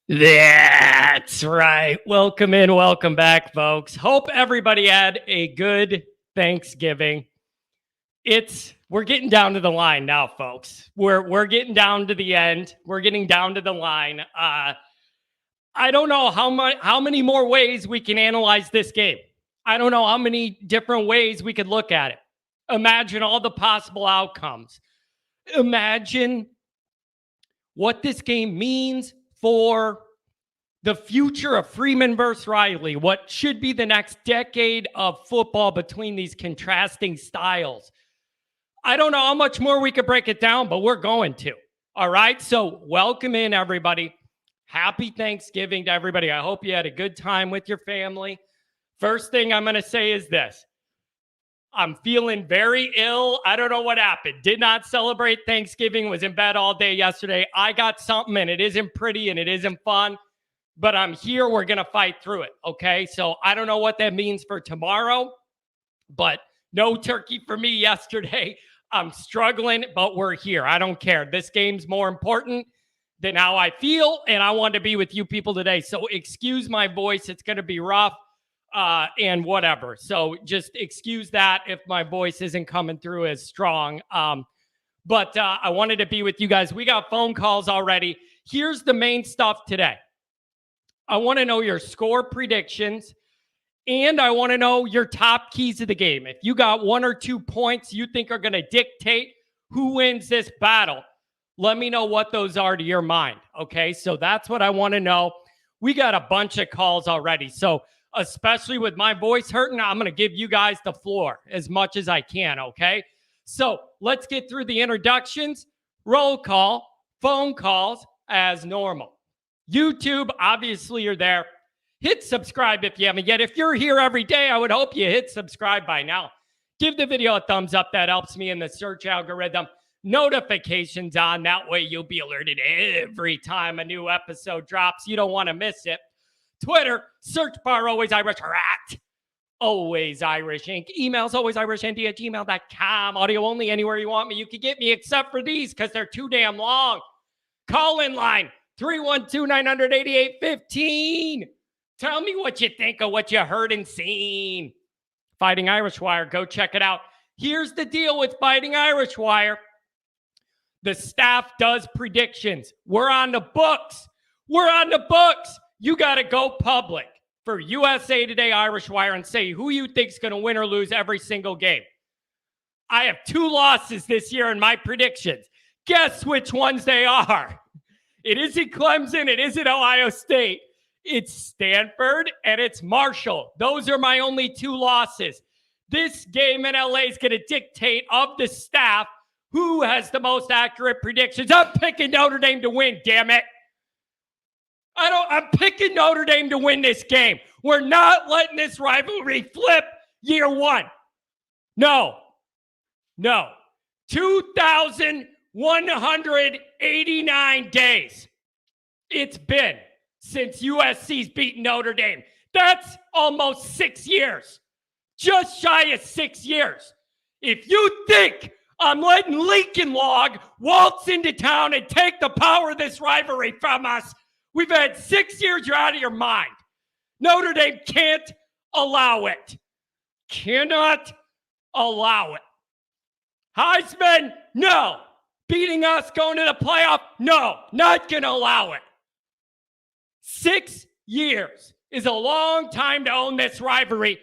That's right. Welcome in, welcome back, folks. Hope everybody had a good Thanksgiving. We're getting down to the line now, folks. We're getting down to the end. We're getting down to the line. I don't know how many more ways we can analyze this game. I don't know how many different ways we could look at it. Imagine all the possible outcomes. Imagine what this game means for the future of Freeman versus Riley, what should be the next decade of football between these contrasting styles. I don't know how much more we could break it down, but we're going to. All right. So welcome in, everybody. Happy Thanksgiving to everybody. I hope you had a good time with your family. First thing I'm going to say is this. I'm feeling very ill. I don't know what happened. Did not celebrate Thanksgiving. Was in bed all day yesterday. I got something and it isn't pretty and it isn't fun, but I'm here. We're going to fight through it. Okay. So I don't know what that means for tomorrow, but no turkey for me yesterday. I'm struggling, but we're here. I don't care. This game's more important than how I feel, and I want to be with you people today. So excuse my voice. It's going to be rough and whatever. So just excuse that if my voice isn't coming through as strong. But I wanted to be with you guys. We got phone calls already. Here's the main stuff today. I want to know your score predictions, and I want to know your top keys of the game. If you got 1 or 2 points you think are going to dictate who wins this battle, let me know what those are to your mind. Okay, so that's what I want to know. We got a bunch of calls already. So especially with my voice hurting, I'm going to give you guys the floor as much as I can. Okay, so let's get through the introductions. Roll call, phone calls as normal. YouTube, obviously you're there. Hit subscribe if you haven't yet. If you're here every day, I would hope you hit subscribe by now. Give the video a thumbs up. That helps me in the search algorithm. Notifications on. That way you'll be alerted every time a new episode drops. You don't want to miss it. Twitter, search bar Always Irish or at Always Irish Inc. Emails alwaysirishnd@gmail.com. Audio only anywhere you want me. You can get me except for these because they're too damn long. Call in line 312-900-8815. Tell me what you think of what you heard and seen. Fighting Irish Wire, go check it out. Here's the deal with Fighting Irish Wire. The staff does predictions. We're on the books. We're on the books. You got to go public for USA Today Irish Wire and say who you think's going to win or lose every single game. I have 2 losses this year in my predictions. Guess which ones they are. It isn't Clemson. It isn't Ohio State. It's Stanford and it's Marshall. Those are my only 2 losses. This game in LA is going to dictate of the staff who has the most accurate predictions. I'm picking Notre Dame to win, damn it. I'm picking Notre Dame to win this game. We're not letting this rivalry flip year 1. No. 2,189 days it's been since USC's beaten Notre Dame. That's almost 6 years. Just shy of 6 years. If you think I'm letting Lincoln Log waltz into town and take the power of this rivalry from us, we've had 6 years, you're out of your mind. Notre Dame can't allow it. Cannot allow it. Heisman, no. Beating us, going to the playoff, no. Not going to allow it. 6 years is a long time to own this rivalry.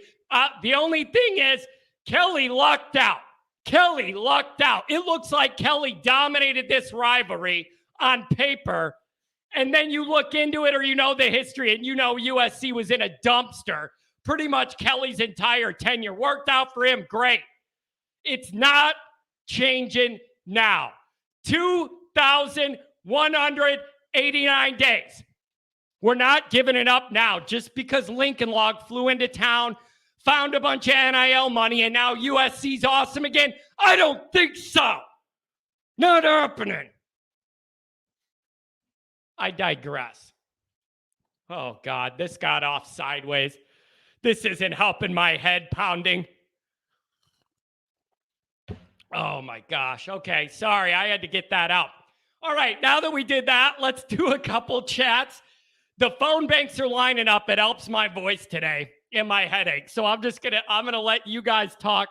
The only thing is, Kelly lucked out. It looks like Kelly dominated this rivalry on paper. And then you look into it or you know the history and you know USC was in a dumpster. Pretty much Kelly's entire tenure. Worked out for him, great. It's not changing now. 2,189 days. We're not giving it up now just because Lincoln Log flew into town, found a bunch of NIL money, and now USC's awesome again. I don't think so. Not happening. I digress. Oh, God, this got off sideways. This isn't helping my head pounding. Oh, my gosh. Okay, sorry. I had to get that out. All right, now that we did that, let's do a couple chats. The phone banks are lining up. It helps my voice today and my headache. So I'm going to let you guys talk.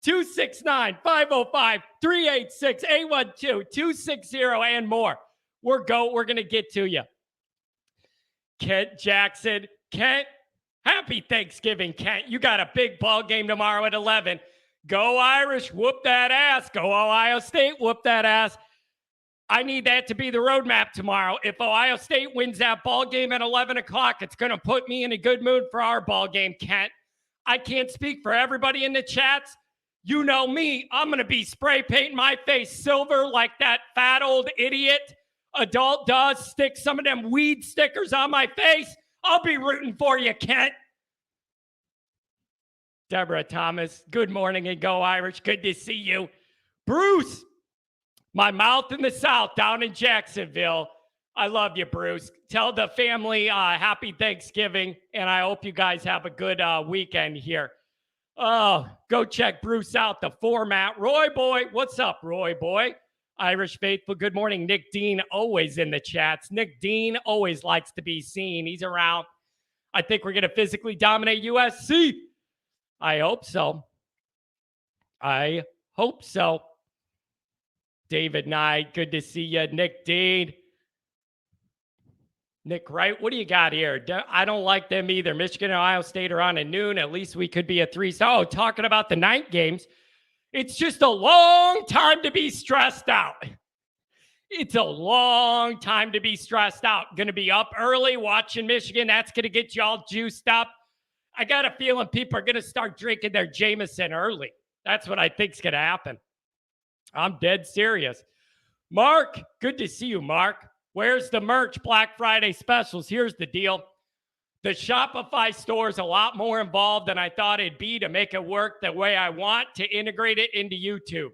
269-505-386-812-260 and more. We're going to get to you. Kent Jackson. Kent, happy Thanksgiving, Kent. You got a big ball game tomorrow at 11. Go Irish, whoop that ass. Go Ohio State, whoop that ass. I need that to be the roadmap tomorrow. If Ohio State wins that ball game at 11 o'clock, it's going to put me in a good mood for our ball game, Kent. I can't speak for everybody in the chats. You know me. I'm going to be spray painting my face silver like that fat old idiot adult does. Stick some of them weed stickers on my face. I'll be rooting for you, Kent. Deborah Thomas, good morning and go Irish. Good to see you. Bruce, my mouth in the South down in Jacksonville. I love you, Bruce. Tell the family happy Thanksgiving, and I hope you guys have a good weekend here. Oh, go check Bruce out, the format. Roy Boy, what's up, Roy Boy? Irish Faithful, good morning. Nick Dean, always in the chats. Nick Dean always likes to be seen. He's around. I think we're going to physically dominate USC. I hope so. I hope so. David Knight, good to see you. Nick Dean. Nick Wright, what do you got here? I don't like them either. Michigan and Ohio State are on at noon. At least we could be a 3-star. Oh, talking about the night games. It's just a long time to be stressed out. It's a long time to be stressed out. Going to be up early watching Michigan. That's going to get you all juiced up. I got a feeling people are going to start drinking their Jameson early. That's what I think is going to happen. I'm dead serious. Mark, good to see you, Mark. Where's the merch Black Friday specials? Here's the deal. The Shopify store is a lot more involved than I thought it'd be to make it work the way I want to integrate it into YouTube.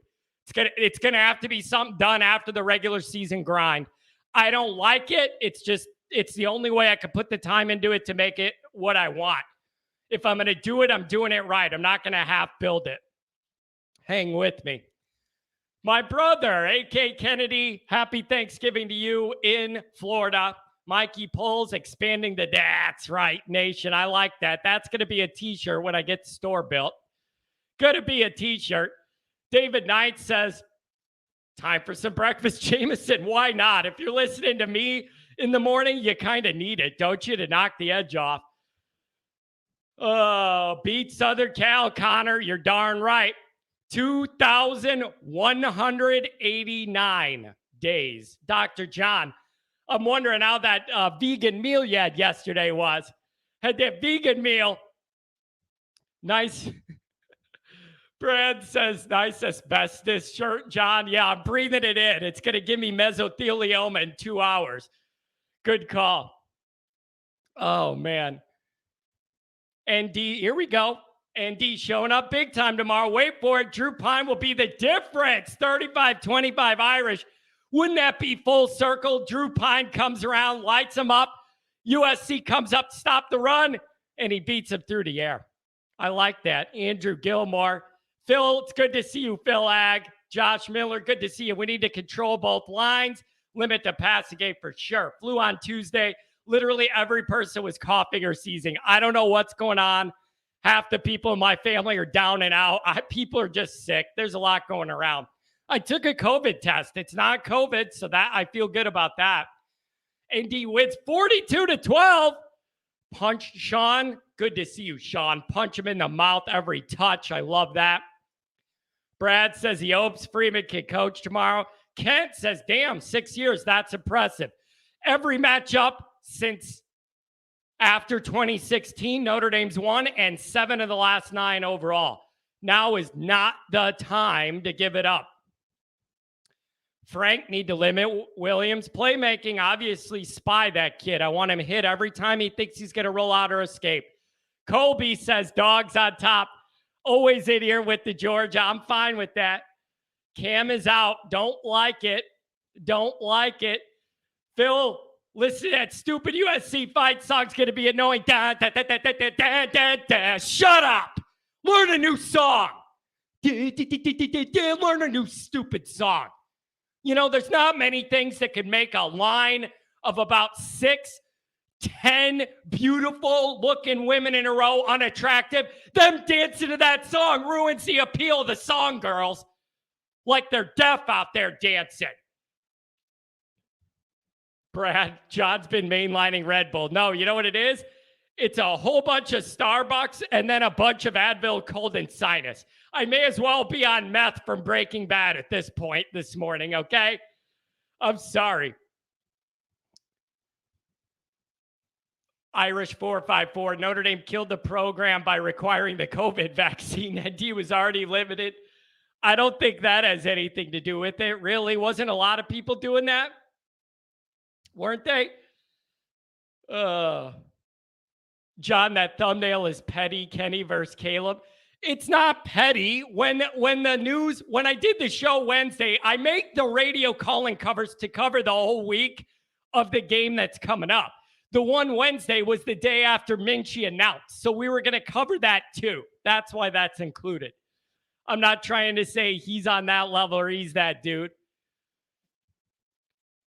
It's gonna have to be something done after the regular season grind. I don't like it. It's the only way I can put the time into it to make it what I want. If I'm going to do it, I'm doing it right. I'm not going to half build it. Hang with me. My brother, A.K. Kennedy, happy Thanksgiving to you in Florida. Mikey Poles expanding the That's Right Nation. I like that. That's going to be a t-shirt when I get the store built. Going to be a t-shirt. David Knight says, time for some breakfast Jameson. Why not? If you're listening to me in the morning, you kind of need it, don't you, to knock the edge off. Oh, beat Southern Cal, Connor. You're darn right. 2,189 days. Dr. John, I'm wondering how that vegan meal you had yesterday was. Had that vegan meal. Nice. Brad says, nice asbestos shirt, John. Yeah, I'm breathing it in. It's going to give me mesothelioma in 2 hours. Good call. Oh, man. ND, here we go. ND showing up big time tomorrow. Wait for it. Drew Pine will be the difference. 35-25 Irish. Wouldn't that be full circle? Drew Pine comes around, lights him up. USC comes up to stop the run, and he beats him through the air. I like that. Andrew Gilmore. Phil, it's good to see you, Phil Ag. Josh Miller, good to see you. We need to control both lines, limit the passing game for sure. Flew on Tuesday. Literally every person was coughing or sneezing. I don't know what's going on. Half the people in my family are down and out. People are just sick. There's a lot going around. I took a COVID test. It's not COVID, so that I feel good about that. ND wins 42-12. Punch Sean. Good to see you, Sean. Punch him in the mouth every touch. I love that. Brad says he hopes Freeman can coach tomorrow. Kent says, damn, 6 years. That's impressive. Every matchup since after 2016, Notre Dame's won, and 7 of the last 9 overall. Now is not the time to give it up. Frank need to limit Williams' playmaking. Obviously, spy that kid. I want him hit every time he thinks he's going to roll out or escape. Colby says, dogs on top. Always in here with the Georgia. I'm fine with that. Cam is out. Don't like it. Don't like it. Phil, listen to that stupid USC fight song's going to be annoying. Da, da, da, da, da, da, da, da, da. Shut up. Learn a new song. Da, da, da, da, da, da. Learn a new stupid song. You know, there's not many things that could make a line of about 6 10 beautiful looking women in a row, unattractive. Them dancing to that song ruins the appeal of the song, girls. Like they're deaf out there dancing. Brad, John's been mainlining Red Bull. No, you know what it is? It's a whole bunch of Starbucks and then a bunch of Advil, cold, and sinus. I may as well be on meth from Breaking Bad at this point this morning, okay? I'm sorry. Irish 454, Notre Dame killed the program by requiring the COVID vaccine. ND was already limited. I don't think that has anything to do with it. Really, wasn't a lot of people doing that? Weren't they? John, that thumbnail is petty. Kenny versus Caleb. It's not petty. When I did the show Wednesday, I make the radio calling covers to cover the whole week of the game that's coming up. The one Wednesday was the day after Minchie announced. So we were going to cover that too. That's why that's included. I'm not trying to say he's on that level or he's that dude.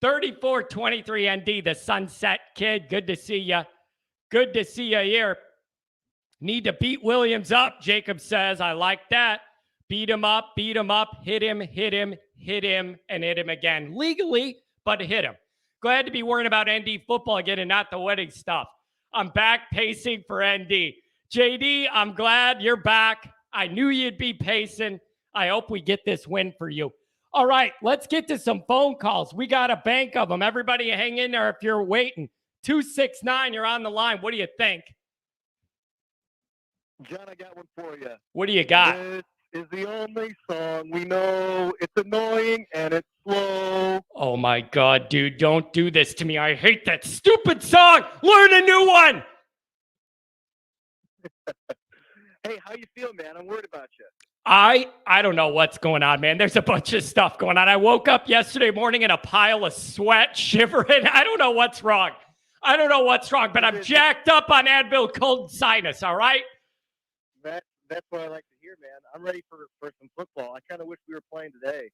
34-23 ND, the Sunset Kid. Good to see you. Good to see you here. Need to beat Williams up, Jacob says. I like that. Beat him up, hit him, and hit him again. Legally, but hit him. Glad to be worrying about ND football again and not the wedding stuff. I'm back pacing for ND. JD, I'm glad you're back. I knew you'd be pacing. I hope we get this win for you. All right, let's get to some phone calls. We got a bank of them. Everybody hang in there if you're waiting. 269, you're on the line. What do you think? John, I got one for you. What do you got? This is the only song we know. It's annoying and it's slow. Oh my God, dude, don't do this to me. I hate that stupid song. Learn a new one. Hey, how you feel, man? I'm worried about you. I don't know what's going on, man. There's a bunch of stuff going on. I woke up yesterday morning in a pile of sweat, shivering. I don't know what's wrong. But I'm jacked up on Advil, cold sinus, all right? That's what I like to hear, man. I'm ready for some football. I kind of wish we were playing today.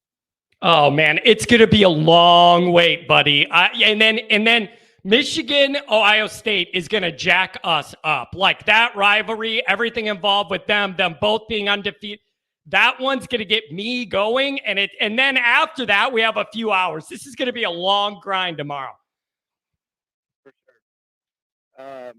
Oh, man, it's going to be a long wait, buddy. And then Michigan, Ohio State is going to jack us up. Like that rivalry, everything involved with them both being undefeated. That one's going to get me going. And then after that, we have a few hours. This is going to be a long grind tomorrow. For sure.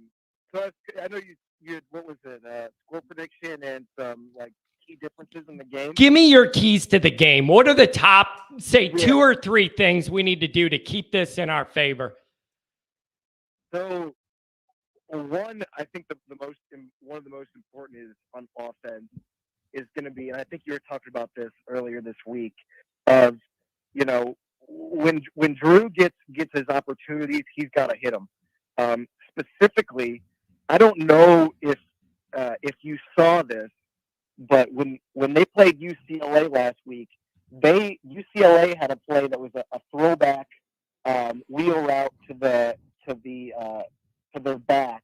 So I know you had, what was it, score prediction and some like key differences in the game? Give me your keys to the game. What are the top, say, 2 or 3 things we need to do to keep this in our favor? So, one, I think one of the most important is on offense is going to be, and I think you were talking about this earlier this week, of, you know, when Drew gets his opportunities, he's got to hit them. Specifically, I don't know if you saw this, but when they played UCLA last week, UCLA had a play that was a throwback wheel route to their back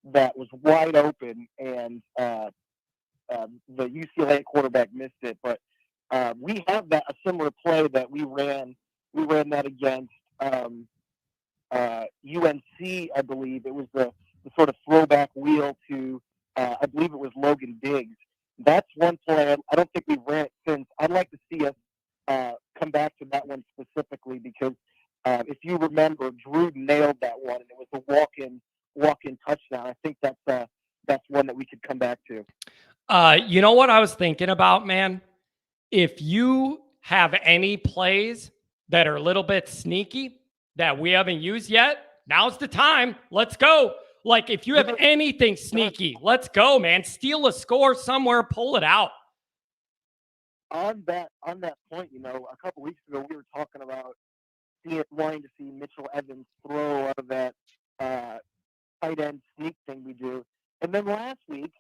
that was wide open, and the UCLA quarterback missed it. But we have a similar play that we ran that against UNC, I believe. It was the sort of throwback wheel to, I believe it was Logan Diggs. That's one play. I don't think we've ran it since. I'd like to see us come back to that one specifically because if you remember, Drew nailed that one, and it was a walk-in touchdown. I think that's one that we could come back to. You know what I was thinking about, man? If you have any plays that are a little bit sneaky that we haven't used yet, now's the time. Let's go. Like, if you have anything sneaky, let's go, man. Steal a score somewhere, pull it out. On that point, you know, a couple weeks ago, we were talking about wanting to see Mitchell Evans throw out of that tight end sneak thing we do. And then last week,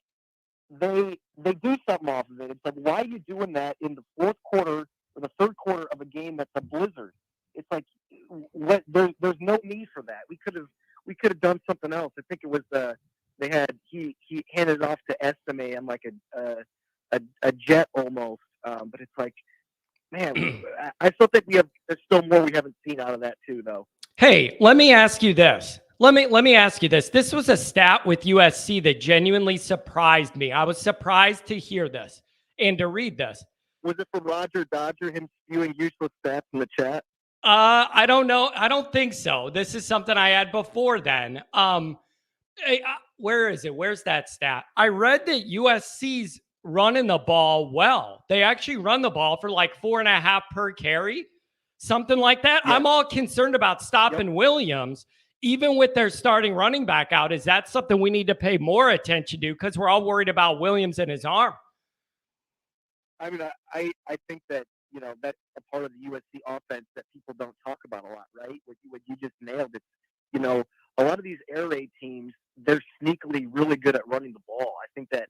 they do something off of it. It's like, why are you doing that in the fourth quarter or the third quarter of a game that's a blizzard? It's like, there's no need for that. We could have done something else. I think it was he handed it off to Estime. I'm like a jet almost. But it's like, man, I still think there's still more we haven't seen out of that too, though. Hey, let me ask you this. Let me ask you this. This was a stat with USC that genuinely surprised me. I was surprised to hear this and to read this. Was it from Roger Dodger, him spewing useless stats in the chat? I don't know. I don't think so. This is something I had before then. Where is it? Where's that stat? I read that USC's running the ball well. They actually run the ball for like 4.5 per carry, something like that. Yeah. I'm all concerned about stopping Williams, even with their starting running back out. Is that something we need to pay more attention to? Because we're all worried about Williams and his arm. I mean, I think that, that's a part of the USC offense that people don't talk about a lot, right? What you just nailed it. A lot of these air raid teams, they're sneakily really good at running the ball. I think that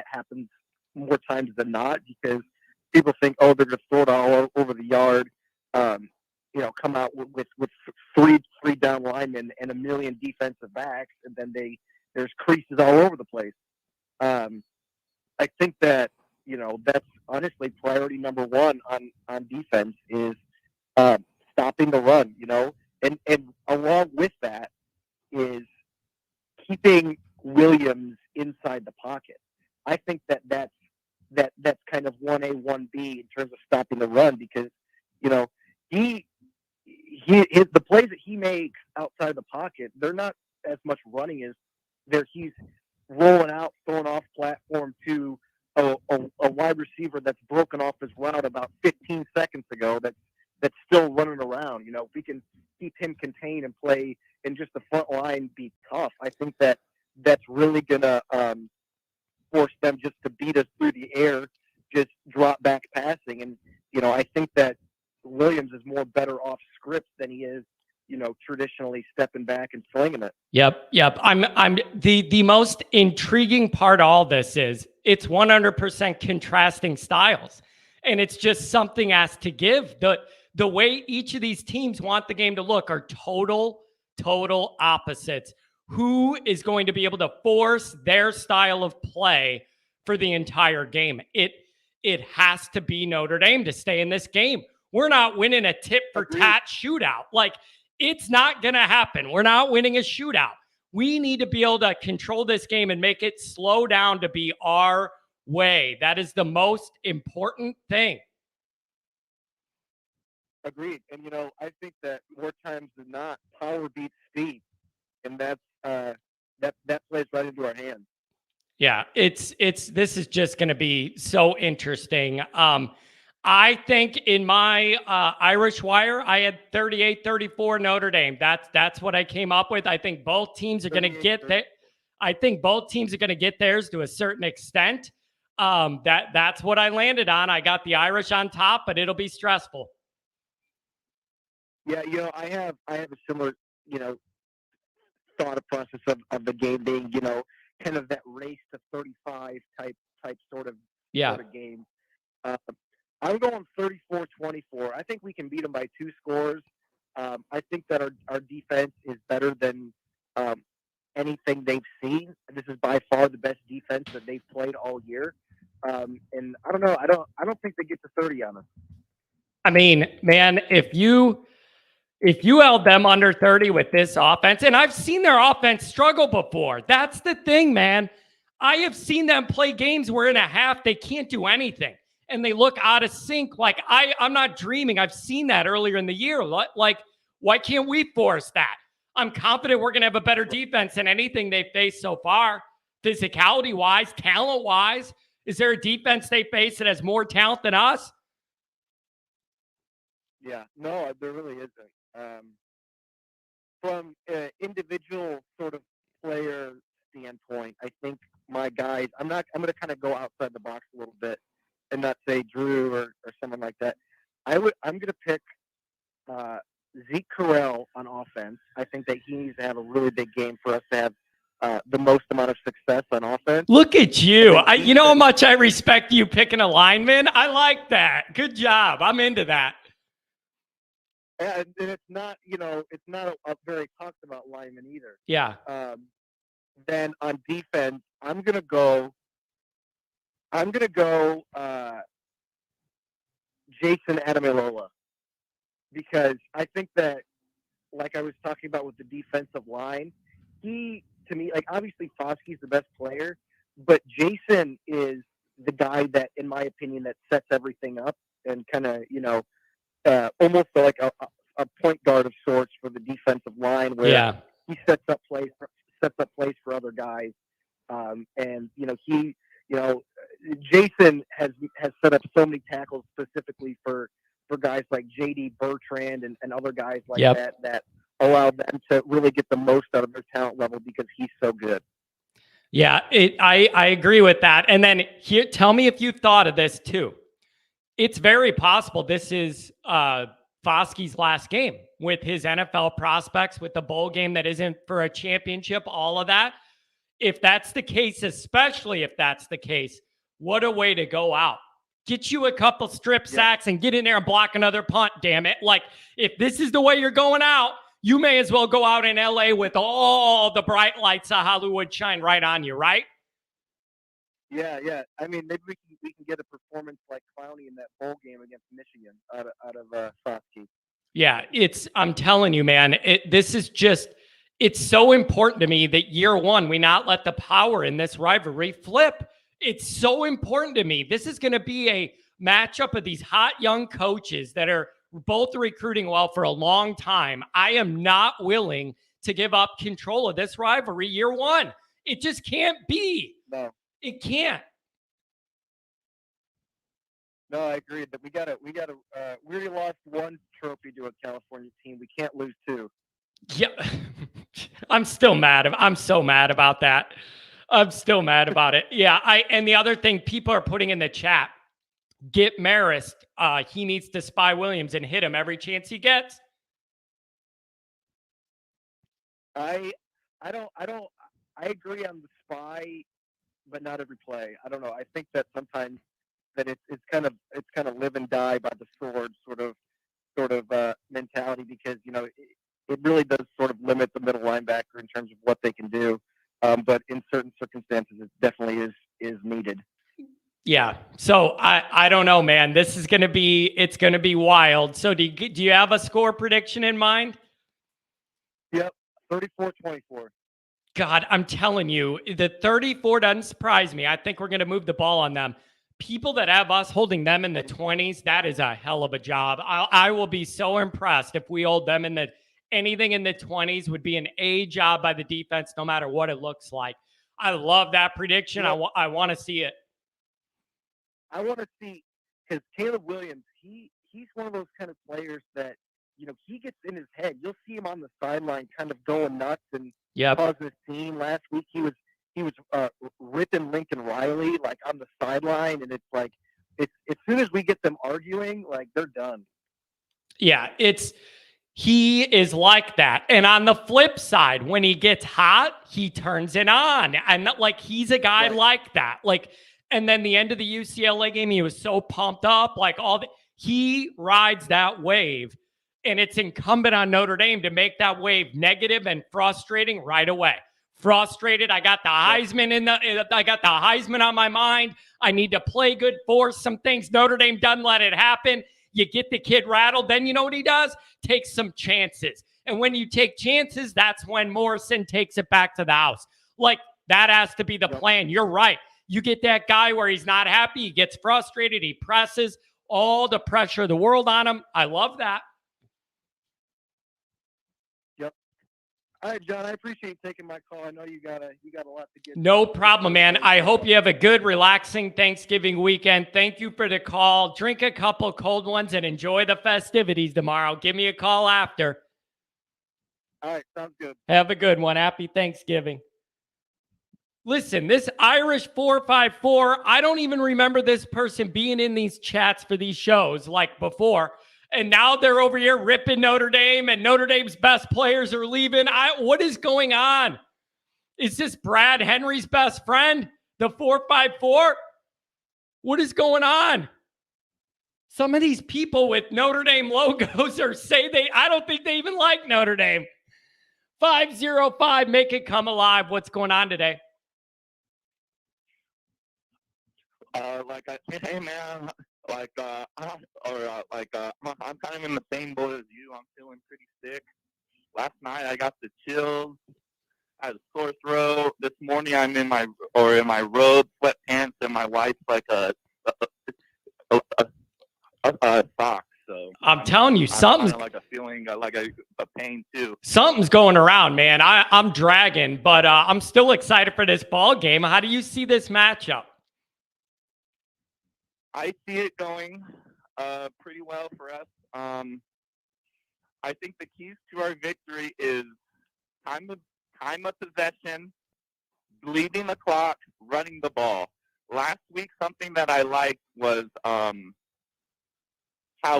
happens more times than not because people think, oh, they're going to throw it all over the yard, come out with three down linemen and a million defensive backs, and then there's creases all over the place. I think that, that's honestly priority number one on defense is stopping the run, and along with that is keeping Williams inside the pocket. I think that's kind of 1A, 1B in terms of stopping the run because, the plays that he makes outside the pocket, they're not as much running as he's rolling out, throwing off platform to a wide receiver that's broken off his route about 15 seconds ago that's still running around. If we can keep him contained and play and just the front line be tough, I think that's really going to force them just to beat us through the air, just drop back passing. And, I think that Williams is more better off script than he is, traditionally stepping back and slinging it. Yep. I'm the most intriguing part of all this is it's 100% contrasting styles. And it's just something has to give. The way each of these teams want the game to look are total opposites. Who is going to be able to force their style of play for the entire game? It has to be Notre Dame to stay in this game. We're not winning a tit for tat shootout. Like, it's not going to happen. We're not winning a shootout. We need to be able to control this game and make it slow down to be our way. That is the most important thing. Agreed. And, I think that more times than not, power beats speed. And that plays right into our hands. Yeah, this is just going to be so interesting. I think in my Irish Wire, I had 38-34 Notre Dame. That's what I came up with. I think both teams are going to get there. I think both teams are going to get theirs to a certain extent. That's what I landed on. I got the Irish on top, but it'll be stressful. Yeah, I have a similar, thought process of the game being, kind of that race to 35 type sort of game. I'm going 34-24. I think we can beat them by 2 scores. I think that our defense is better than anything they've seen. This is by far the best defense that they've played all year. And I don't know. I don't think they get to 30 on us. I mean, man, if you held them under 30 with this offense, and I've seen their offense struggle before. That's the thing, man. I have seen them play games where in a half they can't do anything. And they look out of sync. Like, I'm not dreaming. I've seen that earlier in the year. Like, why can't we force that? I'm confident we're going to have a better defense than anything they've faced so far. Physicality-wise, talent-wise, is there a defense they face that has more talent than us? Yeah, no, there really isn't. From an individual sort of player standpoint, I think my guys, I'm going to kind of go outside the box a little bit and not say Drew or someone like that. I'm going to pick Zeke Correll on offense. I think that he needs to have a really big game for us to have the most amount of success on offense. Look at you. You know how much I respect you picking a lineman? I like that. Good job. I'm into that. And it's not, it's not a very talked about lineman either. Yeah. Then on defense, I'm gonna go Jason Adamilola because I think that like I was talking about with the defensive line, he, to me, like obviously Foskey's the best player, but Jason is the guy that, in my opinion, that sets everything up and kind of, almost like a point guard of sorts for the defensive line, where Yeah. he sets up plays for other guys. And Jason has set up so many tackles specifically for guys like JD Bertrand and other guys like that allow them to really get the most out of their talent level because he's so good. Yeah, I agree with that. And then here, tell me if you thought of this too. It's very possible this is Foskey's last game with his NFL prospects, with the bowl game that isn't for a championship, all of that. If that's the case, especially if that's the case, what a way to go out. Get you a couple strip sacks and get in there and block another punt, damn it. Like, if this is the way you're going out, you may as well go out in LA with all the bright lights of Hollywood shine right on you, right? Yeah. I mean, maybe we can get a performance like Clowney in that bowl game against Michigan out of Foskey. Yeah, I'm telling you, man, it's so important to me that year one, we not let the power in this rivalry flip. It's so important to me. This is going to be a matchup of these hot young coaches that are both recruiting well for a long time. I am not willing to give up control of this rivalry year one. It just can't be. No. It can't. No, I agree. But we already lost one trophy to a California team. We can't lose two. Yeah. I'm still mad. I'm so mad about that. I'm still mad about it. Yeah. And the other thing people are putting in the chat, get Marist. He needs to spy Williams and hit him every chance he gets. I agree on the spy, but not every play. I don't know. I think that sometimes that it's kind of live and die by the sword sort of mentality, because it really does sort of limit the middle linebacker in terms of what they can do. But in certain circumstances, it definitely is needed. Yeah. So I don't know, man. This is it's going to be wild. So do you have a score prediction in mind? Yep. 34-24. God, I'm telling you, the 34 doesn't surprise me. I think we're going to move the ball on them. People that have us holding them in the 20s, that is a hell of a job. I will be so impressed if we hold them in anything in the 20s would be an A job by the defense, no matter what it looks like. I love that prediction. Yep. I want to see it. I want to see, because Caleb Williams, he's one of those kind of players that, he gets in his head. You'll see him on the sideline kind of going nuts and causing a scene. Last week he was ripping Lincoln Riley like on the sideline, and it's like as soon as we get them arguing, like they're done. Yeah, he is like that. And on the flip side, when he gets hot, he turns it on. And like he's a guy like that. Like, and then the end of the UCLA game, he was so pumped up, like he rides that wave. And it's incumbent on Notre Dame to make that wave negative and frustrating right away. Frustrated. I got the Heisman I got the Heisman on my mind. I need to play good, force some things. Notre Dame doesn't let it happen. You get the kid rattled. Then you know what he does? Takes some chances. And when you take chances, that's when Morrison takes it back to the house. Like that has to be the plan. You're right. You get that guy where he's not happy. He gets frustrated. He presses all the pressure of the world on him. I love that. All right, John, I appreciate you taking my call. I know you got a lot to get. No problem, man. I hope you have a good, relaxing Thanksgiving weekend. Thank you for the call. Drink a couple cold ones and enjoy the festivities tomorrow. Give me a call after. All right, sounds good. Have a good one. Happy Thanksgiving. Listen, this Irish 454, I don't even remember this person being in these chats for these shows like before. And now they're over here ripping Notre Dame, and Notre Dame's best players are leaving. What is going on? Is this Brad Henry's best friend, the 454? What is going on? Some of these people with Notre Dame logos I don't think they even like Notre Dame. 505, make it come alive. What's going on today? Hey man, I'm kind of in the same boat as you. I'm feeling pretty sick. last night I got the chills. I had a sore throat. This morning I'm in my robe, sweatpants, and my wife's like a sock. So I'm telling you, I'm something's kind of like a feeling like a pain too. something's going around, man. I'm dragging, but I'm still excited for this ball game. How do you see this matchup? I see it going pretty well for us. I think the keys to our victory is time of possession, bleeding the clock, running the ball. Last week, something that I liked was how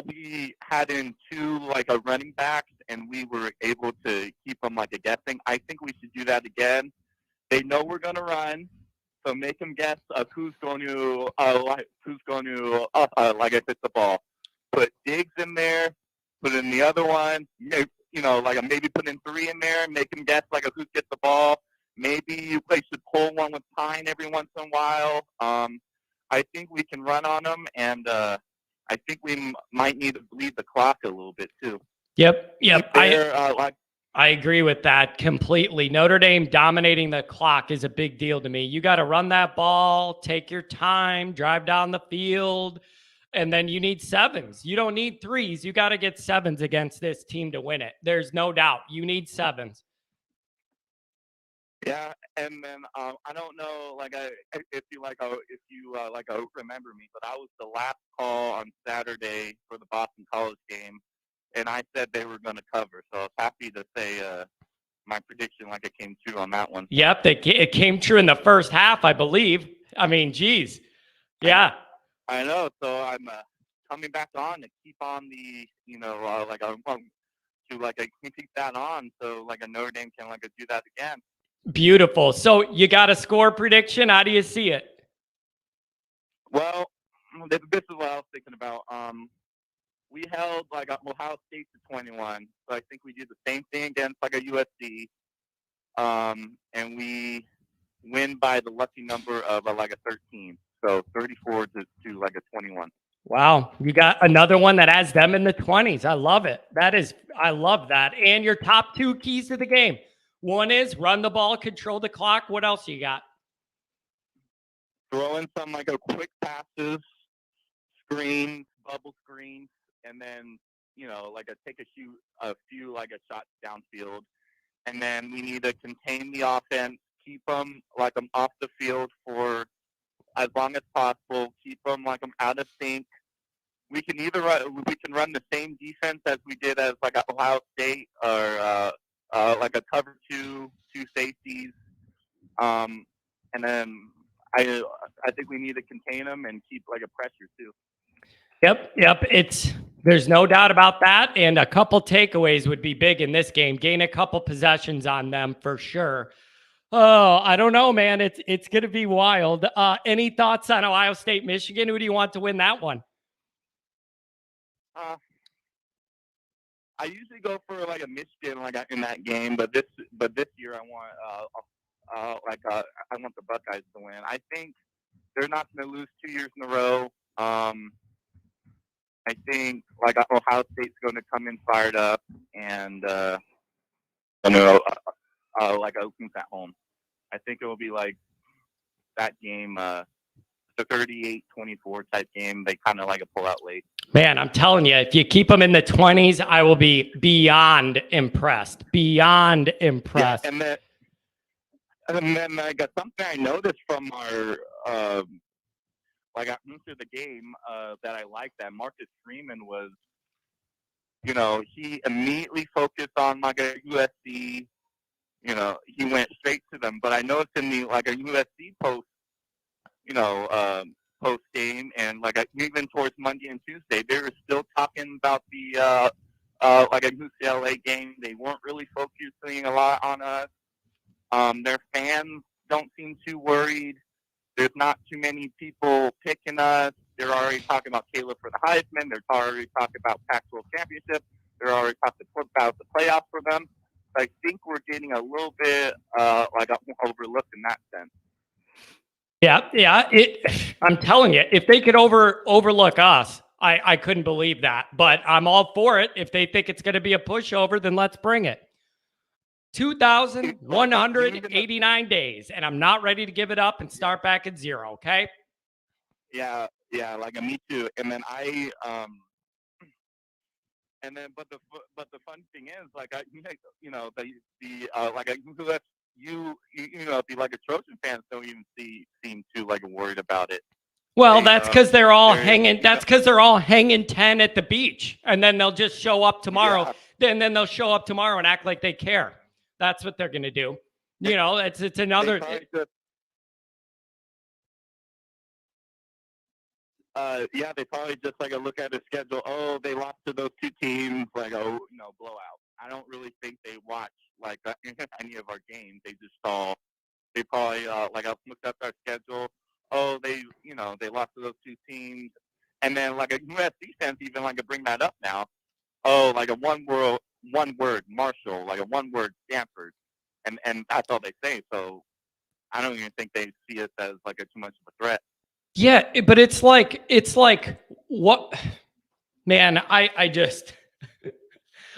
we had in two like a running backs, and we were able to keep them like a guessing. I think we should do that again. They know we're going to run, so make them guess who's going to like if it's the ball. Put Diggs in there, put in the other one. Like maybe put in three in there, make them guess like who gets the ball. Maybe you should pull one with Pine every once in a while. I think we can run on them, and I think we might need to bleed the clock a little bit too. Yep. I agree with that completely. Notre Dame dominating the clock is a big deal to me. You got to run that ball, take your time, drive down the field, and then you need sevens. You don't need threes. You got to get sevens against this team to win it. There's no doubt. You need sevens. Yeah, and then I don't know, if you remember me, but I was the last call on Saturday for the Boston College game, and I said they were going to cover. So I was happy to say my prediction it came true on that one. Yep, it came true in the first half, I believe. I mean, geez, yeah. I know. So I'm coming back on to keep on the, keep that on, so a Notre Dame can do that again. Beautiful. So you got a score prediction? How do you see it? Well, this is what I was thinking about. We held Ohio State to 21, so I think we do the same thing against a USC, and we win by the lucky number of a 13. So 34 to a 21. Wow, you got another one that has them in the 20s. I love it. I love that. And your top two keys to the game. One is run the ball, control the clock. What else you got? Throw in some quick passes, screens, bubble screens, and then take a few shots downfield. And then we need to contain the offense, keep them off the field for as long as possible, keep them out of sync. We can run the same defense as we did as Ohio State, or a cover two safeties, and then I think we need to contain them and keep a pressure too. Yep. There's no doubt about that. And a couple takeaways would be big in this game. Gain a couple possessions on them for sure. Oh, I don't know, man. It's going to be wild. Any thoughts on Ohio State, Michigan? Who do you want to win that one? I usually go for a Michigan in that game, but this year I want I want the Buckeyes to win. I think they're not going to lose 2 years in a row. I think Ohio State's going to come in fired up and opens at home. I think it will be that game, the 38-24 type game. They kind of a pull out late. Man, I'm telling you, if you keep them in the 20s, I will be beyond impressed. Beyond impressed. Yeah, and then I got something I noticed from our after the game that I liked, that Marcus Freeman was, he immediately focused on USC. He went straight to them. But I noticed in the a USC post game, and even towards Monday and Tuesday, they were still talking about the a UCLA game. They weren't really focusing a lot on us. Their fans don't seem too worried. There's not too many people picking us. They're already talking about Caleb for the Heisman. They're already talking about Pac-12 championship. They're already talking about the playoffs for them. So I think we're getting a little bit overlooked in that sense. Yeah. I'm telling you, if they could overlook us, I couldn't believe that. But I'm all for it. If they think it's going to be a pushover, then let's bring it. 2,189 days, and I'm not ready to give it up and start back at zero. Okay. Yeah, like me too. And then but the fun thing is, like, the Trojan fans don't even seem too like worried about it. Well, that's because they're all hanging. That's because they're all hanging 10 at the beach, and then they'll just show up tomorrow. Yeah. Then they'll show up tomorrow and act like they care. That's what they're gonna do. You know, it's another. They probably just like look at the schedule. Oh, they lost to those two teams. Like, oh, blowout. I don't really think they watch like any of our games. They probably looked up our schedule. Oh, they lost to those two teams, and then like a USC fans even like to bring that up now. Oh, like a one word Marshall, like a one word Stanford, and that's all they say. So I don't even think they see us as like too much of a threat. Yeah, but it's like what, man, I just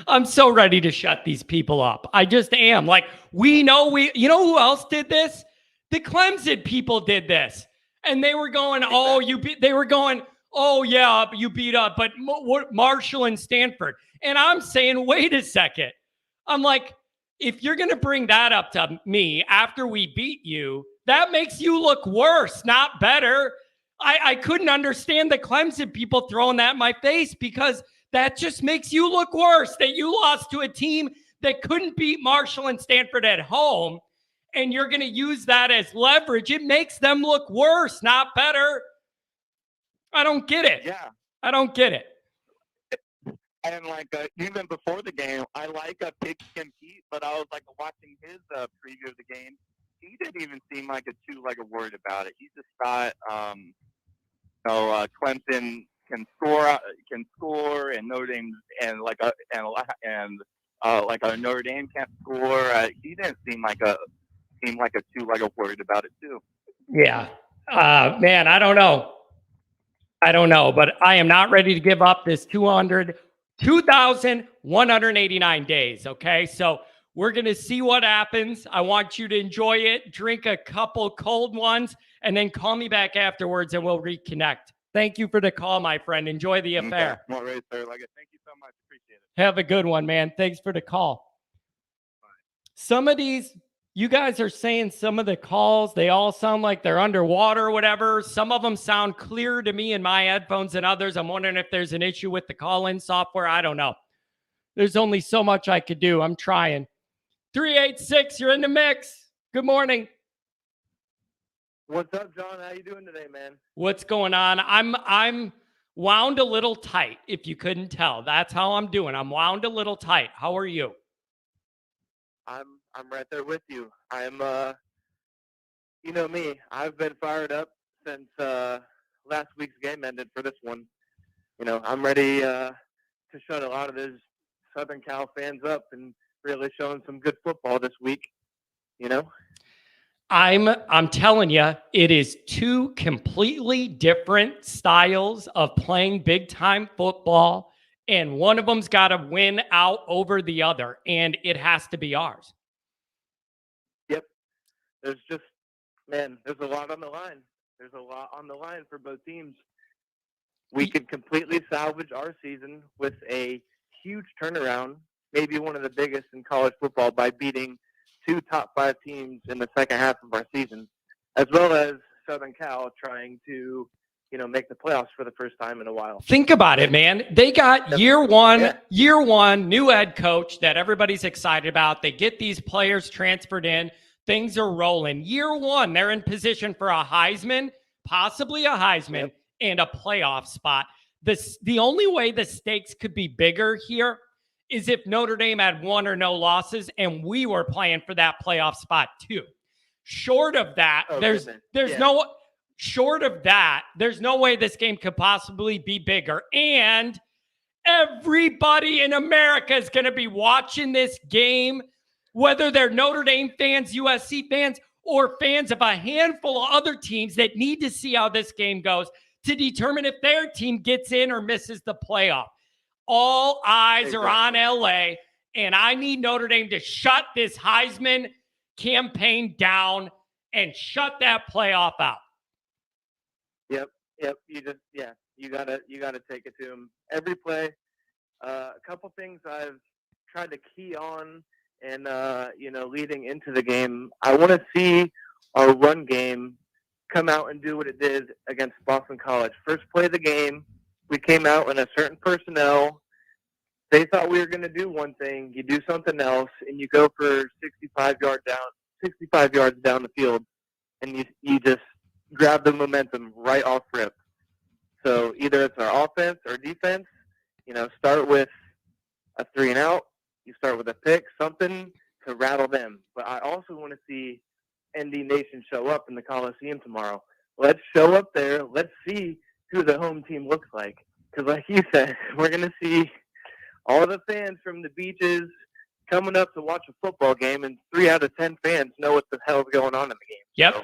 I'm so ready to shut these people up. I just am. Like, you know who else did this? The Clemson people did this. And they were going, oh, you beat up, but Marshall and Stanford. And I'm saying, wait a second. I'm like, if you're going to bring that up to me after we beat you, that makes you look worse, not better. I couldn't understand the Clemson people throwing that in my face, because that just makes you look worse, that you lost to a team that couldn't beat Marshall and Stanford at home, and you're going to use that as leverage. It makes them look worse, not better. I don't get it. Yeah. I don't get it. And like even before the game, I like Pick and Pete, but I was like watching his preview of the game. He didn't even seem like too worried about it. He just thought, Clemson can score, and Notre Dame and Notre Dame can't score. He didn't seem like too worried about it too. Yeah, man, I don't know, but I am not ready to give up this 2,189 days. Okay, so we're going to see what happens. I want you to enjoy it. Drink a couple cold ones, and then call me back afterwards, and we'll reconnect. Thank you for the call, my friend. Enjoy the affair. All right, sir. Thank you so much. Appreciate it. Have a good one, man. Thanks for the call. Bye. Some of these, you guys are saying some of the calls, they all sound like they're underwater or whatever. Some of them sound clear to me in my headphones, and others, I'm wondering if there's an issue with the call-in software. I don't know. There's only so much I could do. I'm trying. 386, you're in the mix. Good morning. What's up, John? How you doing today, man? What's going on? I'm wound a little tight, if you couldn't tell. That's how I'm doing. I'm wound a little tight. How are you? I'm right there with you. I'm you know me. I've been fired up since last week's game ended for this one. I'm ready to shut a lot of those Southern Cal fans up and really showing some good football this week. I'm telling you, it is two completely different styles of playing big time football, and one of them's got to win out over the other, and it has to be ours. Yep. There's a lot on the line. There's a lot on the line for both teams. We could completely salvage our season with a huge turnaround, maybe one of the biggest in college football, by beating two top 5 teams in the second half of our season, as well as Southern Cal trying to, make the playoffs for the first time in a while. Think about it, man. They got year one, new head coach that everybody's excited about. They get these players transferred in. Things are rolling. Year one, they're in position for a Heisman, possibly a Heisman, and a playoff spot. The only way the stakes could be bigger here is if Notre Dame had 1 or no losses and we were playing for that playoff spot too. Short of that, there's no way this game could possibly be bigger. And everybody in America is going to be watching this game, whether they're Notre Dame fans, USC fans, or fans of a handful of other teams that need to see how this game goes to determine if their team gets in or misses the playoff. All eyes are on LA, and I need Notre Dame to shut this Heisman campaign down and shut that playoff out. Yep. You gotta take it to him every play. A couple things I've tried to key on, and leading into the game, I want to see our run game come out and do what it did against Boston College. First play of the game, we came out in a certain personnel. They thought we were going to do one thing. You do something else, and you go for 65 yards down the field, and you just grab the momentum right off rip. So either it's our offense or defense, start with a 3-and-out. You start with a pick, something to rattle them. But I also want to see ND Nation show up in the Coliseum tomorrow. Let's show up there. Let's see who the home team looks like. Because like you said, we're going to see all the fans from the beaches coming up to watch a football game, and 3 out of 10 fans know what the hell's going on in the game. Yep. So,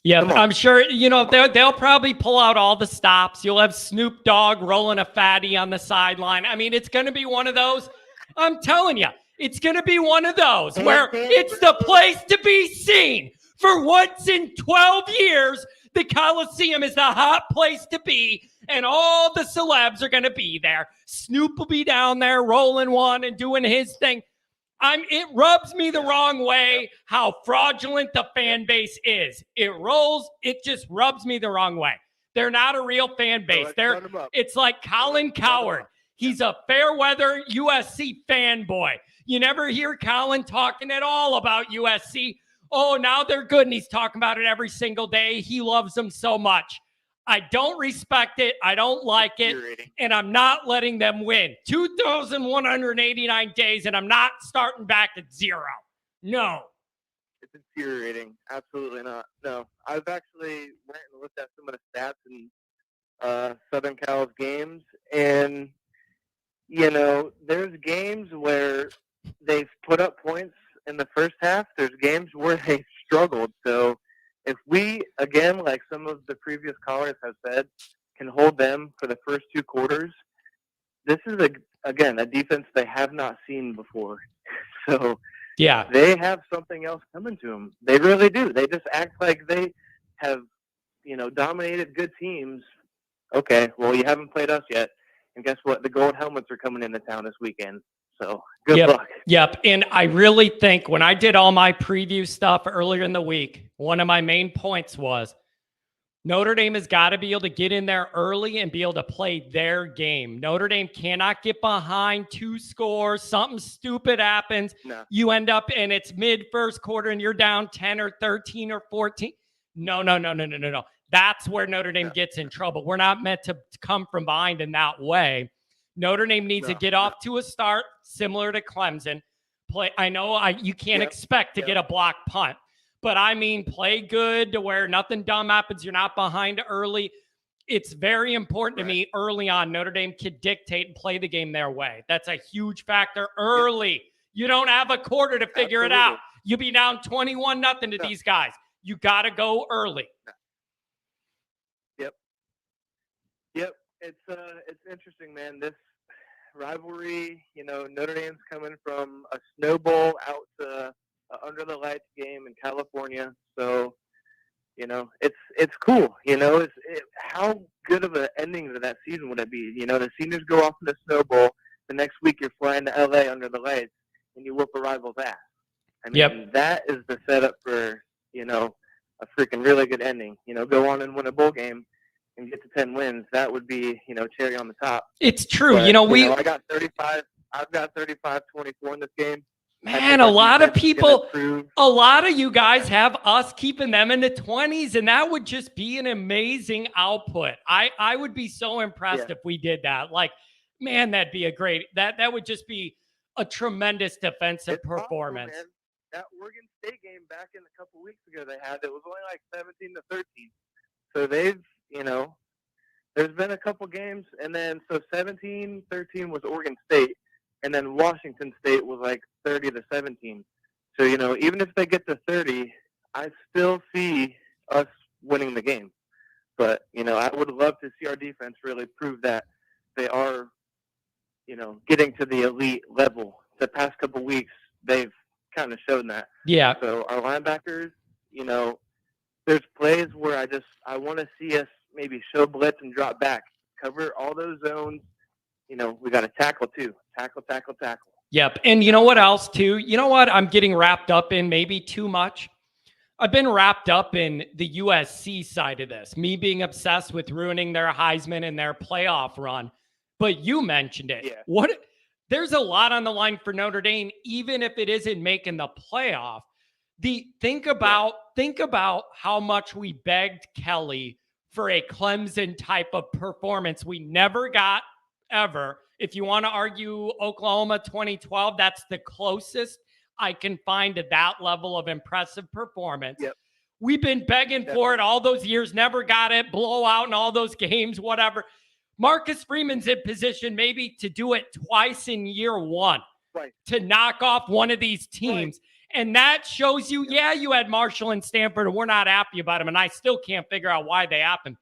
yeah, I'm sure, they'll probably pull out all the stops. You'll have Snoop Dogg rolling a fatty on the sideline. I mean, it's going to be one of those. I'm telling you, it's going to be one of those where it's the place to be seen. For once in 12 years, the Coliseum is the hot place to be, and all the celebs are going to be there. Snoop will be down there rolling one and doing his thing. It rubs me the wrong way how fraudulent the fan base is. It just rubs me the wrong way. They're not a real fan base. It's like Colin Cowherd. He's a fair weather USC fanboy. You never hear Colin talking at all about USC. Oh, now they're good, and he's talking about it every single day. He loves them so much. I don't respect it. I don't like it. And I'm not letting them win. 2,189 days, and I'm not starting back at 0. No. It's infuriating. Absolutely not. No. I've actually went and looked at some of the stats in Southern Cal's games, and, there's games where they've put up points in the first half. There's games where they struggled. So if we, again, like some of the previous callers have said, can hold them for the first 2 quarters, this is, a defense they have not seen before. So yeah, they have something else coming to them. They really do. They just act like they have, dominated good teams. Okay, well, you haven't played us yet. And guess what? The gold helmets are coming into town this weekend. So good luck. Yep. And I really think when I did all my preview stuff earlier in the week, one of my main points was Notre Dame has got to be able to get in there early and be able to play their game. Notre Dame cannot get behind 2 scores. Something stupid happens. No. You end up and it's mid first quarter and you're down 10 or 13 or 14. No. That's where Notre Dame gets in trouble. We're not meant to come from behind in that way. Notre Dame needs to get off to a start similar to Clemson. You can't expect to get a block punt, but I mean, play good to where nothing dumb happens. You're not behind early. It's very important to me early on. Notre Dame can dictate and play the game their way. That's a huge factor early. You don't have a quarter to figure it out. You'll be down 21-0 to these guys. You got to go early. Yep. It's interesting, man. This rivalry, Notre Dame's coming from a snow bowl out to under the lights game in California. So, it's cool. How good of an ending to that season would it be? The seniors go off in the snow bowl. The next week you're flying to LA under the lights and you whoop a rival's ass. I mean, that is the setup for, a freaking really good ending. Go on and win a bowl game and get to 10 wins. That would be, cherry on the top. It's true. But, I got 35. I've got 35-24 in this game. Man, a lot of you guys have us keeping them in the 20s, and that would just be an amazing output. I would be so impressed if we did that. Like, man, that'd be that would just be a tremendous defensive performance. Awesome, that Oregon State game back in a couple weeks ago it was only like 17-13. So they've, there's been a couple games, and then so 17-13 was Oregon State, and then Washington State was like 30-17. So, even if they get to 30, I still see us winning the game. But, I would love to see our defense really prove that they are, getting to the elite level the past couple weeks, they've kind of shown that. Yeah. So our linebackers, you know, there's plays where I want to see us maybe show blitz and drop back, cover all those zones. You know, we got to tackle too. Tackle. Yep. And you know what else too? You know what I'm getting wrapped up in maybe too much? I've been wrapped up in the USC side of this, me being obsessed with ruining their Heisman and their playoff run. But you mentioned it. Yeah. There's a lot on the line for Notre Dame, even if it isn't making the playoff. Think about how much we begged Kelly for a Clemson type of performance we never got ever. If you want to argue Oklahoma 2012, that's the closest I can find to that level of impressive performance. Yep. We've been begging for it all those years, never got it, blowout in all those games, whatever. Marcus Freeman's in position maybe to do it twice in year one, right, to knock off one of these teams. Right. And that shows you, yeah, you had Marshall and Stanford, and we're not happy about them, and I still can't figure out why they happened.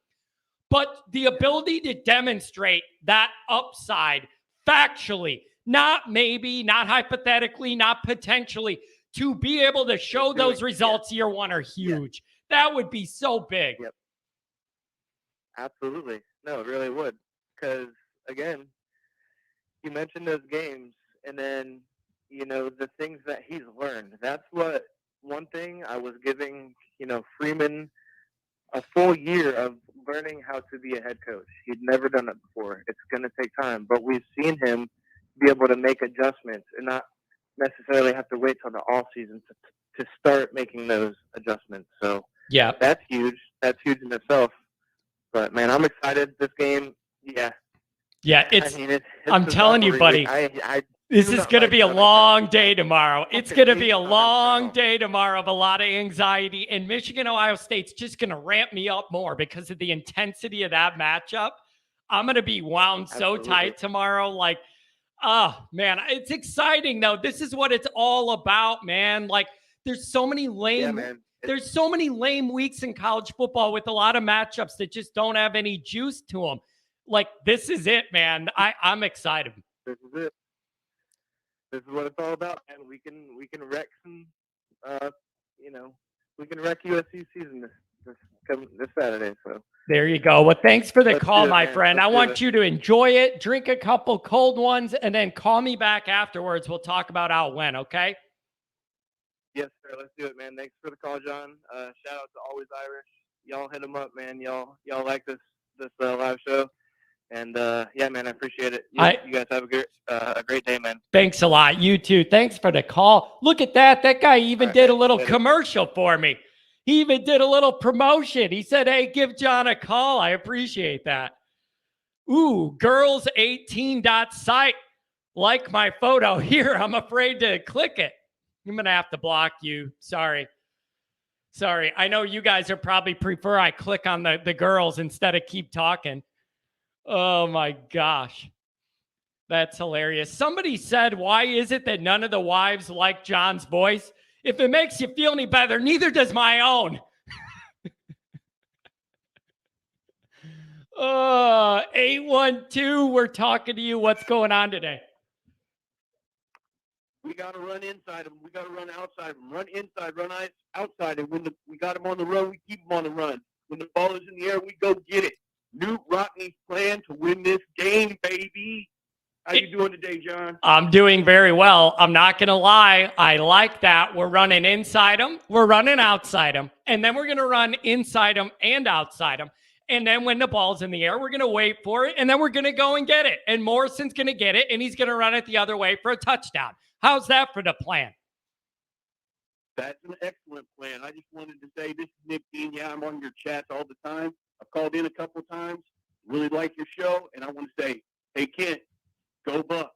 But the ability to demonstrate that upside factually, not maybe, not hypothetically, not potentially, to be able to show those results year one are huge. That would be so big. Yep. Absolutely. No, it really would. Because, again, you mentioned those games, and then, you know, the things that he's learned. That's what one thing I was giving, you know, Freeman a full year of learning how to be a head coach. He'd never done it before. It's going to take time. But we've seen him be able to make adjustments and not necessarily have to wait till the off season to start making those adjustments. So yeah, that's huge. That's huge in itself. But man, I'm excited. This game, yeah. I'm telling you, buddy. This is going to be a long day tomorrow. It's going to be a long day tomorrow of a lot of anxiety. And Michigan-Ohio State's just going to ramp me up more because of the intensity of that matchup. I'm going to be wound so tight tomorrow. Like, oh, man, it's exciting, though. This is what it's all about, man. Like, there's so many lame there's so many lame weeks in college football with a lot of matchups that just don't have any juice to them. Like, this is it, man. I'm excited. This is it. This is what it's all about, and we can wreck some, you know, we can wreck USC season this Saturday. So there you go. Well, thanks for the call, my friend. I want you to enjoy it, drink a couple cold ones, and then call me back afterwards. We'll talk about how it went. Okay? Yes, sir. Let's do it, man. Thanks for the call, John. Shout out to Always Irish. Y'all hit them up, man. Y'all like this live show. And, yeah, man, I appreciate it. You guys have a great day, man. Thanks a lot. You too. Thanks for the call. Look at that. That guy even did a little commercial for me. He even did a little promotion. He said, hey, give John a call. I appreciate that. Ooh, girls18.site. Like my photo here. I'm afraid to click it. I'm going to have to block you. Sorry. I know you guys are probably prefer I click on the girls instead of keep talking. Oh my gosh. That's hilarious. Somebody said, why is it that none of the wives like John's voice? If it makes you feel any better, neither does my own. 812, we're talking to you. What's going on today? We got to run inside them. We got to run outside them. Run inside, run outside. And when we got them on the run, we keep them on the run. When the ball is in the air, we go get it. Newt Rockney's plan to win this game, baby. How you doing today, John? I'm doing very well. I'm not going to lie. I like that. We're running inside them. We're running outside them. And then we're going to run inside them and outside them. And then when the ball's in the air, we're going to wait for it. And then we're going to go and get it. And Morrison's going to get it. And he's going to run it the other way for a touchdown. How's that for the plan? That's an excellent plan. I just wanted to say, this is Nick Dean. Yeah, I'm on your chats all the time. I've called in a couple of times. Really like your show. And I want to say, hey, Kent, go Bucks.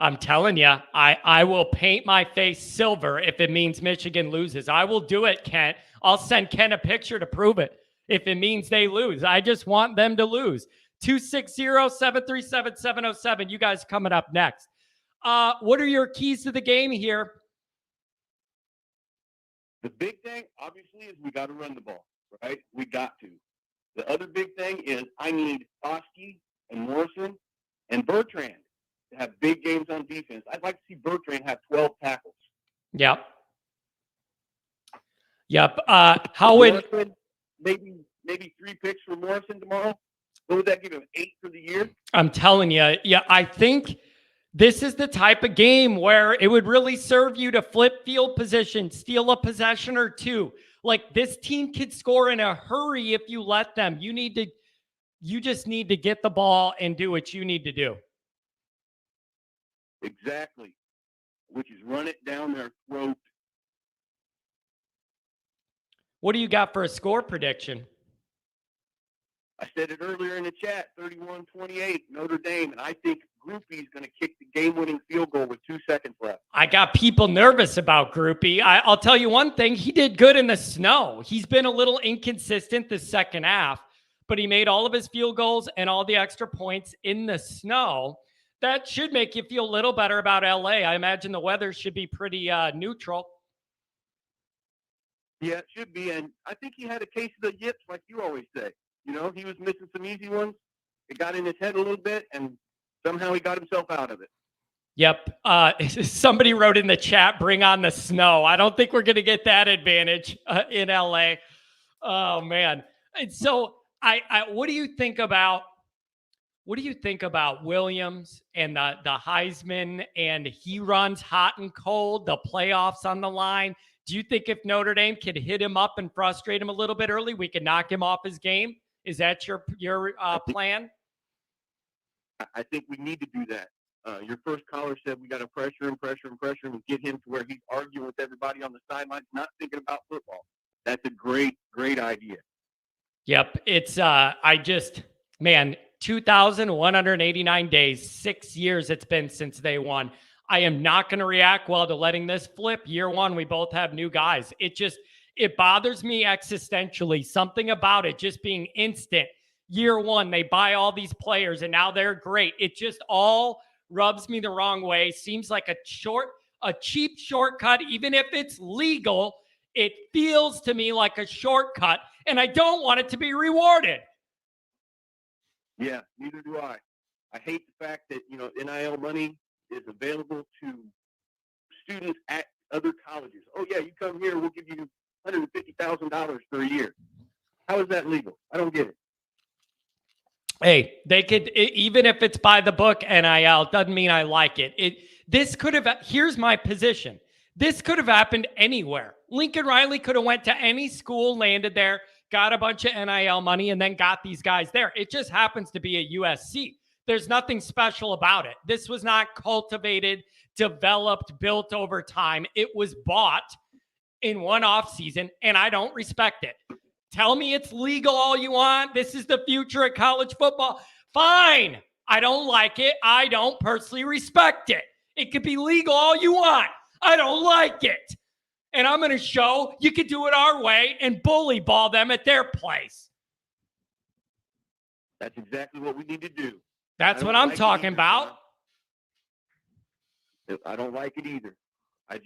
I'm telling you, I will paint my face silver if it means Michigan loses. I will do it, Kent. I'll send Kent a picture to prove it if it means they lose. I just want them to lose. 260-737-707. You guys coming up next. What are your keys to the game here? The big thing, obviously, is we got to run the ball, right? We got to. The other big thing is I need Oski and Morrison and Bertrand. have big games on defense. I'd like to see Bertrand have 12 tackles. Yep. How would Morrison, maybe 3 picks for Morrison tomorrow? What would that give him? 8 for the year? I'm telling you, I think this is the type of game where it would really serve you to flip field position, steal a possession or two. Like, this team could score in a hurry if you let them. You just need to get the ball and do what you need to do. Exactly. Which is run it down their throat. What do you got for a score prediction? I said it earlier in the chat, 31-28, Notre Dame, and I think Groupie's going to kick the game-winning field goal with 2 seconds left. I got people nervous about Groupie. I'll tell you one thing. He did good in the snow. He's been a little inconsistent the second half, but he made all of his field goals and all the extra points in the snow. That should make you feel a little better about LA. I imagine the weather should be pretty neutral. Yeah, it should be, and I think he had a case of the yips, like you always say. You know, he was missing some easy ones. It got in his head a little bit, and somehow he got himself out of it. Yep. Somebody wrote in the chat, bring on the snow. I don't think we're going to get that advantage in LA. Oh, man. And so what do you think about Williams and the Heisman, and he runs hot and cold, the playoffs on the line? Do you think if Notre Dame could hit him up and frustrate him a little bit early, we could knock him off his game? Is that your plan? I think we need to do that. Your first caller said we got to pressure him and get him to where he's arguing with everybody on the sidelines, not thinking about football. That's a great, great idea. Yep. It's, 2,189 days, 6 years it's been since they won. I am not going to react well to letting this flip. Year one, we both have new guys. It bothers me existentially. Something about it just being instant. Year one, they buy all these players and now they're great. It just all rubs me the wrong way. Seems like a cheap shortcut. Even if it's legal, it feels to me like a shortcut, and I don't want it to be rewarded. Yeah, neither do I. I hate the fact that, NIL money is available to students at other colleges. Oh, yeah, you come here, we'll give you $150,000 for a year. How is that legal? I don't get it. Hey, they could, even if it's by the book NIL, doesn't mean I like it. Here's my position. This could have happened anywhere. Lincoln Riley could have went to any school, landed there, got a bunch of NIL money, and then got these guys there. It just happens to be a USC. There's nothing special about it. This was not cultivated, developed, built over time. It was bought in one off season, and I don't respect it. Tell me it's legal all you want. This is the future of college football. Fine. I don't like it. I don't personally respect it. It could be legal all you want. I don't like it. And I'm going to show you can do it our way and bully ball them at their place. That's exactly what we need to do. That's what I'm talking about. I don't like it either. I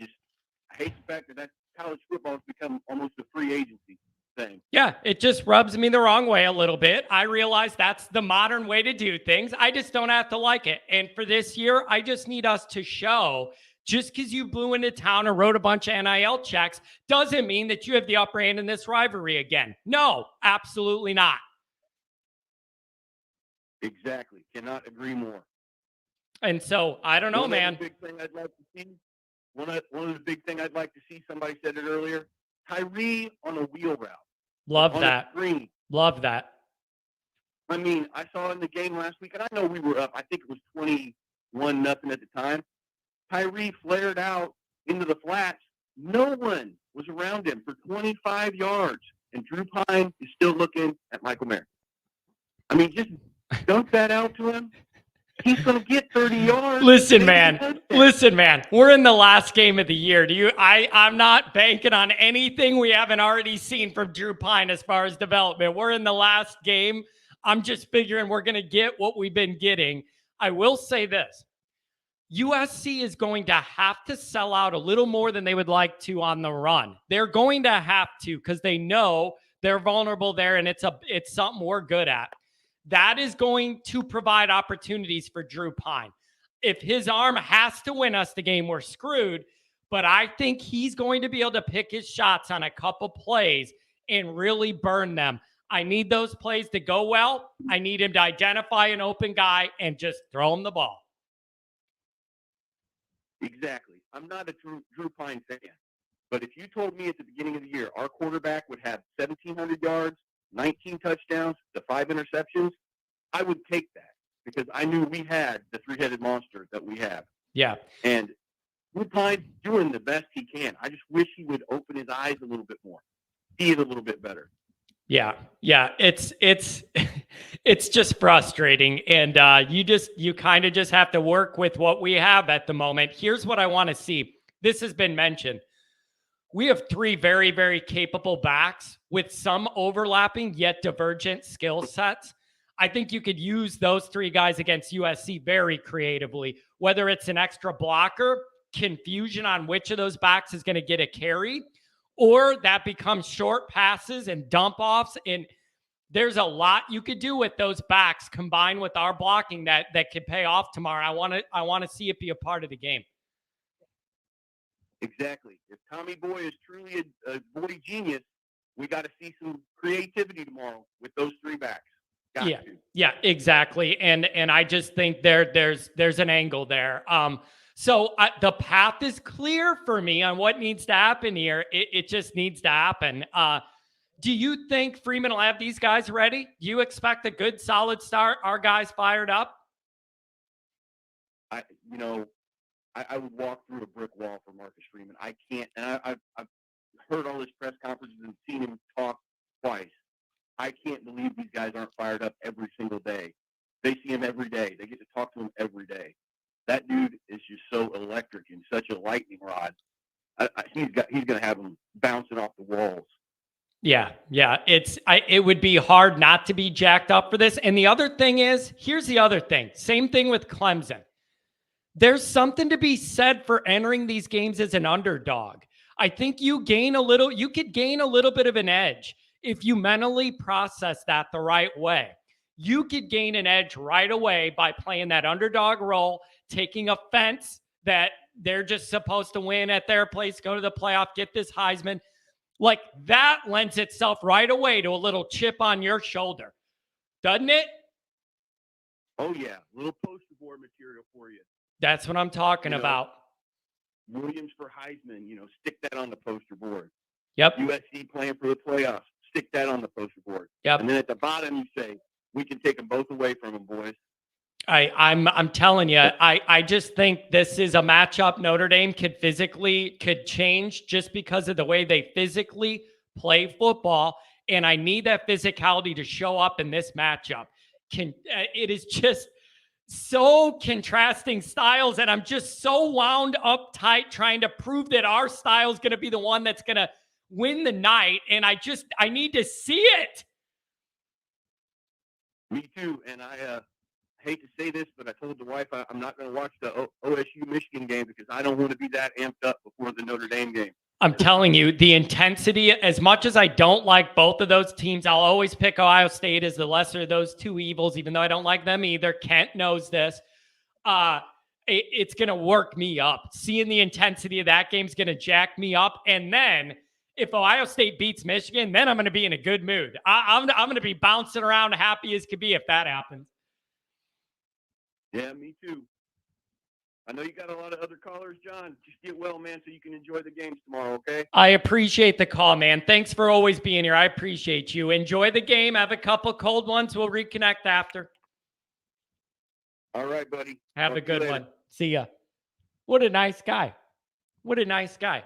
hate the fact that college football has become almost a free agency thing. Yeah, it just rubs me the wrong way a little bit. I realize that's the modern way to do things. I just don't have to like it. And for this year, I just need us to show, just because you blew into town and wrote a bunch of NIL checks doesn't mean that you have the upper hand in this rivalry again. No, absolutely not. Exactly. Cannot agree more. And so, I don't know, man. Big thing I'd like to see, one of the big thing I'd like to see, somebody said it earlier, Tyree on a wheel route. Love on that. A screen. Love that. I mean, I saw in the game last week, and I know we were up, I think it was 21-0 at the time. Tyree flared out into the flats. No one was around him for 25 yards, and Drew Pine is still looking at Michael Mayer. I mean, just dunk that out to him. He's going to get 30 yards. Listen, man. We're in the last game of the year. I'm not banking on anything we haven't already seen from Drew Pine as far as development. We're in the last game. I'm just figuring we're going to get what we've been getting. I will say this. USC is going to have to sell out a little more than they would like to on the run. They're going to have to, because they know they're vulnerable there, and it's something we're good at. That is going to provide opportunities for Drew Pine. if his arm has to win us the game, we're screwed. But I think he's going to be able to pick his shots on a couple plays and really burn them. I need those plays to go well. I need him to identify an open guy and just throw him the ball. Exactly. I'm not a Drew Pine fan, but if you told me at the beginning of the year our quarterback would have 1,700 yards, 19 touchdowns, to 5 interceptions, I would take that because I knew we had the three-headed monster that we have. Yeah. And Drew Pine's doing the best he can. I just wish he would open his eyes a little bit more, see it a little bit better. Yeah. It's it's just frustrating, and you kind of just have to work with what we have at the moment. Here's what I want to see. This has been mentioned. We have 3 very, very capable backs with some overlapping yet divergent skill sets. I think you could use those 3 guys against USC very creatively, whether it's an extra blocker, confusion on which of those backs is going to get a carry, or that becomes short passes and dump offs. And there's a lot you could do with those backs combined with our blocking that could pay off tomorrow. I want to see it be a part of the game. Exactly. If Tommy Boy is truly a boy genius, we got to see some creativity tomorrow with those 3 backs. Yeah, exactly. And I just think there's an angle there. So the path is clear for me on what needs to happen here. It just needs to happen. Do you think Freeman will have these guys ready? Do you expect a good, solid start? Our guys fired up? I would walk through a brick wall for Marcus Freeman. I can't, and I've heard all his press conferences and seen him talk twice. I can't believe these guys aren't fired up every single day. They see him every day. They get to talk to him every day. That dude is just so electric and such a lightning rod. He's going to have them bouncing off the walls. Yeah. It would be hard not to be jacked up for this. And the other thing is, here's the other thing. Same thing with Clemson. There's something to be said for entering these games as an underdog. I think you could gain a little bit of an edge if you mentally process that the right way. You could gain an edge right away by playing that underdog role, taking offense that they're just supposed to win at their place, go to the playoff, get this Heisman. Like, that lends itself right away to a little chip on your shoulder, doesn't it? Oh, yeah. A little poster board material for you. That's what I'm talking about. Williams for Heisman, stick that on the poster board. Yep. USC playing for the playoffs, stick that on the poster board. Yep. And then at the bottom, you say, we can take them both away from them, boys. I'm telling you, I just think this is a matchup Notre Dame could change just because of the way they physically play football. And I need that physicality to show up in this matchup. It is just so contrasting styles, and I'm just so wound up tight trying to prove that our style is going to be the one that's going to win the night. And I need to see it. Me too. And I hate to say this, but I told the wife I'm not going to watch the OSU Michigan game because I don't want to be that amped up before the Notre Dame game. I'm telling you, the intensity, as much as I don't like both of those teams, I'll always pick Ohio State as the lesser of those two evils, even though I don't like them either. Kent knows this. It's going to work me up. Seeing the intensity of that game is going to jack me up. And then if Ohio State beats Michigan, then I'm going to be in a good mood. I'm going to be bouncing around happy as could be if that happens. Yeah, me too. I know you got a lot of other callers, John. Just get well, man, so you can enjoy the games tomorrow, okay? I appreciate the call, man. Thanks for always being here. I appreciate you. Enjoy the game. Have a couple cold ones. We'll reconnect after. All right, buddy. Have a good one. See ya. What a nice guy. What a nice guy.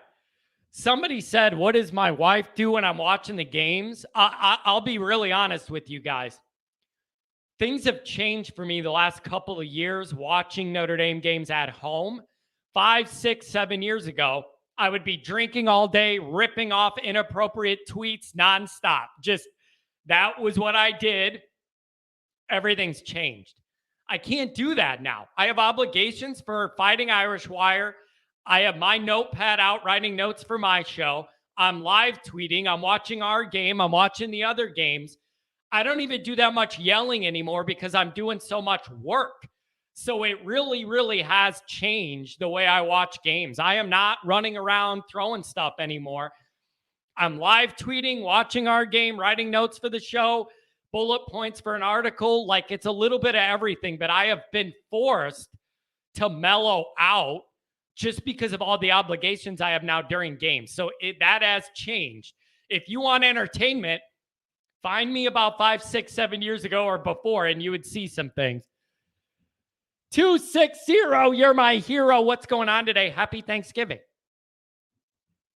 Somebody said, what does my wife do when I'm watching the games? I'll be really honest with you guys. Things have changed for me the last couple of years watching Notre Dame games at home. 5, 6, 7 years ago, I would be drinking all day, ripping off inappropriate tweets nonstop. Just that was what I did. Everything's changed. I can't do that now. I have obligations for Fighting Irish Wire. I have my notepad out writing notes for my show. I'm live tweeting. I'm watching our game. I'm watching the other games. I don't even do that much yelling anymore because I'm doing so much work. So it really, really has changed the way I watch games. I am not running around throwing stuff anymore. I'm live tweeting, watching our game, writing notes for the show, bullet points for an article. Like, it's a little bit of everything, but I have been forced to mellow out just because of all the obligations I have now during games. So that has changed. If you want entertainment, find me about 5, 6, 7 years ago or before, and you would see some things. 260, you're my hero. What's going on today? Happy Thanksgiving.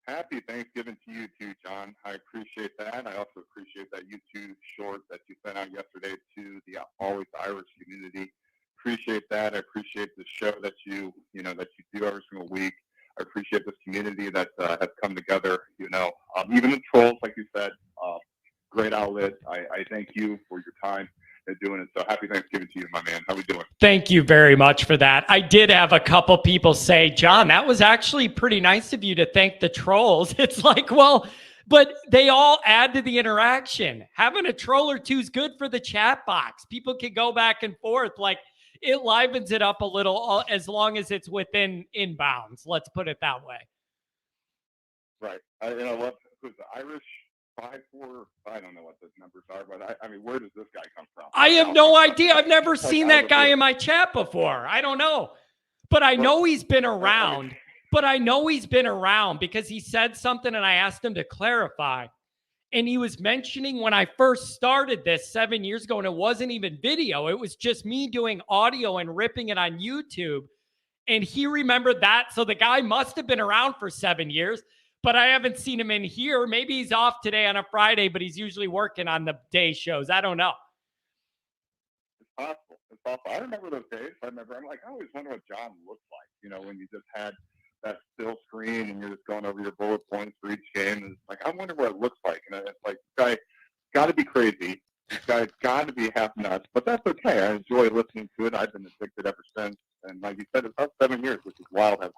Happy Thanksgiving to you too, John. I appreciate that. I also appreciate that YouTube short that you sent out yesterday to the Always Irish community. Appreciate that. I appreciate the show that you do every single week. I appreciate this community that has come together. Even the trolls, like you said, great outlet. I thank you for your time and doing it. So happy Thanksgiving to you, my man. How we doing? Thank you very much for that. I did have a couple people say, John, that was actually pretty nice of you to thank the trolls. It's like, well, but they all add to the interaction. Having a troll or two is good for the chat box. People can go back and forth. Like, it livens it up a little as long as it's within inbounds. Let's put it that way. Right. I love who's the Irish 5-4. I don't know what those numbers are, but I mean, where does this guy come from? I have no idea. I've never seen that guy in my chat before. I don't know, but I know he's been around. But I know he's been around because he said something, and I asked him to clarify. And he was mentioning when I first started this 7 years ago, and it wasn't even video. It was just me doing audio and ripping it on YouTube. And he remembered that. So the guy must have been around for 7 years, but I haven't seen him in here. Maybe he's off today on a Friday, but he's usually working on the day shows. I don't know. It's possible. It's possible. I remember those days. I always wonder what John looked like, when you just had that still screen and you're just going over your bullet points for each game. And it's like, I wonder what it looks like. And it's like, this guy got to be crazy. This guy's got to be half nuts, but that's okay. I enjoy listening to it. I've been addicted ever since. And like you said, it's about 7 years, which is wild how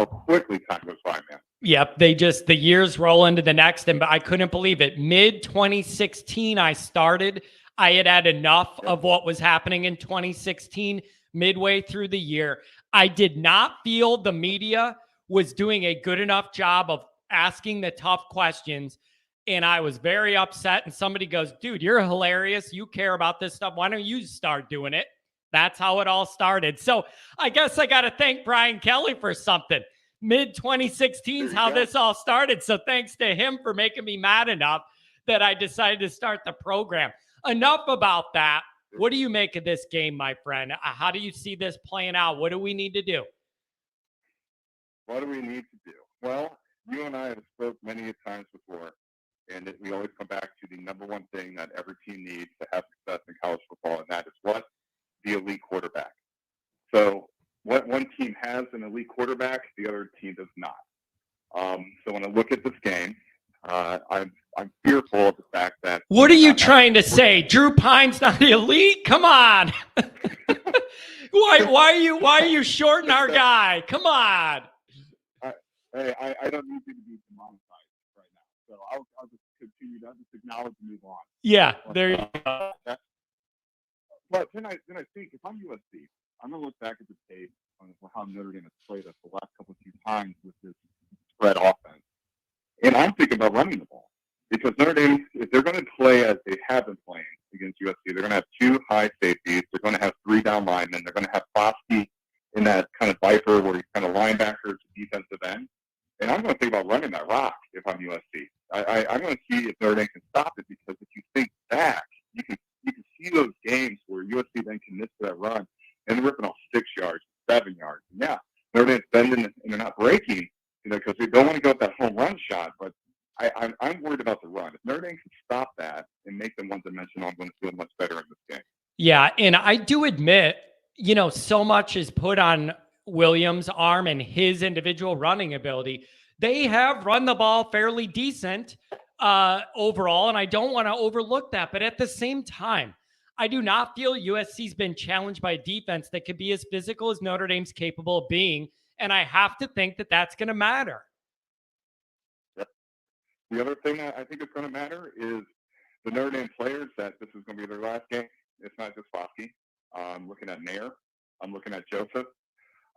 quickly time goes by, man. Yep. The years roll into the next, and I couldn't believe it. Mid 2016, I started. I had enough of what was happening in 2016, midway through the year. I did not feel the media was doing a good enough job of asking the tough questions. And I was very upset. And somebody goes, dude, you're hilarious. You care about this stuff. Why don't you start doing it? That's how it all started. So I guess I got to thank Brian Kelly for something. Mid 2016 is how this all started. So thanks to him for making me mad enough that I decided to start the program. Enough about that. What do you make of this game, my friend? How do you see this playing out? What do we need to do? What do we need to do? Well, you and I have spoke many times before, and we always come back to the number one thing that every team needs to have success in college football, and that is what? The elite quarterback. So what one team has an elite quarterback, the other team does not. So when I look at this game, I'm fearful of the fact that. What are you trying to say? Drew Pine's not the elite? Come on. Why are you shorting our guy? Come on. Hey, I don't need you to be demonetized right now, so I'll just continue to acknowledge and move on. Yeah, there you go. But then I think if I'm USC, I'm gonna look back at the tape on how Notre Dame has played us the last few times with this spread offense, and I'm thinking about running the ball because Notre Dame, if they're going to play as they have been playing against USC, they're going to have 2 high safeties, they're going to have 3 down linemen, they're going to have Foskey in that kind of viper where he's kind of linebacker to defensive end, and I'm going to think about running that rock if I'm USC. I'm going to see if Notre Dame can stop it because if you think back, you can see those games where USC then can miss that run and they're ripping off 6 yards, 7 yards. And yeah, Notre Dame's bending and they're not breaking, because they don't want to go with that home run shot. But I'm worried about the run. If Notre Dame can stop that and make them one-dimensional, I'm going to feel much better in this game. Yeah, and I do admit, so much is put on Williams' arm and his individual running ability. They have run the ball fairly decent overall, and I don't want to overlook that. But at the same time, I do not feel USC's been challenged by a defense that could be as physical as Notre Dame's capable of being, and I have to think that that's going to matter. Yep. The other thing that I think is going to matter is the Notre Dame players that this is going to be their last game. It's not just Foskey. I'm looking at Mayer. I'm looking at Joseph.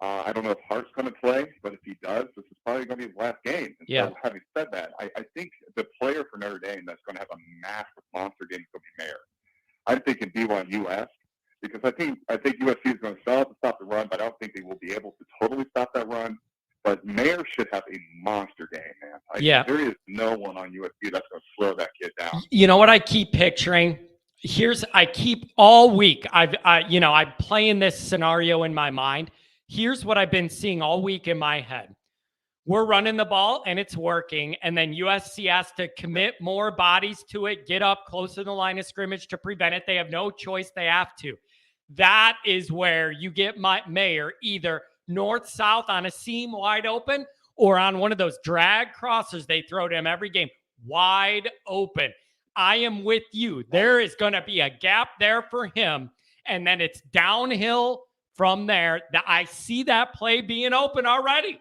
I don't know if Hart's going to play, but if he does, this is probably going to be his last game. And Yeah. so having said that, I think the player for Notre Dame that's going to have a massive monster game is going to be Mayer. I'm thinking BYU-esque because I think USC is going to stop the run, but I don't think they will be able to totally stop that run. But Mayer should have a monster game, man. There is no one on USC that's going to slow that kid down. You know what I keep picturing? I keep all week. I'm playing this scenario in my mind. Here's what I've been seeing all week in my head. We're running the ball and it's working. And then USC has to commit more bodies to it, get up close to the line of scrimmage to prevent it. They have no choice. They have to. That is where you get Mayer either north-south on a seam wide open or on one of those drag crossers they throw to him every game wide open. I am with you. There is going to be a gap there for him. And then it's downhill from there. I see that play being open already.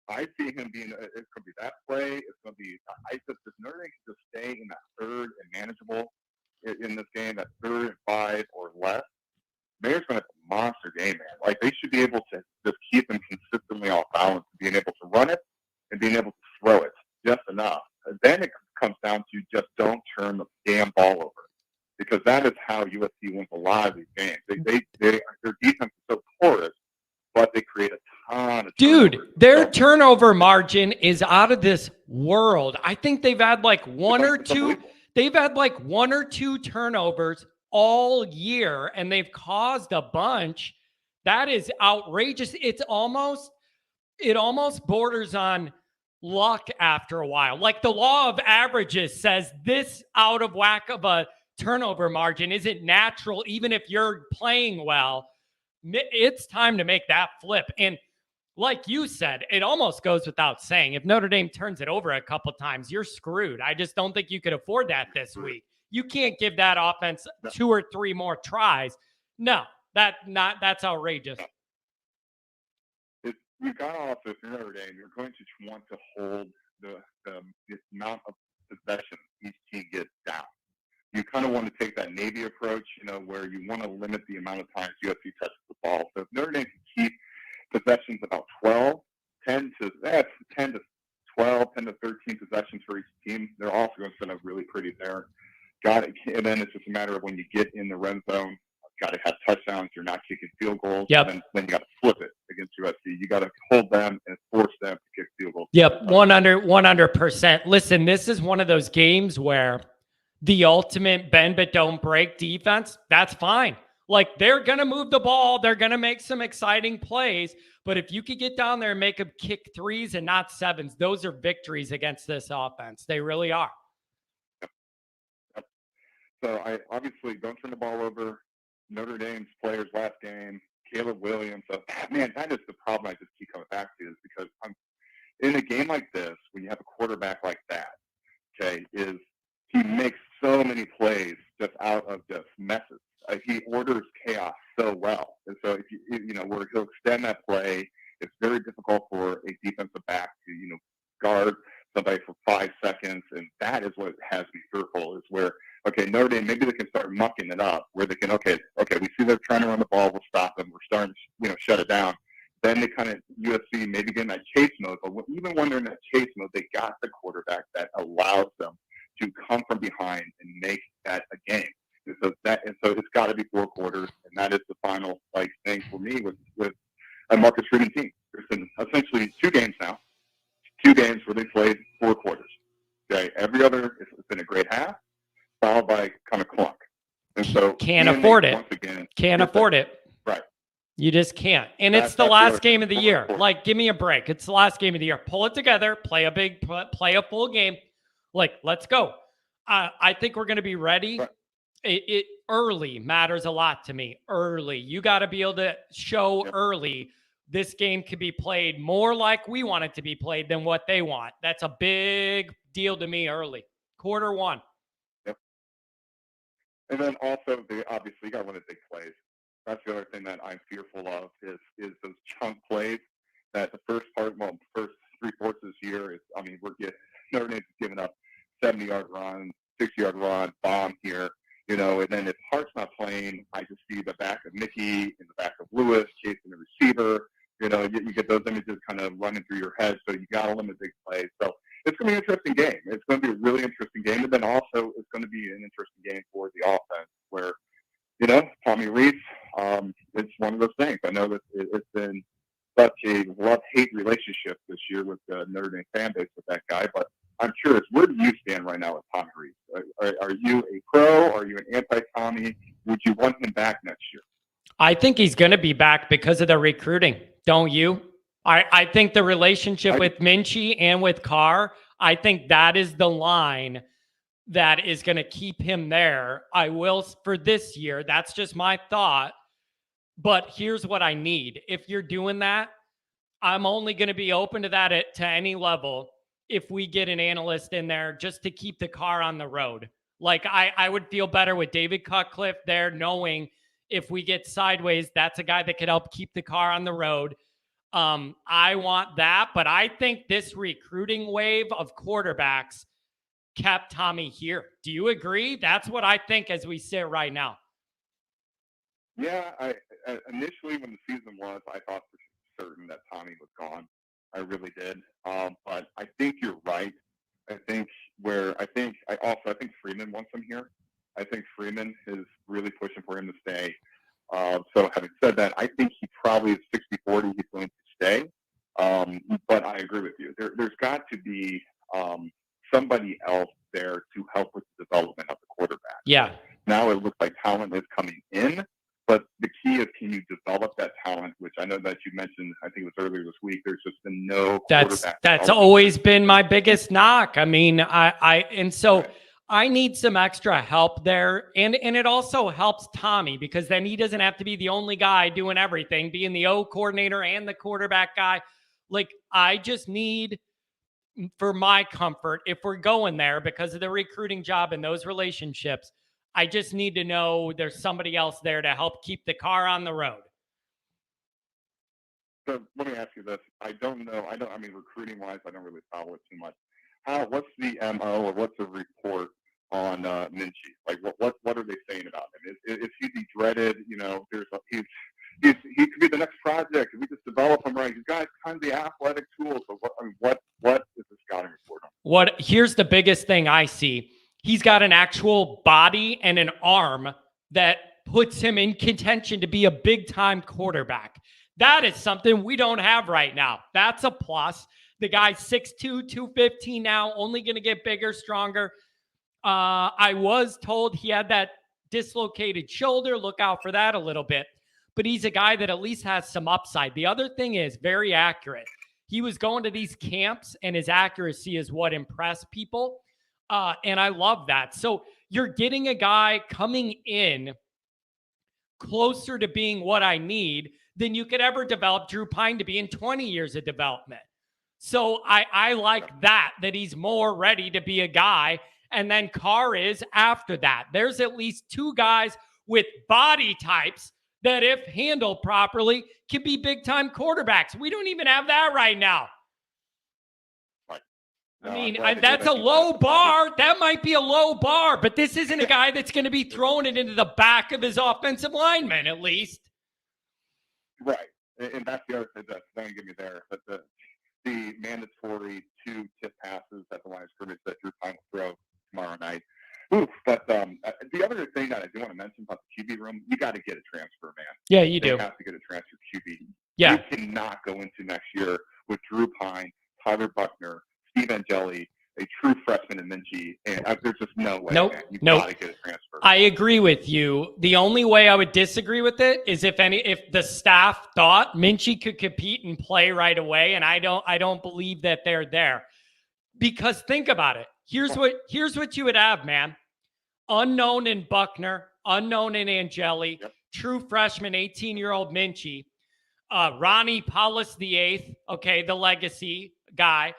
I see him being, it's going to be that play. It's going to be, if Notre Dame can just stay in that third and manageable in this game, that 3rd and 5 or less, Mayer's going to have a monster game, man. Like, they should be able to just keep him consistently off balance, being able to run it and being able to throw it just enough. And then it comes down to just don't turn the damn ball over, because that is how USC wins a lot of these games. Their defense is so porous, but they create a ton of turnovers. Dude, their turnover margin is out of this world. I think they've had like one or two turnovers all year, and they've caused a bunch. That is outrageous. It almost borders on luck after a while. Like the law of averages says this out of whack of a turnover margin isn't natural, even if you're playing well. It's time to make that flip. And like you said, it almost goes without saying, if Notre Dame turns it over a couple times, you're screwed. I just don't think you could afford that this week. You can't give that offense 2 or 3 more tries. No, that's outrageous. You got to also, if you're Notre Dame, you're going to want to hold the amount of possession each team gets down. You kind of want to take that Navy approach, where you want to limit the amount of times USC touches the ball. So if Notre Dame can keep possessions about 10 to 12, 10 to 13 possessions for each team, they're also going to send up really pretty there. Got it. And then it's just a matter of when you get in the red zone, got to have touchdowns. You're not kicking field goals. Yep. And then you got to flip it against USC. You got to hold them and force them to kick field goals. Yep, 100%. Listen, this is one of those games where the ultimate bend but don't break defense, that's fine. Like, they're going to move the ball. They're going to make some exciting plays. But if you could get down there and make them kick 3s and not 7s, those are victories against this offense. They really are. Yep. So I obviously don't turn the ball over. Notre Dame's players last game, Caleb Williams. So, man, that is the problem I just keep coming back to, is because in a game like this, when you have a quarterback like that, is he makes so many plays just out of just messes. He orders chaos so well. And so if where he'll extend that play, it's very difficult for a defensive back to, guard somebody for 5 seconds. And that is what has me fearful, is where, Notre Dame, maybe they can start mucking it up, where they can, we see they're trying to run the ball, we'll stop them. We're starting to, shut it down. Then they kind of, USC maybe get in that chase mode. But even when they're in that chase mode, they got the quarterback that allows them to come from behind and make that a game. And so it's got to be 4 quarters, and that is the final thing for me with a Marcus Freeman team. There's been essentially 2 games now, 2 games where they played 4 quarters. Every other, it's been a great half, followed by kind of clunk. And so can't afford it. Once again, can't afford it. Right. You just can't. And it's the last game of the year. Like, give me a break. It's the last game of the year. Pull it together. Play a full game. Let's go. I think we're going to be ready. Right. It early matters a lot to me. Early. You got to be able to show early this game could be played more like we want it to be played than what they want. That's a big deal to me early. Quarter 1. Yep. And then also, obviously, you got to win the big plays. That's the other thing that I'm fearful of is those chunk plays that the first 3/4 this year is, Notre Dame's giving up 70-yard run, 60-yard run, bomb here. You know, and then if Hart's not playing, I just see the back of Mickey and the back of Lewis chasing the receiver. You know, you get those images kind of running through your head, so you got to limit big plays. So it's going to be an interesting game. It's going to be a really interesting game, and then also it's going to be an interesting game for the offense where, you know, Tommy Rees, it's one of those things. I know that it's been such a love-hate relationship this year with the Notre Dame fan base with that guy, but I'm curious, where do you stand right now with Tommy Rees? Are you a pro? Are you an anti-Tommy? Would you want him back next year? I think he's going to be back because of the recruiting. Don't you? I think the relationship with Minchie and with Carr, I think that is the line that is going to keep him there. I will for this year. That's just my thought. But here's what I need. If you're doing that, I'm only going to be open to that to any level if we get an analyst in there just to keep the car on the road. Like I would feel better with David Cutcliffe there, knowing if we get sideways, that's a guy that could help keep the car on the road. I want that, but I think this recruiting wave of quarterbacks kept Tommy here. Do you agree? That's what I think as we sit right now. Yeah, initially when the season was, I thought for certain that Tommy was gone. I really did. But I think you're right. I think Freeman wants him here. I think Freeman is really pushing for him to stay. So having said that, I think he probably is 60-40. He's going to stay. But I agree with you. There's got to be somebody else there to help with the development of the quarterback. Yeah. Now it looks like talent is coming in. But the key is, can you develop that talent, which I know that you mentioned, I think it was earlier this week, there's just been no quarterback. That's always been my biggest knock. I mean, I need some extra help there. And it also helps Tommy because then he doesn't have to be the only guy doing everything, being the O coordinator and the quarterback guy. Like, I just need, for my comfort, if we're going there because of the recruiting job and those relationships, I just need to know there's somebody else there to help keep the car on the road. So let me ask you this. I don't know. I mean, recruiting-wise, I don't really follow it too much. What's the MO or what's the report on Minchie? Like, what are they saying about him? Is he the dreaded, you know, he could be the next project. If we just develop him right, he's got kind of the athletic tools. But what is the scouting report on? Here's the biggest thing I see. He's got an actual body and an arm that puts him in contention to be a big-time quarterback. That is something we don't have right now. That's a plus. The guy's 6'2", 215 now, only going to get bigger, stronger. I was told he had that dislocated shoulder. Look out for that a little bit. But he's a guy that at least has some upside. The other thing is very accurate. He was going to these camps, and his accuracy is what impressed people. And I love that. So you're getting a guy coming in closer to being what I need than you could ever develop Drew Pine to be in 20 years of development. So I like that he's more ready to be a guy. And then Carr is after that. There's at least two guys with body types that, if handled properly, can be big-time quarterbacks. We don't even have that right now. I mean, that's a low bar. That might be a low bar, but this isn't a guy that's going to be throwing it into the back of his offensive lineman, at least. Right. And that's the other thing that's going to get me there. But the mandatory 2 tip passes at the line of scrimmage that Drew Pine will throw tomorrow night. Oof. But the other thing that I do want to mention about the QB room, you got to get a transfer, man. Yeah, you do. You have to get a transfer QB. Yeah. You cannot go into next year with Drew Pine, Tyler Buckner, Steve Angeli, a true freshman in Minchie, and there's just no way. Nope. Man. You Nope. got to get a transfer. I agree with you. The only way I would disagree with it is if the staff thought Minchie could compete and play right away, and I don't believe that they're there. Because think about it. Here's what you would have, man. Unknown in Buckner, unknown in Angeli, Yep. True freshman, 18-year-old Minchie, Ronnie Paulus VIII, okay, the legacy guy.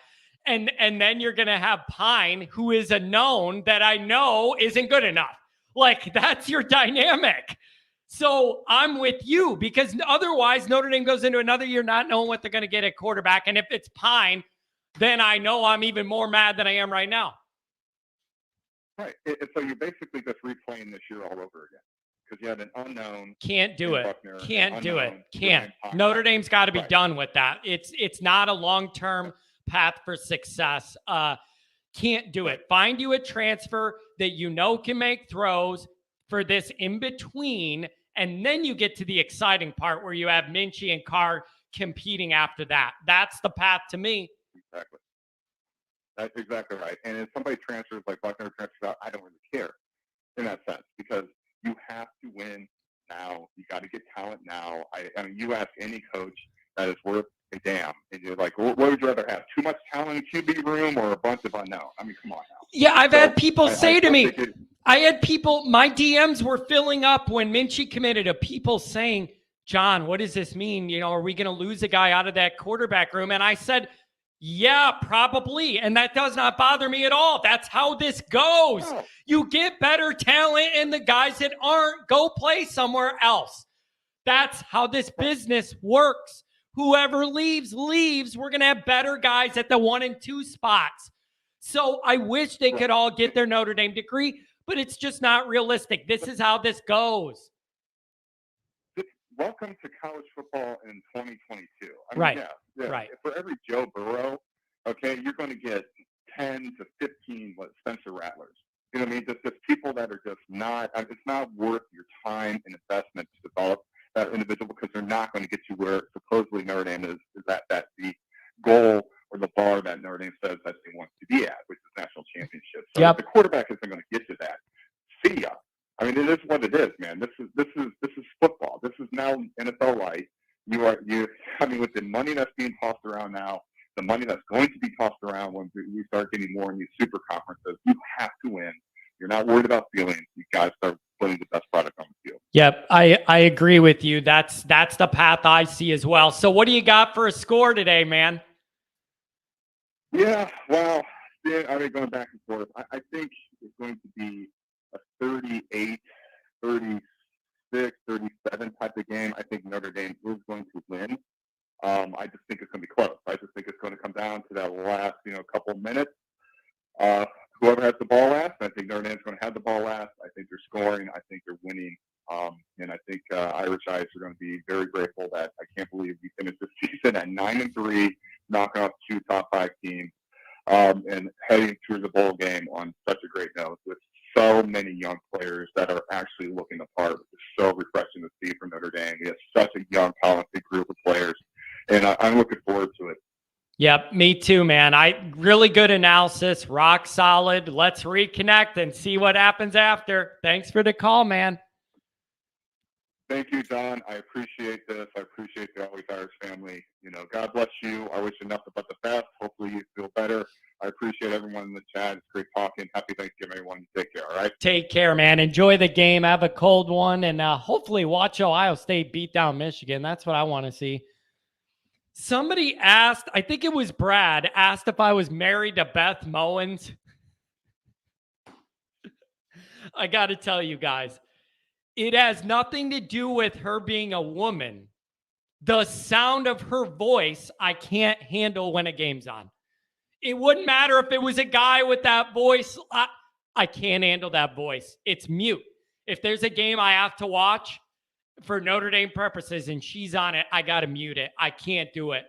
And then you're going to have Pine, who is a known that I know isn't good enough. Like, that's your dynamic. So I'm with you, because otherwise Notre Dame goes into another year not knowing what they're going to get at quarterback. And if it's Pine, then I know I'm even more mad than I am right now. Right. So you're basically just replaying this year all over again because you had an unknown. Can't do in it. Buckner, Can't do it. unknown Can't. Ryan Notre Fox. Dame's got to be Right. done with that. It's not a long-term path for success. Can't do it. Find you a transfer that you know can make throws for this in between, and then you get to the exciting part where you have Minchie and Carr competing after that. That's the path to me. Exactly. That's exactly right. And if somebody transfers like Buckner transfers out, I don't really care in that sense because you have to win now. You got to get talent now. I mean, you ask any coach that is worth a damn, and you're like, what would you rather have? Too much talent in QB room or a bunch of unknown? I mean, come on now. Yeah, I've had people say to me, think I had people, my DMs were filling up when Minchie committed of people saying, John, what does this mean? You know, are we going to lose a guy out of that quarterback room? And I said, yeah, probably. And that does not bother me at all. That's how this goes. No. You get better talent, and the guys that aren't, go play somewhere else. That's how this business works. Whoever leaves, leaves. We're going to have better guys at the 1 and 2 spots. So I wish they could all get their Notre Dame degree, but it's just not realistic. This is how this goes. Welcome to college football in 2022. I mean, Right. Yeah. Right. For every Joe Burrow, okay, you're going to get 10 to 15 Spencer Rattlers. You know what I mean? Just people that are just not. It's not worth your time and investment to develop that individual because they're not going to get you where supposedly Notre Dame is that the goal or the bar that Notre Dame says that they want to be at, which is national championship. So Yep. if the quarterback isn't going to get you that, see ya. I mean, it is what it is, man. This is football. This is now NFL life. I mean, with the money that's being tossed around now, the money that's going to be tossed around when we start getting more in these super conferences, you have to win. You're not worried about feelings. You got to start putting the best product on the field. Yep, I agree with you. That's the path I see as well. So what do you got for a score today, man? Yeah, well, I mean, going back and forth, I think it's going to be a 38, 36, 37 type of game. I think Notre Dame is going to win. I just think it's going to be close. I just think it's going to come down to that last, couple of minutes. Whoever has the ball last, I think Notre Dame's going to have the ball last. I think they're scoring. I think they're winning. And I think Irish Ice are going to be very grateful that I can't believe we finished this season at 9-3, knocking off 2 top 5 teams, and heading through the bowl game on such a great note with so many young players that are actually looking the part. It's so refreshing to see from Notre Dame. We have such a young, talented group of players, and I'm looking forward to it. Yep, me too, man. Really good analysis, rock solid. Let's reconnect and see what happens after. Thanks for the call, man. Thank you, Don. I appreciate this. I appreciate the Always Irish family. God bless you. I wish you nothing but the best. Hopefully you feel better. I appreciate everyone in the chat. It's great talking. Happy Thanksgiving, everyone. Take care, all right? Take care, man. Enjoy the game. Have a cold one, and hopefully watch Ohio State beat down Michigan. That's what I want to see. Somebody asked, I think it was Brad, asked if I was married to Beth Mowens. I got to tell you guys, it has nothing to do with her being a woman. The sound of her voice, I can't handle when a game's on. It wouldn't matter if it was a guy with that voice. I can't handle that voice. It's mute. If there's a game I have to watch for Notre Dame purposes and she's on it, I got to mute it. I can't do it.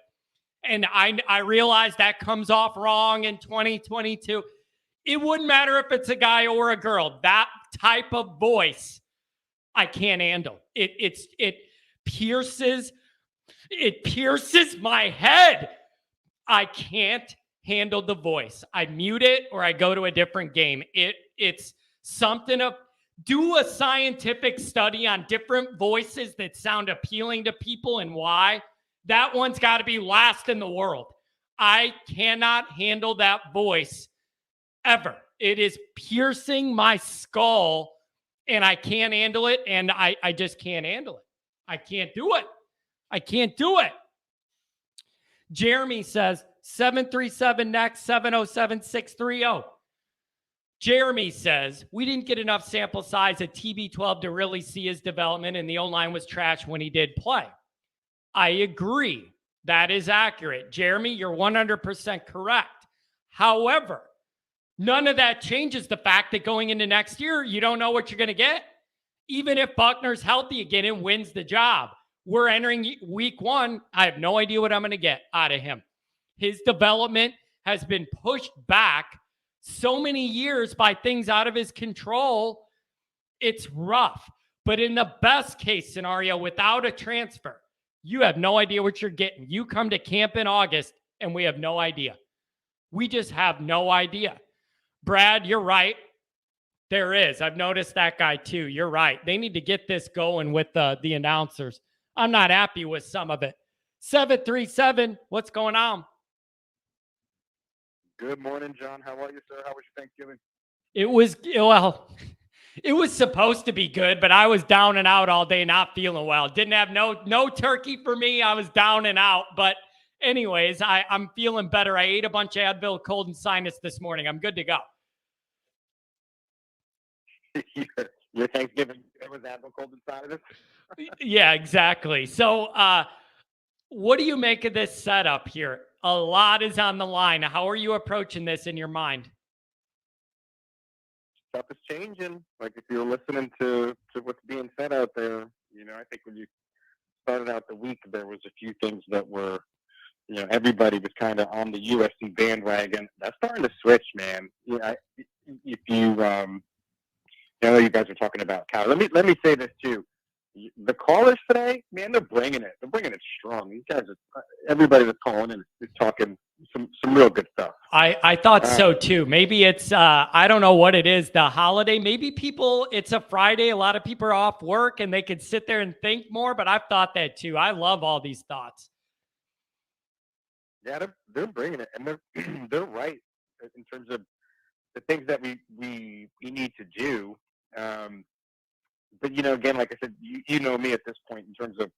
And I realize that comes off wrong in 2022. It wouldn't matter if it's a guy or a girl. That type of voice, I can't handle. It pierces my head. I can't handle the voice. I mute it or I go to a different game. It's something of, do a scientific study on different voices that sound appealing to people and why. That one's got to be last in the world. I cannot handle that voice ever. It is piercing my skull and I can't handle it. And I just can't handle it. I can't do it. I can't do it. Jeremy says 737 next 707-630. Jeremy says, we didn't get enough sample size at TB12 to really see his development, and the O-line was trash when he did play. I agree. That is accurate. Jeremy, you're 100% correct. However, None of that changes the fact that going into next year, you don't know what you're going to get. Even if Buckner's healthy again and wins the job, we're entering week 1. I have no idea what I'm going to get out of him. His development has been pushed back so many years by things out of his control. It's rough. But in the best case scenario, without a transfer, you have no idea what you're getting. You come to camp in August and we have no idea. We just have no idea. Brad, you're right. There is. I've noticed that guy too. You're right. They need to get this going with the announcers. I'm not happy with some of it. 737, what's going on? Good morning, John. How are you, sir? How was your Thanksgiving? It was supposed to be good, but I was down and out all day, not feeling well. Didn't have no turkey for me. I was down and out. But anyways, I'm feeling better. I ate a bunch of Advil, cold and sinus this morning. I'm good to go. Your Thanksgiving was Advil, cold and sinus? Yeah, exactly. So what do you make of this setup here? A lot is on the line. How are you approaching this in your mind? Stuff is changing. Like if you're listening to what's being said out there, I think when you started out the week, there was a few things that were, everybody was kind of on the USC bandwagon. That's starting to switch, man. If you, I know you guys are talking about Cal. Let me say this too. The callers today, man, they're bringing it. They're bringing it strong. These guys are, everybody that's calling in is talking some real good stuff. I thought so too. Maybe it's, I don't know what it is, the holiday. Maybe it's a Friday. A lot of people are off work and they could sit there and think more, but I've thought that too. I love all these thoughts. Yeah, they're bringing it, and they're right in terms of the things that we need to do. But again, like I said, you know me at this point in terms of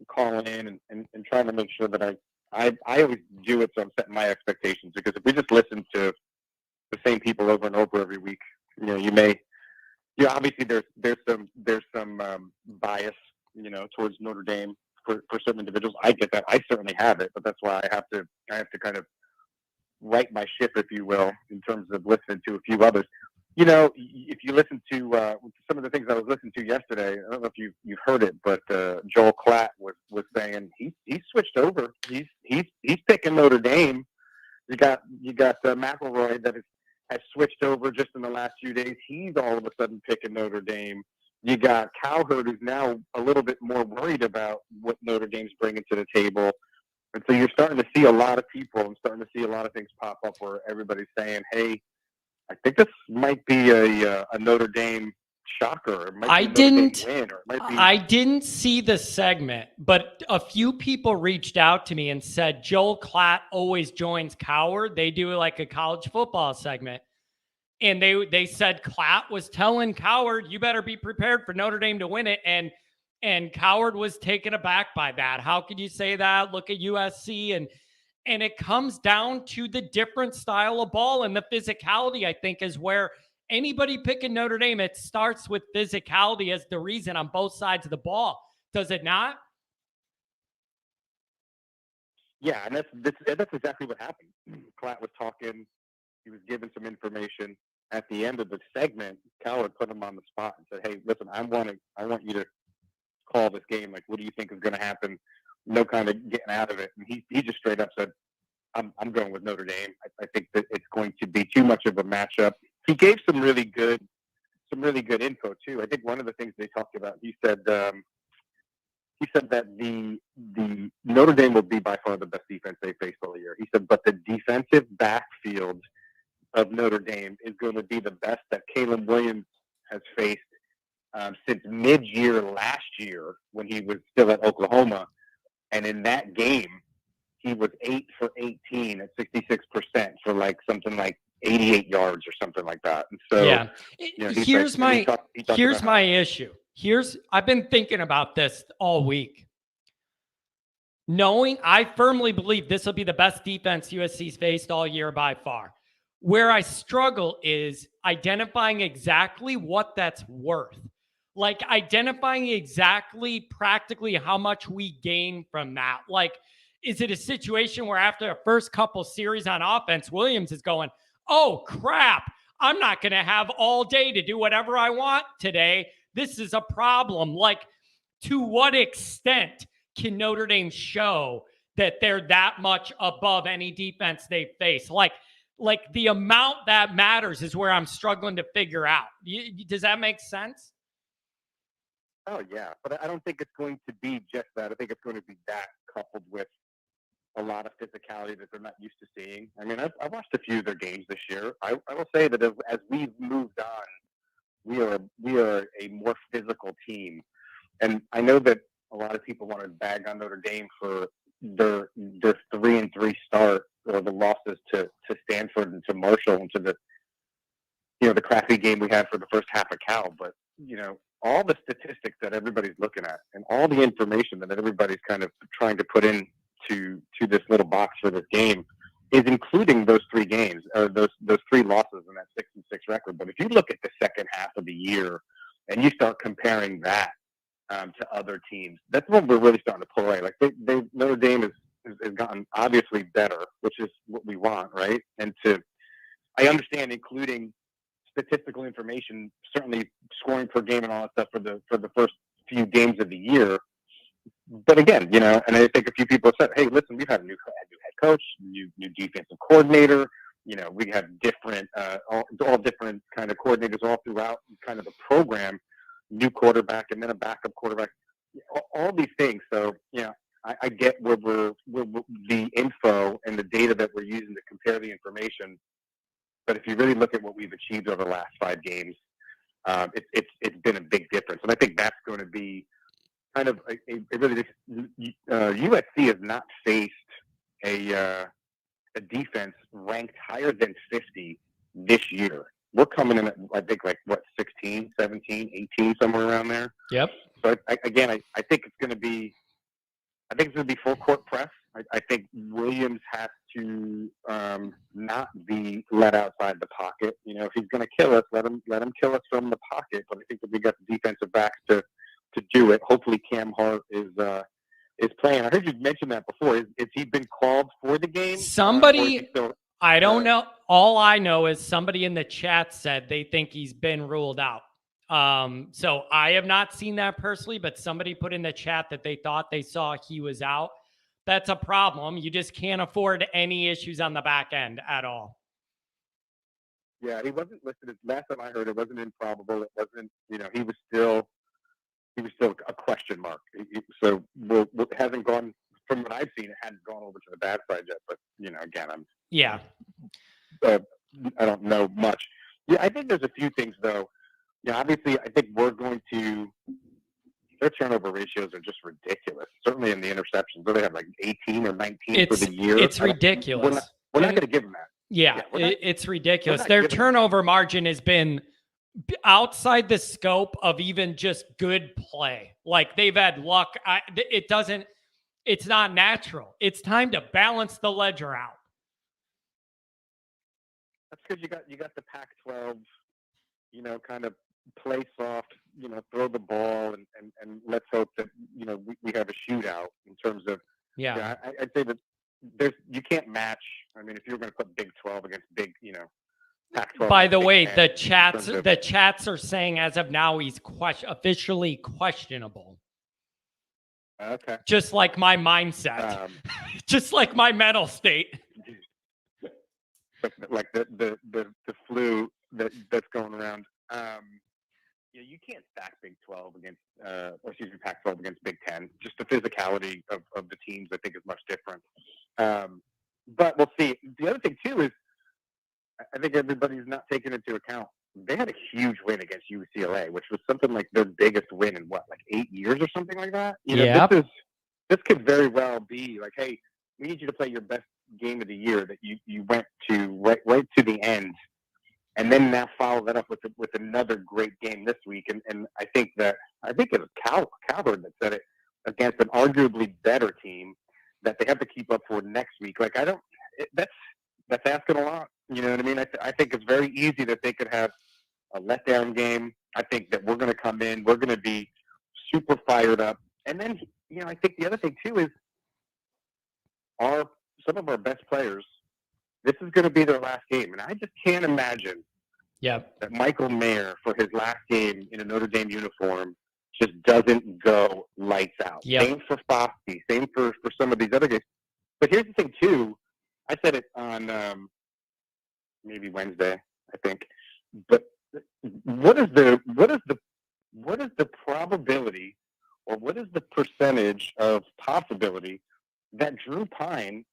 calling in and trying to make sure that I always do it so I'm setting my expectations, because if we just listen to the same people over and over every week, obviously there's some bias, towards Notre Dame for certain individuals. I get that. I certainly have it, but that's why I have to kind of right my ship, if you will, in terms of listening to a few others. If you listen to some of the things I was listening to yesterday, I don't know if you've heard it, but Joel Klatt was saying he switched over. He's picking Notre Dame. You got McElroy that has switched over just in the last few days. He's all of a sudden picking Notre Dame. You got Cowherd, who's now a little bit more worried about what Notre Dame's bringing to the table. And so you're starting to see a lot of people and starting to see a lot of things pop up where everybody's saying, hey, I think this might be a Notre Dame shocker. I didn't see the segment, but a few people reached out to me and said Joel Klatt always joins Cowherd. They do like a college football segment. And they said Klatt was telling Cowherd, you better be prepared for Notre Dame to win it. And Cowherd was taken aback by that. How could you say that? Look at USC. And it comes down to the different style of ball, and the physicality, I think, is where anybody picking Notre Dame, it starts with physicality as the reason on both sides of the ball. Does it not? Yeah, and that's exactly what happened. Klatt was talking. He was given some information. At the end of the segment, Cowherd put him on the spot and said, hey, listen, I want you to call this game. Like, what do you think is going to happen? No kind of getting out of it. And he just straight up said, I'm going with Notre Dame. I think that it's going to be too much of a matchup. He gave some really good info too. I think one of the things they talked about, he said that the Notre Dame will be by far the best defense they faced all year. He said, but the defensive backfield of Notre Dame is going to be the best that Caleb Williams has faced since mid-year last year when he was still at Oklahoma. And in that game, he was 8 for 18 at 66% for like something like 88 yards or something like that. And so, yeah, here's my issue. I've been thinking about this all week. I firmly believe this will be the best defense USC's faced all year by far. Where I struggle is identifying exactly what that's worth. Like identifying exactly practically how much we gain from that. Like, is it a situation where after the first couple series on offense, Williams is going, oh, crap, I'm not going to have all day to do whatever I want today. This is a problem. Like, to what extent can Notre Dame show that they're that much above any defense they face? Like the amount that matters is where I'm struggling to figure out. Does that make sense? Oh, yeah. But I don't think it's going to be just that. I think it's going to be that coupled with a lot of physicality that they're not used to seeing. I mean, I've watched a few of their games this year. I will say that as we've moved on, we are a more physical team. And I know that a lot of people want to bag on Notre Dame for their 3-3 start, or the losses to Stanford and to Marshall, and to the crappy game we had for the first half of Cal. But all the statistics that everybody's looking at, and all the information that everybody's kind of trying to put in to this little box for this game, is including those 3 games, or those 3 losses in that 6-6 record. But if you look at the second half of the year and you start comparing that to other teams, that's when we're really starting to pull away. Like Notre Dame has gotten obviously better, which is what we want, right? And I understand including statistical information, certainly scoring per game and all that stuff for the first few games of the year. But again, and I think a few people said, "Hey, listen, we've had a new head coach, new defensive coordinator. We have different, all different kind of coordinators all throughout kind of the program, new quarterback, and then a backup quarterback, all these things." So, I get where the info and the data that we're using to compare the information. But if you really look at what we've achieved over the last 5 games, it's been a big difference, and I think that's going to be kind of USC has not faced a defense ranked higher than 50 this year. We're coming in at, I think, 16, 17, 18, somewhere around there. Yep. So I think it's going to be full court press. I think Williams has to not be let outside the pocket. If he's going to kill us, let him kill us from the pocket. But I think that we got the defensive backs to do it. Hopefully, Cam Hart is playing. I heard you mention that before. Is he been called for the game? Somebody, I don't know. All I know is somebody in the chat said they think he's been ruled out. So I have not seen that personally, but somebody put in the chat that they thought they saw he was out. That's a problem. You just can't afford any issues on the back end at all. Yeah, he wasn't listed. Last time I heard, it wasn't improbable. It wasn't. He was still a question mark. So it hasn't gone, from what I've seen, it hadn't gone over to the bad side yet. But again, I don't know much. Yeah, I think there's a few things though. Obviously, I think we're going to. Their turnover ratios are just ridiculous. Certainly in the interceptions, they have 18 or 19 for the year. It's ridiculous. We're not going to give them that. Yeah, it's ridiculous. Their turnover margin has been outside the scope of even just good play. Like, they've had luck. It's not natural. It's time to balance the ledger out. That's because you got the Pac-12, kind of play soft, throw the ball and let's hope that, we have a shootout in terms of, I'd say that you can't match. I mean, if you're going to put Big 12 against Big, Pac-12. By the way, the chats are saying as of now he's officially questionable. Okay. Just like my mindset, just like my mental state. Like the flu that's going around. You can't stack Big 12 against, Pac-12 against Big 10. Just the physicality of the teams, I think, is much different. But we'll see. The other thing too is, I think everybody's not taking into account, they had a huge win against UCLA, which was something like their biggest win in 8 years or something like that. This could very well be like, hey, we need you to play your best game of the year that you went to right to the end, and then now follow that up with another great game this week. And I think it was Cowherd that said it, against an arguably better team that they have to keep up for next week. That's asking a lot. You know what I mean? I think it's very easy that they could have a letdown game. I think that we're going to come in, we're going to be super fired up. And then, I think the other thing too is some of our best players this is going to be their last game. And I just can't imagine that Michael Mayer, for his last game in a Notre Dame uniform, just doesn't go lights out. Same for Foskey, same for some of these other guys. But here's the thing, too. I said it on maybe Wednesday, I think. But what is the probability, or what is the percentage of possibility that Drew Pine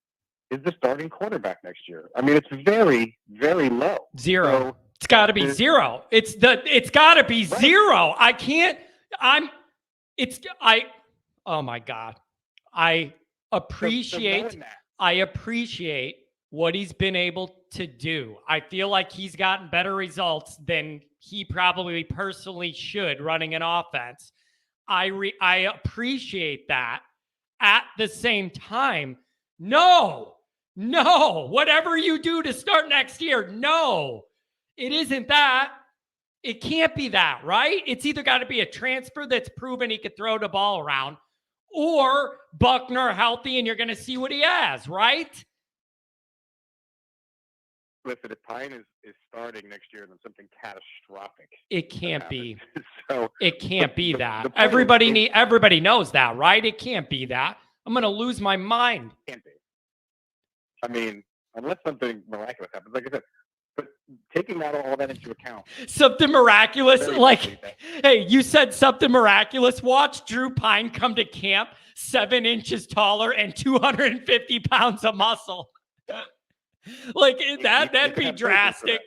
is the starting quarterback next year? I mean, it's very, very low. Zero. So, it's got to be zero. It's got to be zero. I can't. Oh my God. I appreciate what he's been able to do. I feel like he's gotten better results than he probably personally should running an offense. I appreciate that. At the same time, no, whatever you do to start next year, no, it isn't that. It can't be that, right? It's either got to be a transfer that's proven he could throw the ball around, or Buckner healthy and you're going to see what he has, right? Listen, if Pine is starting next year, then something catastrophic. It can't be. So it can't be that. Everybody knows that, right? It can't be that. I'm going to lose my mind. Can't be. I mean, unless something miraculous happens, like I said. But taking all that into account, something miraculous, hey, you said something miraculous. Watch Drew Pine come to camp 7 inches taller and 250 pounds of muscle. Like that'd be drastic.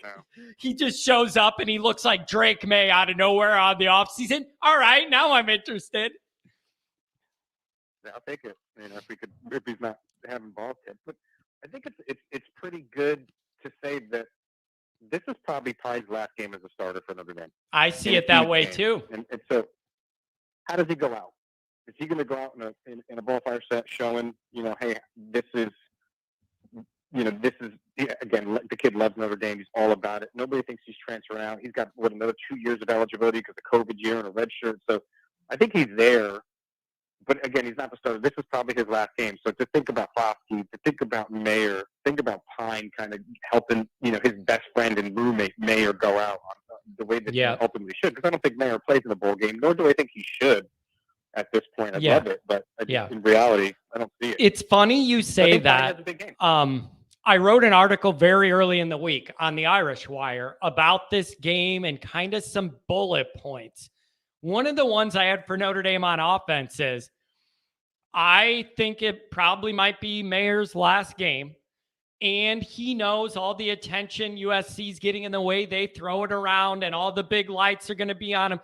He just shows up and he looks like Drake May out of nowhere on the offseason. All right, now I'm interested. I'll take it. You know, if he's not having ball tips, but I think it's pretty good to say that this is probably Pine's last game as a starter for Notre Dame. I see it that way too. And so, how does he go out? Is he going to go out in a ball fire set, showing hey, this is again, the kid loves Notre Dame. He's all about it. Nobody thinks he's transferring out. He's got another 2 years of eligibility because of COVID year and a red shirt. So I think he's there. But again, he's not the starter. This is probably his last game. So to think about Foskey, to think about Mayer, think about Pine kind of helping, his best friend and roommate Mayer go out on the way that he ultimately should. Because I don't think Mayer plays in the bowl game, nor do I think he should at this point. I love it, but in reality, I don't see it. It's funny you say that. I wrote an article very early in the week on the Irish Wire about this game and kind of some bullet points. One of the ones I had for Notre Dame on offense is, I think it probably might be Mayer's last game, and he knows all the attention USC's getting in the way they throw it around and all the big lights are going to be on him.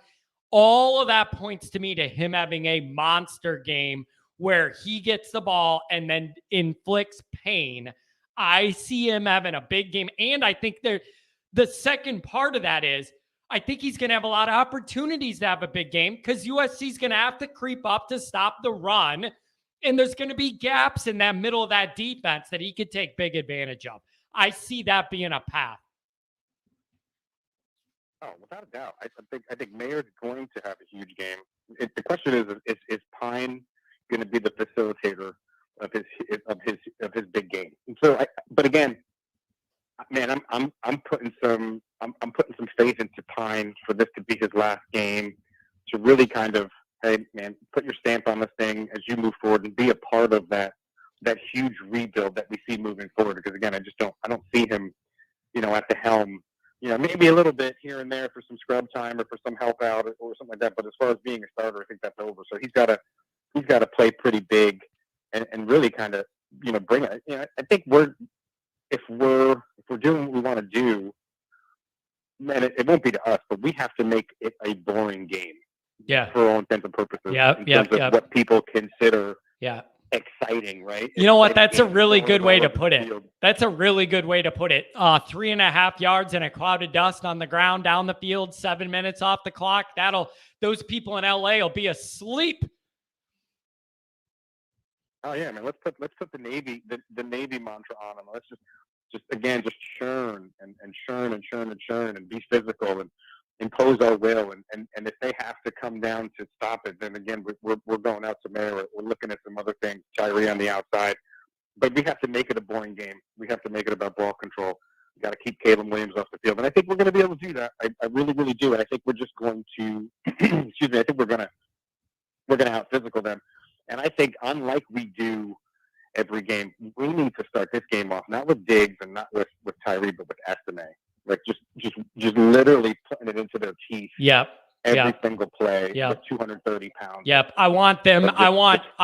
All of that points to me to him having a monster game where he gets the ball and then inflicts pain. I see him having a big game, and I think the second part of that is, I think he's going to have a lot of opportunities to have a big game because USC is going to have to creep up to stop the run. And there's going to be gaps in that middle of that defense that he could take big advantage of. I see that being a path. Oh, without a doubt. I think Mayer's going to have a huge game. The question is Pine going to be the facilitator of his big game? And so, but again, man, I'm putting some faith into Pine for this to be his last game, to really kind of, hey man, put your stamp on this thing as you move forward and be a part of that huge rebuild that we see moving forward. Because again, I don't see him, at the helm, maybe a little bit here and there for some scrub time or for some help out or something like that. But as far as being a starter, I think that's over. So he's got to play pretty big and really kind of, bring it. I think if we're doing what we want to do, man, it won't be to us, but we have to make it a boring game. Yeah. For all intents and purposes. In terms of what people consider exciting, right? You know what? That's a really good way to put it. That's a really good way to put it. 3.5 yards and a cloud of dust on the ground down the field, 7 minutes off the clock. Those people in LA will be asleep. Oh yeah, man. Let's put the Navy mantra on them. Let's just churn and be physical and impose our will. And if they have to come down to stop it, then again we're going out to Mayer. We're looking at some other things. Tyree on the outside. but we have to make it a boring game. We have to make it about ball control. We got to keep Caleb Williams off the field, and I think we're going to be able to do that. I really, really do, and I think we're just going to. Excuse me. I think we're going to out physical them, and I think unlike we do every game, we need to start this game off not with Diggs and not with Tyree, but with Estime. Like just literally putting it into their teeth. Yep. Every single play. Yep. With 230 pounds. Yep. I want them. But I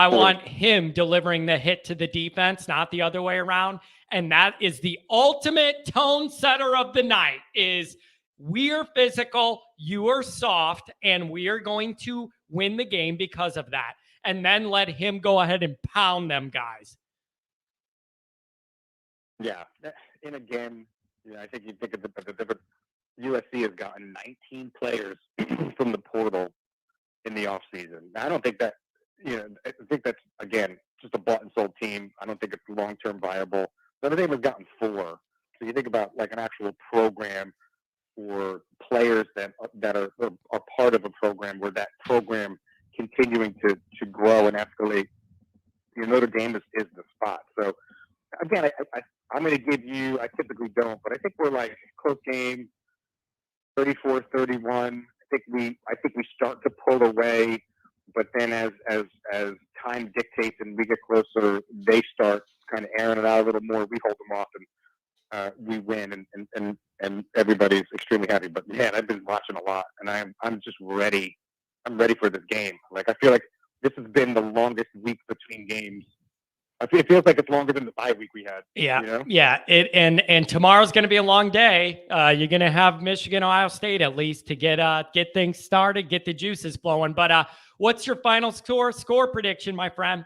want him delivering the hit to the defense, not the other way around. And that is the ultimate tone setter of the night. Is we are physical, you are soft, and we are going to win the game because of that. And then let him go ahead and pound them guys. Yeah. And again, I think you think of the different. USC has gotten 19 players from the portal in the offseason. I don't think that, I think that's, again, just a bought and sold team. I don't think it's long-term viable. Notre Dame has gotten 4. So you think about like an actual program or players that are part of a program where that program continuing to grow and escalate. Notre Dame is the spot. So, again, I'm going to give you, I typically don't, but I think we're like close game, 34-31. I think we start to pull away, but then as time dictates and we get closer, they start kind of airing it out a little more. We hold them off and we win, and everybody's extremely happy. But man, I've been watching a lot, and I'm just ready. I'm ready for this game. Like I feel like this has been the longest week between games. It feels like it's longer than the bye week we had. Yeah, yeah. And tomorrow's going to be a long day. You're going to have Michigan, Ohio State at least to get things started, get the juices flowing. But what's your final score prediction, my friend?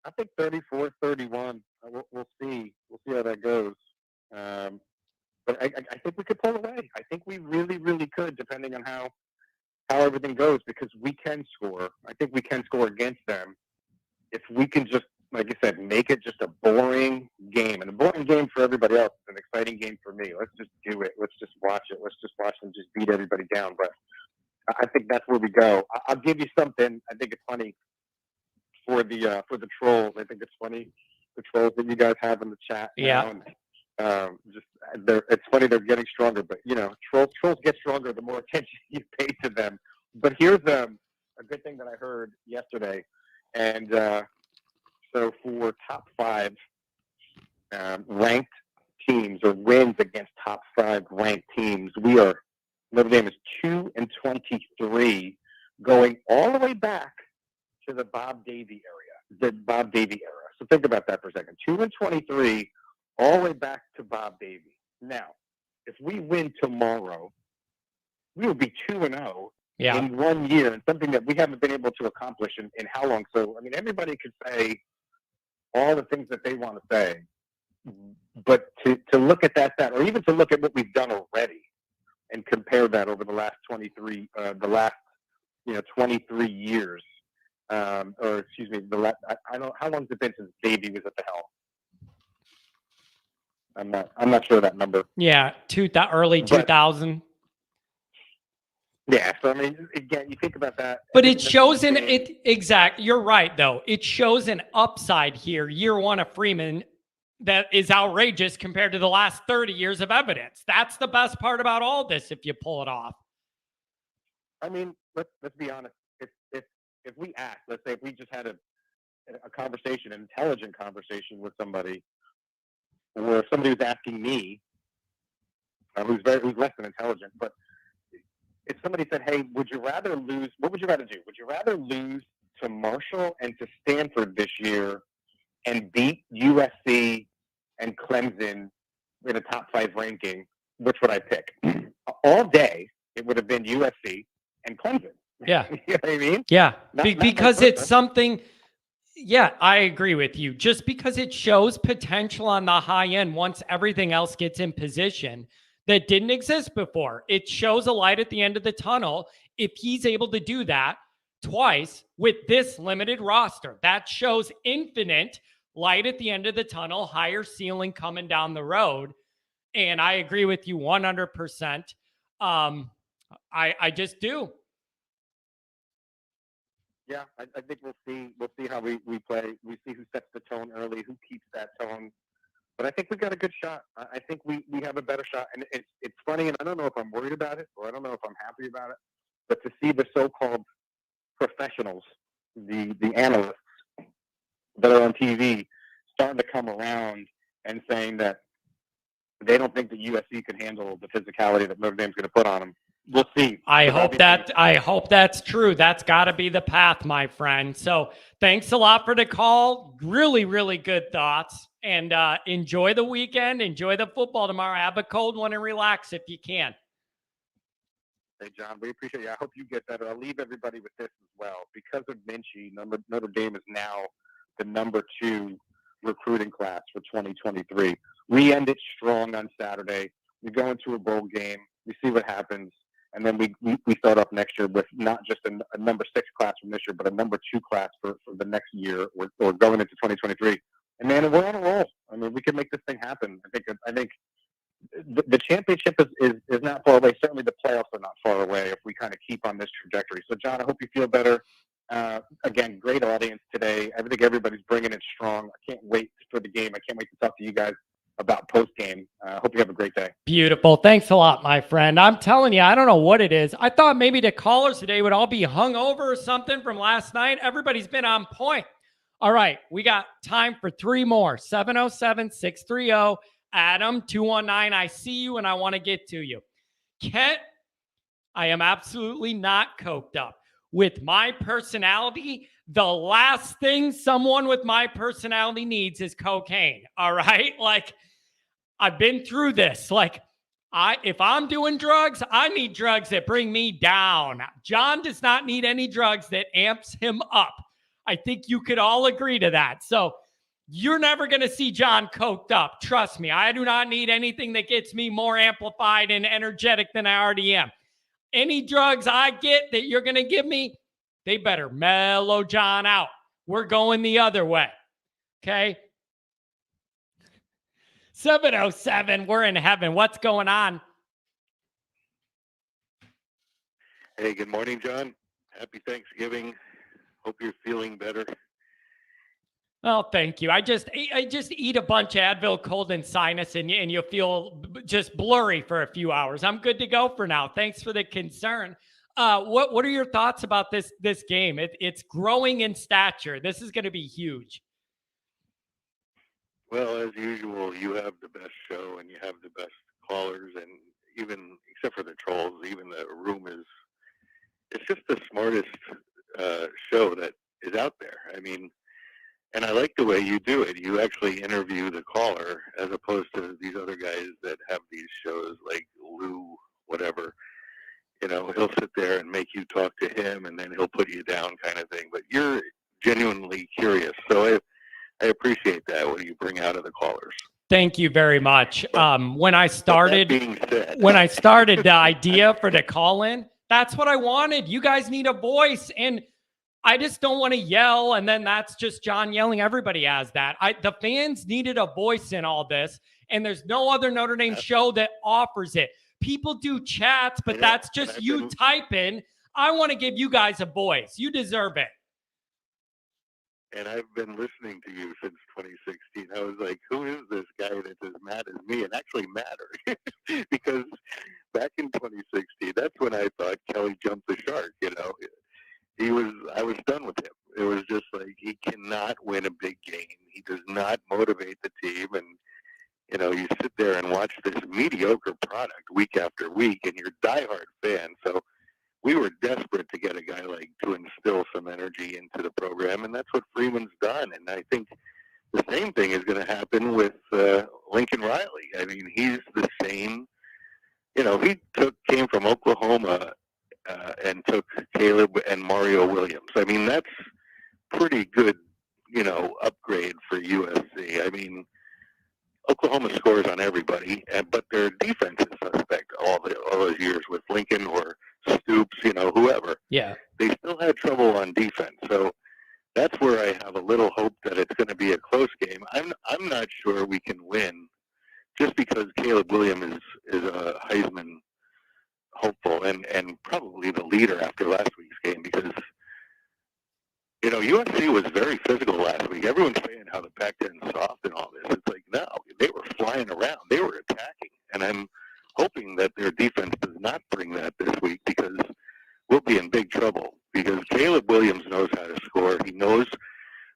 I think 34-31. We'll see. We'll see how that goes. But I think we could pull away. I think we really, really could, depending on how everything goes, because we can score. I think we can score against them. If we can just, like you said, make it just a boring game. And a boring game for everybody else is an exciting game for me. Let's just do it. Let's just watch it. Let's just watch them just beat everybody down. But I think that's where we go. I'll give you something. I think it's funny for the trolls. I think it's funny, the trolls that you guys have in the chat. Yeah. It's funny they're getting stronger. But, trolls get stronger the more attention you pay to them. But here's a good thing that I heard yesterday. And so for top 5 ranked teams or wins against top 5 ranked teams, Notre Dame is 2-23, going all the way back to the Bob Davie era. So think about that for a second. 2-23, all the way back to Bob Davie. Now, if we win tomorrow, we will be 2-0. Yeah. In 1 year, and something that we haven't been able to accomplish in how long? So, I mean, everybody could say all the things that they want to say, but to look at that, or even to look at what we've done already and compare that over the last 23 years, or excuse me, I don't, how long has it been since Davey was at the helm? I'm not sure of that number. Yeah, early 2000. Yeah, so I mean, again, you think about that. But it shows you're right, though. It shows an upside here, year one of Freeman, that is outrageous compared to the last 30 years of evidence. That's the best part about all this, if you pull it off. I mean, let's be honest. If we ask, let's say if we just had a conversation, an intelligent conversation with somebody, or somebody was asking me, who's less than intelligent, but if somebody said, hey, what would you rather do? Would you rather lose to Marshall and to Stanford this year and beat USC and Clemson in a top 5 ranking? Which would I pick? All day, it would have been USC and Clemson. Yeah. You know what I mean? Yeah. Not because it's something. Yeah, I agree with you. Just because it shows potential on the high end once everything else gets in position that didn't exist before. It shows a light at the end of the tunnel. If he's able to do that twice with this limited roster, that shows infinite light at the end of the tunnel, higher ceiling coming down the road. And I agree with you 100%. I just do. Yeah, I think we'll see. We'll see how we play. We see who sets the tone early, who keeps that tone. But I think we got a good shot. I think we have a better shot. And it's funny, and I don't know if I'm worried about it or I don't know if I'm happy about it. But to see the so-called professionals, the analysts that are on TV, starting to come around and saying that they don't think that USC can handle the physicality that Notre Dame's going to put on them. We'll see. I hope that's true. That's got to be the path, my friend. So thanks a lot for the call. Really, really good thoughts. And enjoy the weekend. Enjoy the football tomorrow. Have a cold one and relax if you can. Hey, John, we appreciate you. I hope you get better. I'll leave everybody with this as well. Because of Minchie, Notre Dame is now the number 2 recruiting class for 2023. We end it strong on Saturday. We go into a bowl game. We see what happens. And then we start off next year with not just a number 6 class from this year, but a number 2 class for the next year or going into 2023. And man, we're on a roll. I mean, we can make this thing happen. I think the championship is not far away. Certainly the playoffs are not far away if we kind of keep on this trajectory. So, John, I hope you feel better. Again, great audience today. I think everybody's bringing it strong. I can't wait for the game. I can't wait to talk to you guys about post-game. Hope you have a great day. Beautiful. Thanks a lot, my friend. I'm telling you, I don't know what it is. I thought maybe the callers today would all be hungover or something from last night. Everybody's been on point. All right, we got time for 3 more. 707-630. Adam, 219. I see you and I want to get to you. Kent, I am absolutely not coked up. With my personality, the last thing someone with my personality needs is cocaine. All right? Like, I've been through this. Like, if I'm doing drugs, I need drugs that bring me down. John does not need any drugs that amps him up. I think you could all agree to that. So you're never going to see John coked up. Trust me. I do not need anything that gets me more amplified and energetic than I already am. Any drugs I get that you're going to give me, they better mellow John out. We're going the other way. Okay? 707, we're in heaven. What's going on? Hey, good morning, John. Happy Thanksgiving. Hope you're feeling better. Oh, thank you. I just eat a bunch of Advil, cold and sinus, and you'll feel just blurry for a few hours. I'm good to go for now. Thanks for the concern. What are your thoughts about this game? It's growing in stature. This is going to be huge. Well, as usual, you have the best show and you have the best callers, and even except for the trolls, even the room it's just the smartest show that is out there. I mean, and I like the way you do it. You actually interview the caller as opposed to these other guys that have these shows like Lou, whatever. You know, he'll sit there and make you talk to him and then he'll put you down kind of thing. But you're genuinely curious. So I appreciate that, what you bring out of the callers. Thank you very much. When I started the idea for the call-in, that's what I wanted. You guys need a voice, and I just don't want to yell, and then that's just John yelling. Everybody has that. The fans needed a voice in all this, and there's no other Notre Dame show that offers it. People do chats, but that's just you typing. I want to give you guys a voice. You deserve it. And I've been listening to you since 2016. I was like, who is this guy that's as mad as me? And actually madder. Because back in 2016, that's when I thought Kelly jumped the shark, you know. I was done with him. It was just like, he cannot win a big game. He does not motivate the team. And, you know, you sit there and watch this mediocre product week after week, and you're a diehard fan. So we were desperate to get a guy like to instill some energy into the program, and that's what Freeman's done. And I think the same thing is going to happen with Lincoln Riley. I mean, he's the same. You know, he came from Oklahoma and took Caleb and Mario Williams. I mean, that's pretty good, you know, upgrade for USC. I mean, Oklahoma scores on everybody, but their defense is suspect all those years with Lincoln or Stoops, you know, whoever. Yeah. They still had trouble on defense. So that's where I have a little hope that it's going to be a close game. I'm not sure we can win just because Caleb Williams is a Heisman hopeful and probably the leader after last week's game, because You know, USC was very physical last week. Everyone's saying how the Pac-10 is soft and all this. It's like, no, they were flying around. They were attacking. And I'm hoping that their defense does not bring that this week, because we'll be in big trouble. Because Caleb Williams knows how to score. He knows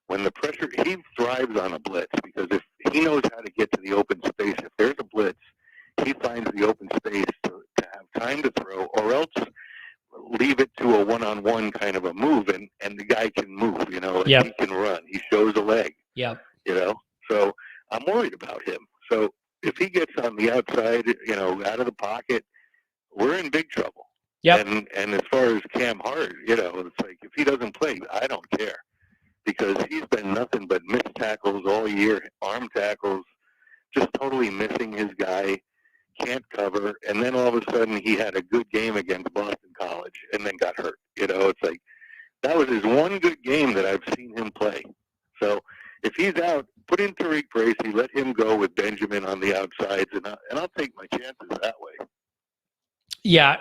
when the pressure, he thrives on a blitz, because if he knows how to get to the open space, if there's a blitz, he finds the open space to have time to throw, or else leave it to a one-on-one kind of a move, and the guy can move, you know, and Yep. he can run. He shows a leg, Yep. you know. So I'm worried about him. So if he gets on the outside, you know, out of the pocket, we're in big trouble. Yep. And as far as Cam Hart, you know, it's like if he doesn't play, I don't care, because he's been nothing but missed tackles all year, arm tackles, just totally missing his guy. Can't cover, and then all of a sudden he had a good game against Boston College and then got hurt. You know, it's like that was his one good game that I've seen him play. So if he's out, put in Tariq Bracy, let him go with Benjamin on the outsides, and I'll take my chances that way. Yeah,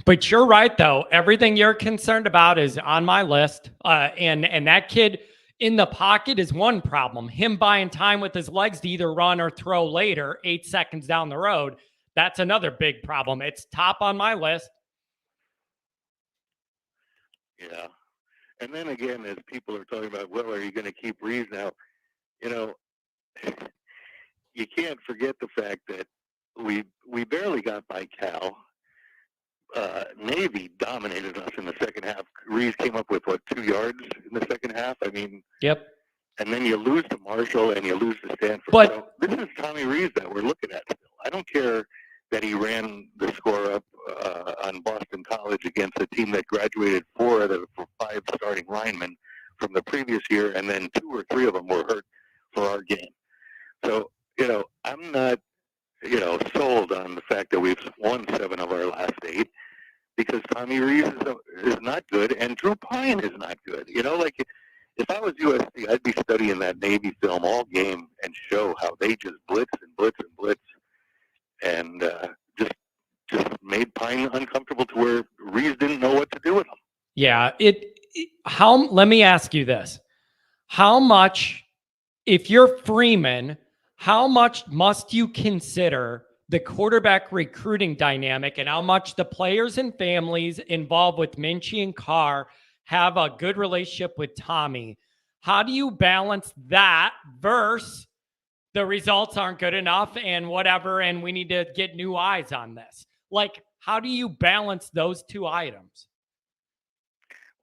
but you're right though. Everything you're concerned about is on my list. And that kid in the pocket is one problem. Him buying time with his legs to either run or throw later, 8 seconds down the road. That's another big problem. It's top on my list. Yeah. And then again, as people are talking about, well, are you going to keep Reeves now? You know, you can't forget the fact that we barely got by Cal. Navy dominated us in the second half. Reeves came up with, 2 yards in the second half? I mean, yep. And then you lose to Marshall and you lose to Stanford. But so this is Tommy Reeves that we're looking at still. I don't care that he ran the score up on Boston College against a team that graduated 4 out of 5 starting linemen from the previous year, and then 2 or 3 of them were hurt for our game. So, you know, I'm not, you know, sold on the fact that we've won 7 of our last 8, because Tommy Reeves is not good, and Drew Pine is not good. You know, like, if I was USC, I'd be studying that Navy film all game and show how they just blitz and blitz and blitz, and just made Pine uncomfortable to where Reeves didn't know what to do with him. Yeah, let me ask you this. How much, if you're Freeman, how much must you consider the quarterback recruiting dynamic and how much the players and families involved with Minchie and Carr have a good relationship with Tommy? How do you balance that versus the results aren't good enough and whatever, and we need to get new eyes on this? Like, how do you balance those 2 items?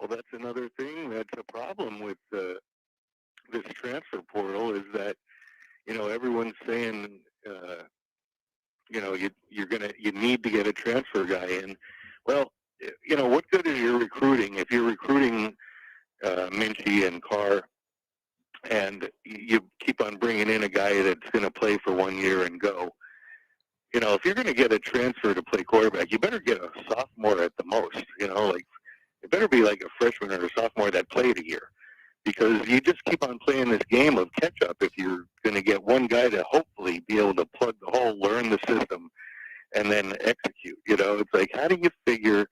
Well, that's another thing that's a problem with this transfer portal, is that, you know, everyone's saying, you know, you need to get a transfer guy in. Well, you know, what good is your recruiting if you're recruiting Minchie and Carr, and you keep on bringing in a guy that's going to play for 1 year and go? You know, if you're going to get a transfer to play quarterback, you better get a sophomore at the most. You know, like, it better be like a freshman or a sophomore that played a year, because you just keep on playing this game of catch-up if you're going to get one guy to hopefully be able to plug the hole, learn the system, and then execute. You know, it's like, how do you figure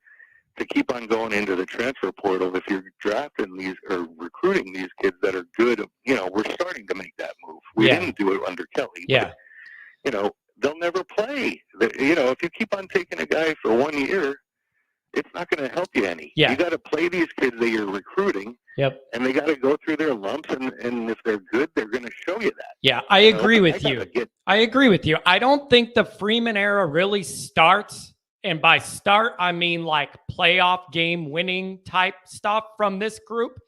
to keep on going into the transfer portal if you're drafting these or recruiting these kids that are good? You know, we're starting to make that move. We didn't do it under Kelly. Yeah. But, you know, they'll never play. You know, if you keep on taking a guy for 1 year, it's not going to help you any. Yeah. You got to play these kids that you're recruiting. Yep. And they got to go through their lumps, and if they're good, they're going to show you that. Yeah, I agree with you. I agree with you. I don't think the Freeman era really starts, and by start, I mean like playoff game winning type stuff from this group.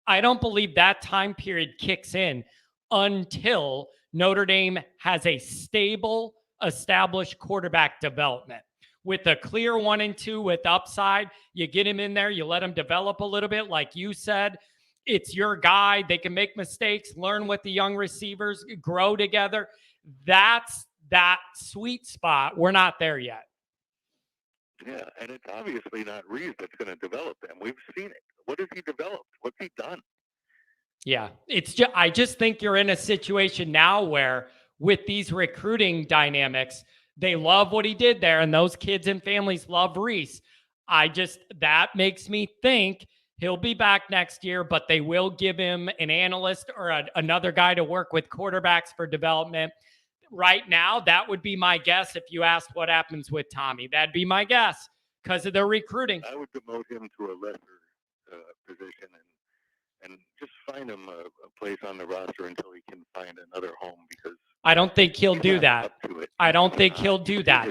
I don't believe that time period kicks in until Notre Dame has a stable, established quarterback development with a clear 1 and 2 with upside. You get him in there, you let him develop a little bit. Like you said, it's your guy. They can make mistakes, learn with the young receivers, grow together. That's that sweet spot. We're not there yet. Yeah, and it's obviously not Reeves that's going to develop them. We've seen it. What has he developed? What's he done? Yeah, I just think you're in a situation now where with these recruiting dynamics, they love what he did there, and those kids and families love Reese. That makes me think He'll be back next year, but they will give him an analyst or another guy to work with quarterbacks for development. Right now, that would be my guess if you asked what happens with Tommy. That'd be my guess because of their recruiting. I would demote him to a lesser position and just find him a place on the roster until he can find another home, because I don't think he'll do that. I don't think he'll do that.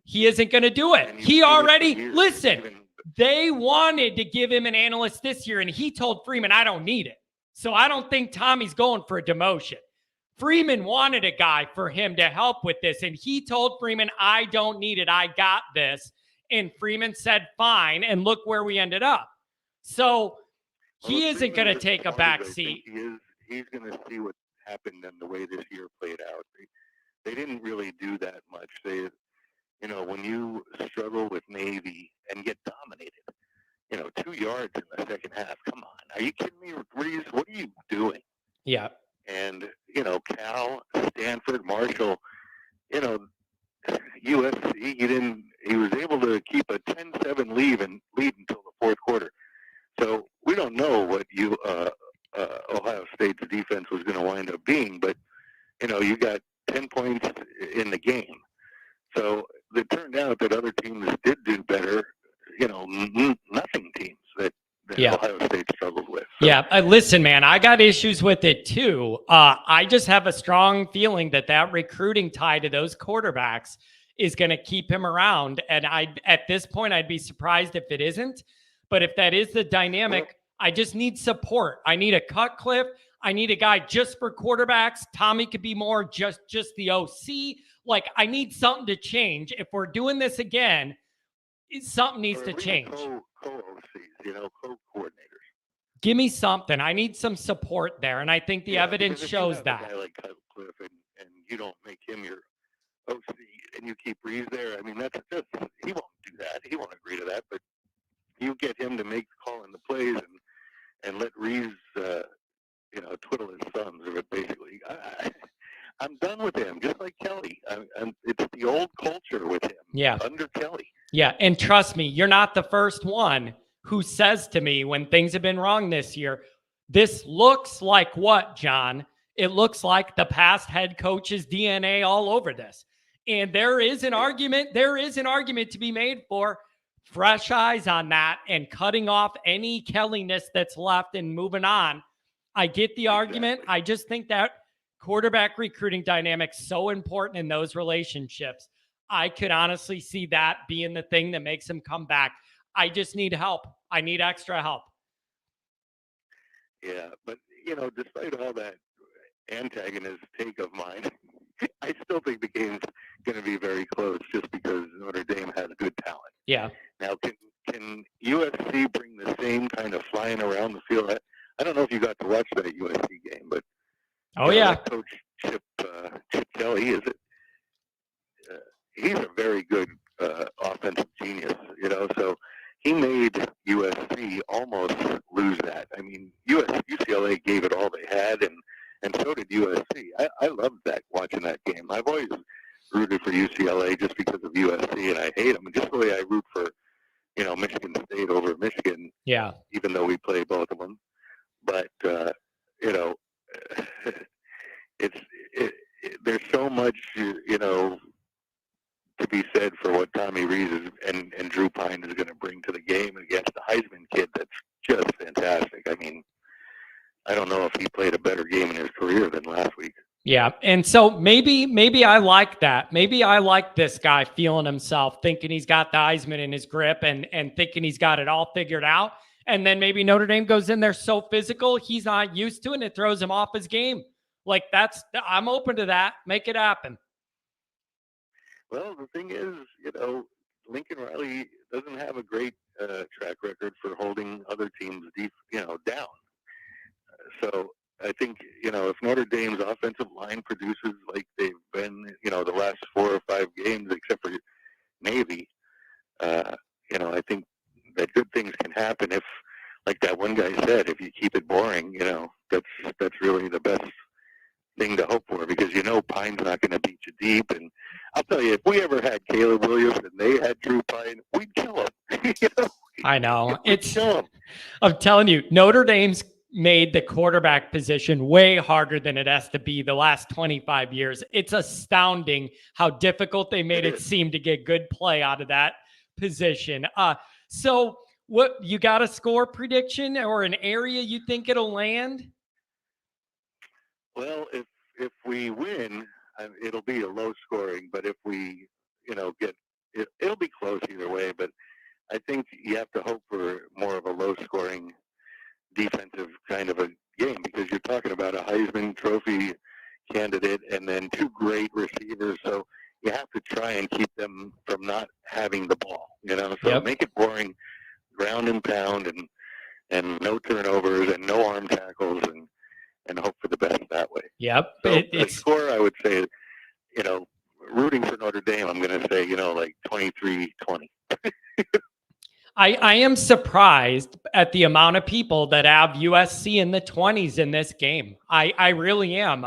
He isn't going to do it. He already, listen, they wanted to give him an analyst this year, and he told Freeman, I don't need it. So I don't think Tommy's going for a demotion. Freeman wanted a guy for him to help with this, and he told Freeman, I don't need it. I got this. And Freeman said, fine, and look where we ended up. So he isn't going to take a back seat. He's going to see what happened and the way this year played out. They didn't really do that much. When you struggle with Navy and get dominated, 2 yards in the second half, come on. Are you kidding me, Reese? What are you doing? Yeah. And, Cal, Stanford, Marshall, USC, he was able to keep a 10-7 lead until the fourth quarter. So we don't know what Ohio State's defense was going to wind up being, but, you got 10 points in the game. So it turned out that other teams did do better, nothing teams that Ohio State struggled with. So. Yeah, listen, man, I got issues with it too. I just have a strong feeling that recruiting tie to those quarterbacks is going to keep him around. And at this point, I'd be surprised if it isn't. But if that is the dynamic, I just need support. I need a Cutcliffe. I need a guy just for quarterbacks. Tommy could be more just the OC. Like, I need something to change. If we're doing this again, something needs to change. Co-OCs, co-coordinators. Give me something. I need some support there, and I think the evidence shows that. A guy like Cutcliffe and you don't make him your OC and you keep Reeves there, I mean, that's just, he won't do that. He won't agree to that, but you get him to make calling the plays and let Reeves, twiddle his thumbs, basically. I'm done with him, just like Kelly. It's the old culture with him under Kelly. Yeah, and trust me, you're not the first one who says to me when things have been wrong this year, this looks like what, John? It looks like the past head coach's DNA all over this. And there is an argument to be made for fresh eyes on that and cutting off any Kelly-ness that's left and moving on. I get the argument. I just think that quarterback recruiting dynamic's so important in those relationships. I could honestly see that being the thing that makes him come back. I just need help. I need extra help. Yeah, but, despite all that antagonist take of mine, I still think the game's going to be very close just because Notre Dame has good talent. Yeah. Now, can USC bring the same kind of flying around the field? I don't know if you got to watch that USC game, but Coach Chip Kelly he's a very good offensive genius, so he made USC almost lose that. I mean, UCLA gave it all they had, and so did USC. I loved that, watching that game. I've always rooted for UCLA just because of USC, and I hate them. And just the way I root for, Michigan State over Michigan, even though we play both of them. But, there's so much, to be said for what Tommy Rees and Drew Pine is going to bring to the game against the Heisman kid. That's just fantastic. I mean, I don't know if he played a better game in his career than last week. Yeah, and so maybe I like that. Maybe I like this guy feeling himself, thinking he's got the Heisman in his grip and thinking he's got it all figured out. And then maybe Notre Dame goes in there so physical, he's not used to it, and it throws him off his game. Like, I'm open to that. Make it happen. Well, the thing is, Lincoln Riley doesn't have a great track record for holding other teams down. So I think, if Notre Dame's offensive line produces like they've been, the last 4 or 5 games, except for Navy, I think that good things can happen if, like that one guy said, if you keep it boring, that's really the best thing to hope for, because Pine's not going to beat you deep. And I'll tell you, if we ever had Caleb Williams and they had Drew Pine, we'd kill him. I know. We'd kill him. I'm telling you, Notre Dame's made the quarterback position way harder than it has to be the last 25 years. It's astounding how difficult they made it seem to get good play out of that position. So what, you got a score prediction or an area you think it'll land? Well, if we win, it'll be a low scoring. But if we, get it'll be close either way. But I think you have to hope for more of a low scoring defensive kind of a game, because you're talking about a Heisman Trophy candidate and then two great receivers. So you have to try and keep them from not having the ball. So make it boring, ground and pound, and no turnovers and no arm tackles, and hope for the best that way. Yep. So the score, I would say, rooting for Notre Dame, I'm going to say, like 23-20. I am surprised at the amount of people that have USC in the 20s in this game. I really am.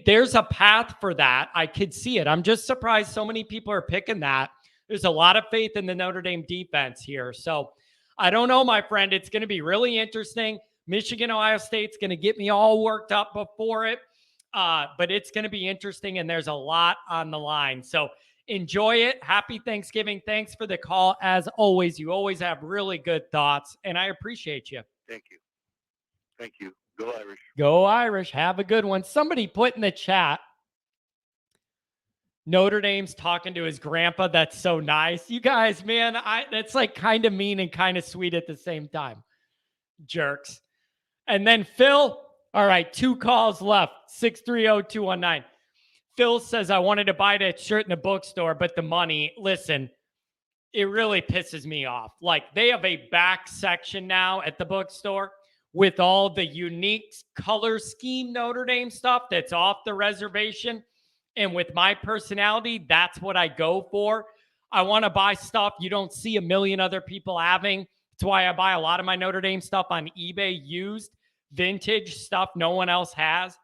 There's a path for that. I could see it. I'm just surprised so many people are picking that. There's a lot of faith in the Notre Dame defense here. So I don't know, my friend. It's going to be really interesting. Michigan, Ohio State's going to get me all worked up before it. But it's going to be interesting, and there's a lot on the line. So enjoy it. Happy Thanksgiving. Thanks for the call. As always, you always have really good thoughts, and I appreciate you. Thank you. Thank you. Go Irish. Go Irish. Have a good one. Somebody put in the chat, Notre Dame's talking to his grandpa. That's so nice. You guys, man, that's like kind of mean and kind of sweet at the same time. Jerks. And then Phil, all right, 2 calls left, 630-219. Phil says, I wanted to buy that shirt in the bookstore, but the money, listen, it really pisses me off. Like, they have a back section now at the bookstore with all the unique color scheme Notre Dame stuff that's off the reservation. And with my personality, that's what I go for. I want to buy stuff you don't see a million other people having. That's why I buy a lot of my Notre Dame stuff on eBay, used, vintage stuff no one else has.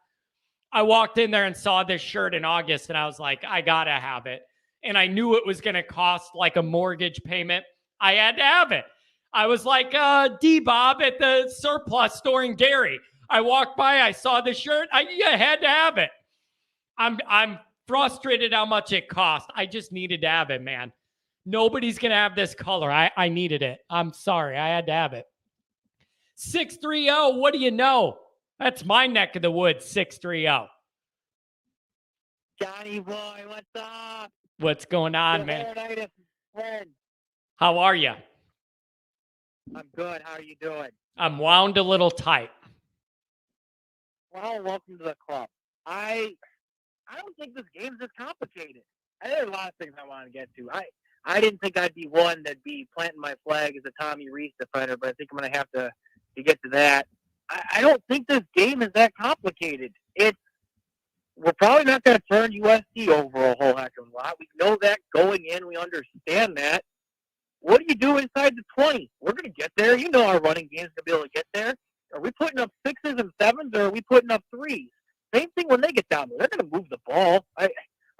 I walked in there and saw this shirt in August, and I was like, I got to have it. And I knew it was going to cost like a mortgage payment. I had to have it. I was like, D-Bob at the surplus store in Gary. I walked by, I saw the shirt. I had to have it. I'm frustrated how much it cost. I just needed to have it, man. Nobody's going to have this color. I needed it. I'm sorry. I had to have it. 630, what do you know? That's my neck of the woods, 630. Johnny boy, what's up? What's going on, man? Friend. How are you? I'm good. How are you doing? I'm wound a little tight. Well, welcome to the club. I don't think this game's as complicated. There are a lot of things I want to get to. I didn't think I'd be one that'd be planting my flag as a Tommy Rees defender, but I think I'm going to have to get to that. I don't think this game is that complicated. We're probably not going to turn USC over a whole heck of a lot. We know that going in. We understand that. What do you do inside the 20? We're going to get there. You know our running game's going to be able to get there. Are we putting up 6s and 7s, or are we putting up 3s? Same thing when they get down there. They're going to move the ball.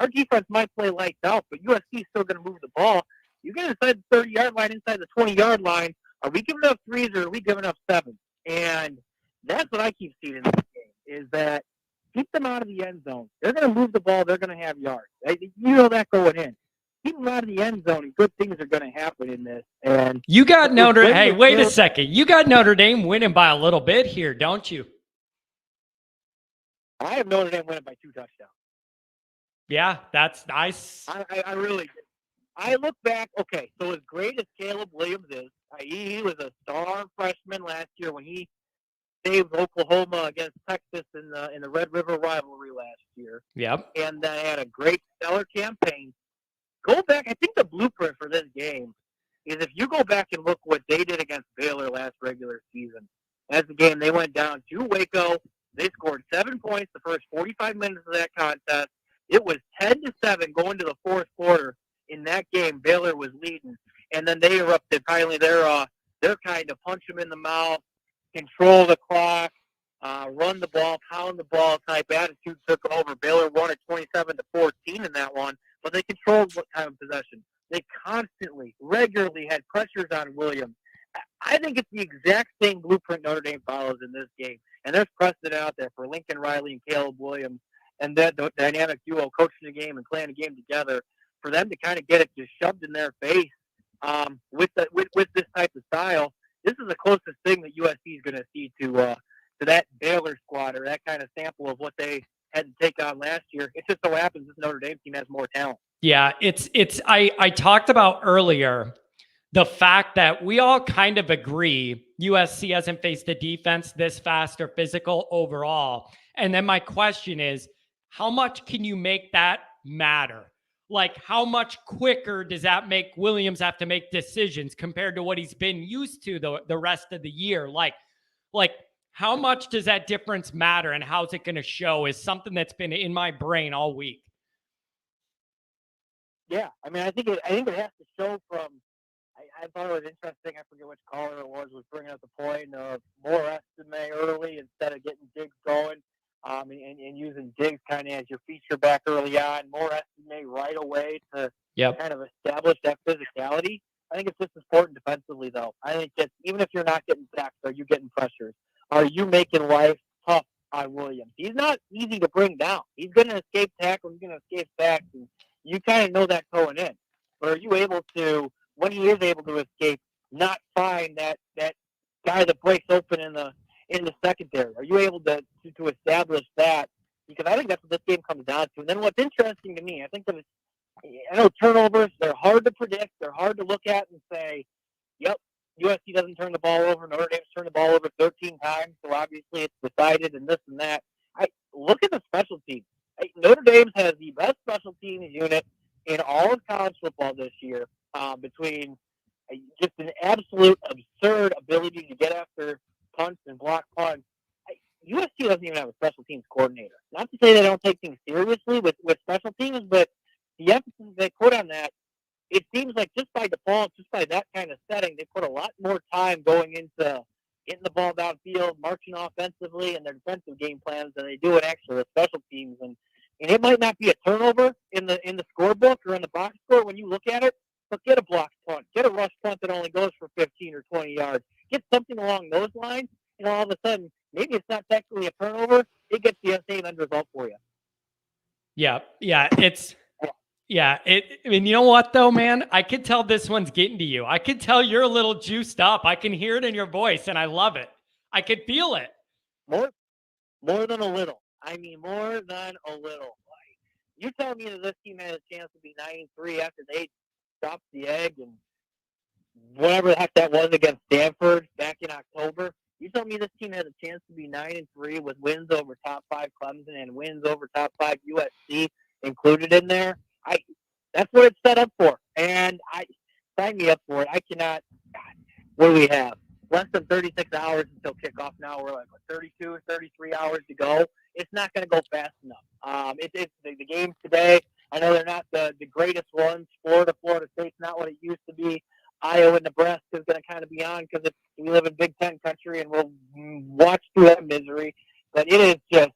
Our defense might play lights out, but USC is still going to move the ball. You get inside the 30-yard line, inside the 20-yard line, are we giving up 3s or are we giving up 7s? And that's what I keep seeing in this game, is that keep them out of the end zone. They're going to move the ball. They're going to have yards. You know that going in. Keep them out of the end zone, and good things are going to happen in this. And you got Notre Dame. Hey, wait a second. You got Notre Dame winning by a little bit here, don't you? I have Notre Dame winning by 2 touchdowns. Yeah, that's nice. I really do. I look back, okay, so as great as Caleb Williams is, he was a star freshman last year when he saved Oklahoma against Texas in the Red River rivalry last year. Yep. And had a great stellar campaign. Go back, I think the blueprint for this game is if you go back and look what they did against Baylor last regular season. As the game, they went down to Waco. They scored 7 points the first 45 minutes of that contest. It was 10-7 going to the fourth quarter. In that game, Baylor was leading. And then they erupted. Finally, their kind of punch them in the mouth, control the clock, run the ball, pound the ball type attitude took over. Baylor won at 27-14 in that one, but they controlled what time of possession. They constantly, regularly had pressures on Williams. I think it's the exact same blueprint Notre Dame follows in this game. And there's precedent out there for Lincoln Riley and Caleb Williams and that the dynamic duo coaching the game and playing the game together, for them to kind of get it just shoved in their face with this type of style. This is the closest thing that USC is going to see to that Baylor squad, or that kind of sample of what they had to take on last year. It just so happens this Notre Dame team has more talent. Yeah, I talked about earlier the fact that we all kind of agree USC hasn't faced a defense this fast or physical overall. And then my question is, how much can you make that matter? Like, how much quicker does that make Williams have to make decisions compared to what he's been used to the rest of the year? Like how much does that difference matter, and how's it going to show is something that's been in my brain all week. Yeah, I mean, I think it has to show from. I thought it was interesting. I forget which caller it was bringing up the point of more estimate early instead of getting Diggs going, and using Diggs kind of as your feature back early on. More estimate right away to kind of establish that physicality. I think it's just as important defensively, though. I think that even if you're not getting sacks, are you getting pressures? Are you making life tough on Williams? He's not easy to bring down. He's going to escape tackles. He's going to escape sacks, and you kind of know that going in. But are you able to, when he is able to escape, not find that guy that breaks open in the secondary? Are you able to establish that? Because I think that's what this game comes down to. And then what's interesting to me, I know turnovers, they're hard to predict. They're hard to look at and say, yep, USC doesn't turn the ball over. Notre Dame's turned the ball over 13 times, so obviously it's decided and this and that. Look at the special teams. Notre Dame has the best special teams unit in all of college football this year, between just an absolute absurd ability to get after punts and block punts. USC doesn't even have a special teams coordinator. Not to say they don't take things seriously with special teams, but the emphasis they put on that, it seems like just by default, just by that kind of setting, they put a lot more time going into getting the ball downfield, marching offensively, and their defensive game plans than they do in actual special teams. And it might not be a turnover in the scorebook or in the box score when you look at it, but get a blocked punt, get a rush punt that only goes for 15 or 20 yards, get something along those lines, and all of a sudden, maybe it's not technically a turnover, it gets the same end result for you. And you know what though, man? I could tell this one's getting to you. I could tell you're a little juiced up. I can hear it in your voice, and I love it. I could feel it. More than a little. I mean, more than a little. You're telling me that this team had a chance to be 9-3 after they dropped the egg and whatever the heck that was against Stanford back in October? You tell me this team has a chance to be 9-3 with wins over top 5 Clemson and wins over top 5 USC included in there? That's what it's set up for, and sign me up for it. I cannot. What do we have? Less than 36 hours until kickoff. Now we're like 32, 33 hours to go. It's not going to go fast enough. It's the games today. I know they're not the greatest ones. Florida State's not what it used to be. Iowa, Nebraska is going to kind of be on because we live in Big Ten country, and we'll watch through that misery. But it is just.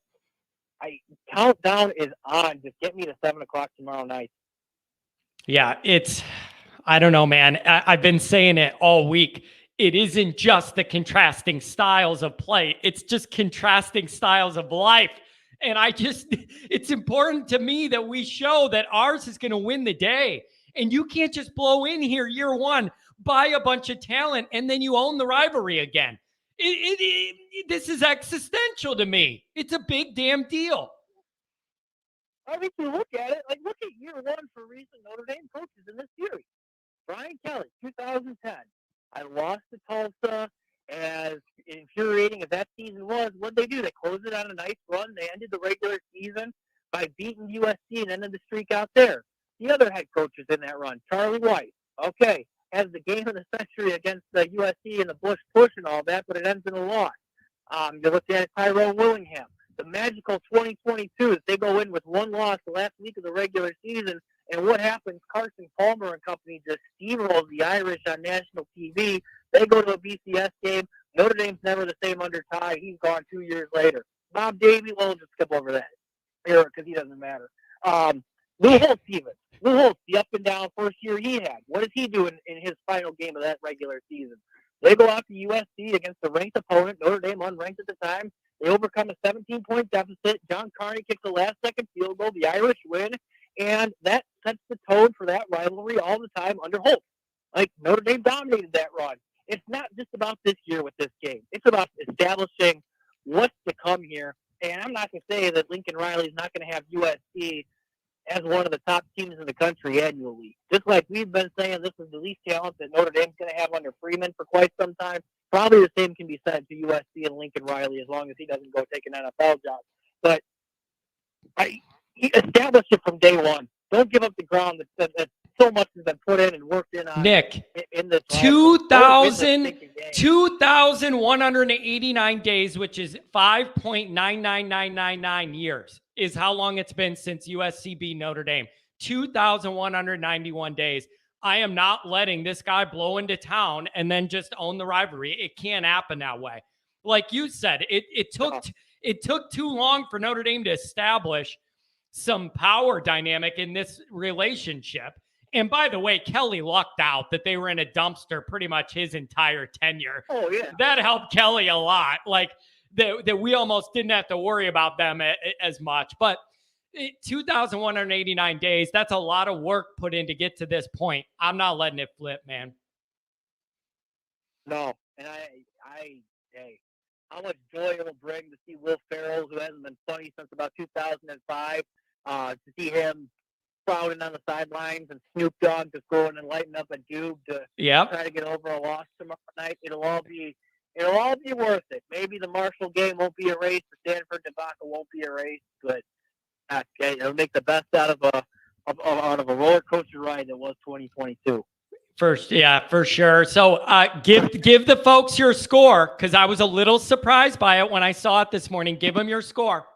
Countdown is on. Just get me to 7 o'clock tomorrow night. Yeah, I don't know, man. I've been saying it all week. It isn't just the contrasting styles of play. It's just contrasting styles of life. And it's important to me that we show that ours is going to win the day. And you can't just blow in here year one, buy a bunch of talent, and then you own the rivalry again. This is existential to me. It's a big damn deal. I mean, you look at it, look at year one for recent Notre Dame coaches in this series. Brian Kelly, 2010. I lost to Tulsa. As infuriating as that season was, what'd they do? They closed it on a nice run. They ended the regular season by beating USC and ended the streak out there. The other head coaches in that run, Charlie White. Okay, has the game of the century against the USC and the Bush push and all that, but it ends in a loss. You look at Tyrone Willingham, the magical 2022. They go in with one loss the last week of the regular season, and what happens? Carson Palmer and company just steamrolls the Irish on national TV. They go to a BCS game. Notre Dame's never the same under Ty. He's gone 2 years later. Bob Davie, we'll just skip over that here because he doesn't matter. Lou Holtz even. Lou Holtz, the up and down first year he had. What does he do in his final game of that regular season? They go out to USC against a ranked opponent, Notre Dame unranked at the time. They overcome a 17-point deficit. John Carney kicks a last-second field goal. The Irish win, and that sets the tone for that rivalry all the time under Holt. Like, Notre Dame dominated that run. It's not just about this year with this game. It's about establishing what's to come here. And I'm not going to say that Lincoln Riley's not going to have USC as one of the top teams in the country annually. Just like we've been saying, this is the least talent that Notre Dame's going to have under Freeman for quite some time. Probably the same can be said to USC and Lincoln Riley as long as he doesn't go take an NFL job. But he established it from day one. Don't give up the ground that so much has been put in and worked in on. Nick, in this 2,189 days, which is 5.99999 years, is how long it's been since USC beat Notre Dame. 2,191 days. I am not letting this guy blow into town and then just own the rivalry. It can't happen that way. Like you said, it took too long for Notre Dame to establish some power dynamic in this relationship. And by the way, Kelly lucked out that they were in a dumpster pretty much his entire tenure. Oh, yeah. That helped Kelly a lot. Like that we almost didn't have to worry about them as much. But 2,189 days, that's a lot of work put in to get to this point. I'm not letting it flip, man. No. And hey, how much joy it'll bring to see Will Ferrell, who hasn't been funny since about 2005, to see him crowding on the sidelines and Snoop Dogg just going and lighting up a Dube to try to get over a loss tomorrow night. It'll all be worth it. Maybe the Marshall game won't be erased, the Stanford debacle won't be erased, but it'll make the best out of a roller coaster ride that was 2022. For sure. So give the folks your score, because I was a little surprised by it when I saw it this morning. Give them your score.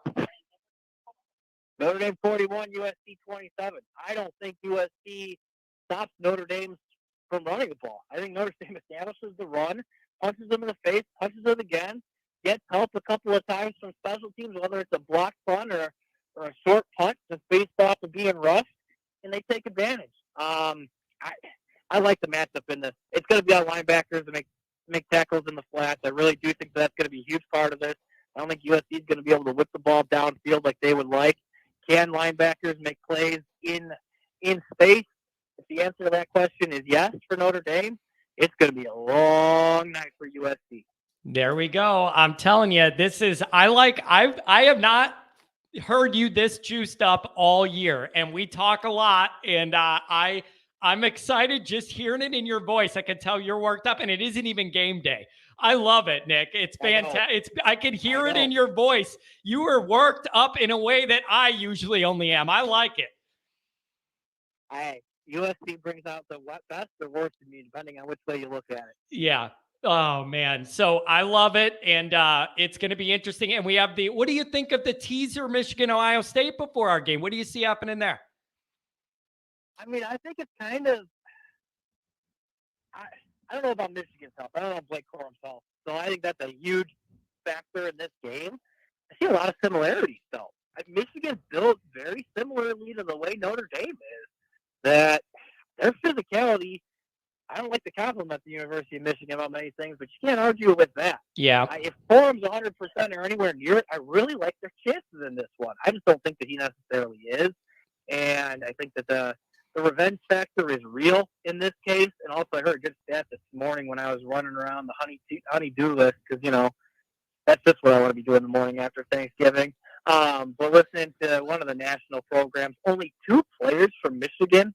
Notre Dame 41, USC 27. I don't think USC stops Notre Dame from running the ball. I think Notre Dame establishes the run, punches them in the face, punches them again, gets help a couple of times from special teams, whether it's a block punt or a short punt that's based off of being rushed, and they take advantage. I like the matchup in this. It's going to be on linebackers to make tackles in the flats. I really do think that's going to be a huge part of this. I don't think USC is going to be able to whip the ball downfield like they would like. Can linebackers make plays in space? If the answer to that question is yes for Notre Dame, it's going to be a long night for USC. There we go. I'm telling you, I have not heard you this juiced up all year, and we talk a lot, and I'm excited just hearing it in your voice. I can tell you're worked up, and it isn't even game day. I love it, Nick. It's fantastic. I can hear it in your voice. You are worked up in a way that I usually only am. I like it. USC brings out the best or worst in me, depending on which way you look at it. Yeah. Oh, man. So I love it, and it's going to be interesting. And we have what do you think of the teaser Michigan-Ohio State before our game? What do you see happening there? I mean, I think it's kind of I don't know about Michigan's help. I don't know Blake Corum's help. So I think that's a huge factor in this game. I see a lot of similarities, though. Michigan built very similarly to the way Notre Dame is. That their physicality, I don't like to compliment the University of Michigan about many things, but you can't argue with that. Yeah. If Corum's 100% or anywhere near it, I really like their chances in this one. I just don't think that he necessarily is. And I think that the revenge factor is real in this case. And also, I heard a good stat this morning when I was running around the honey-do list, because, that's just what I want to be doing the morning after Thanksgiving. But listening to one of the national programs, only 2 players from Michigan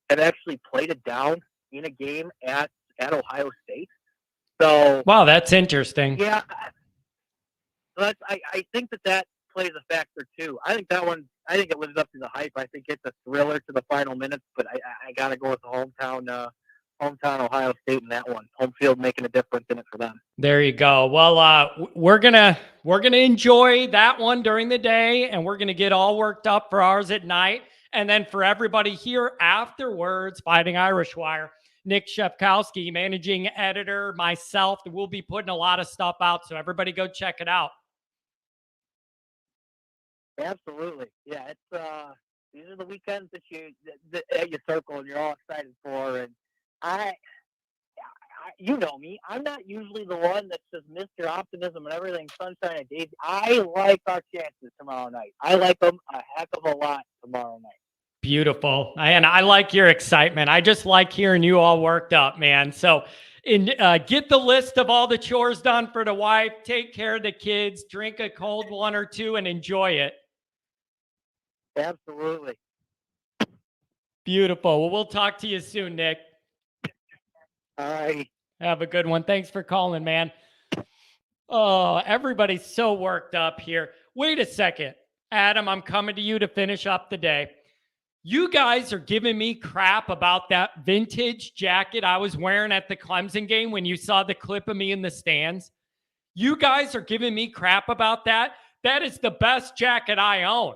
have actually played it down in a game at Ohio State. So, wow, that's interesting. Yeah. I think that plays a factor, too. I think it lives up to the hype. I think it's a thriller to the final minutes, but I got to go with the hometown Ohio State in that one. Home field making a difference in it for them. There you go. Well, we're gonna enjoy that one during the day, and we're gonna get all worked up for ours at night. And then for everybody here afterwards, Fighting Irish Wire, Nick Shepkowski, managing editor, myself, we'll be putting a lot of stuff out. So everybody go check it out. Absolutely. Yeah, it's these are the weekends that you circle and you're all excited for. And you know me. I'm not usually the one that's just Mr. Optimism and everything sunshine and daisy. I like our chances tomorrow night. I like them a heck of a lot tomorrow night. Beautiful. And I like your excitement. I just like hearing you all worked up, man. So get the list of all the chores done for the wife, take care of the kids, drink a cold one or two, and enjoy it. Absolutely. Beautiful. Well, we'll talk to you soon, Nick. All right. Have a good one. Thanks for calling, man. Oh, everybody's so worked up here. Wait a second. Adam, I'm coming to you to finish up the day. You guys are giving me crap about that vintage jacket I was wearing at the Clemson game when you saw the clip of me in the stands. You guys are giving me crap about that. That is the best jacket I own.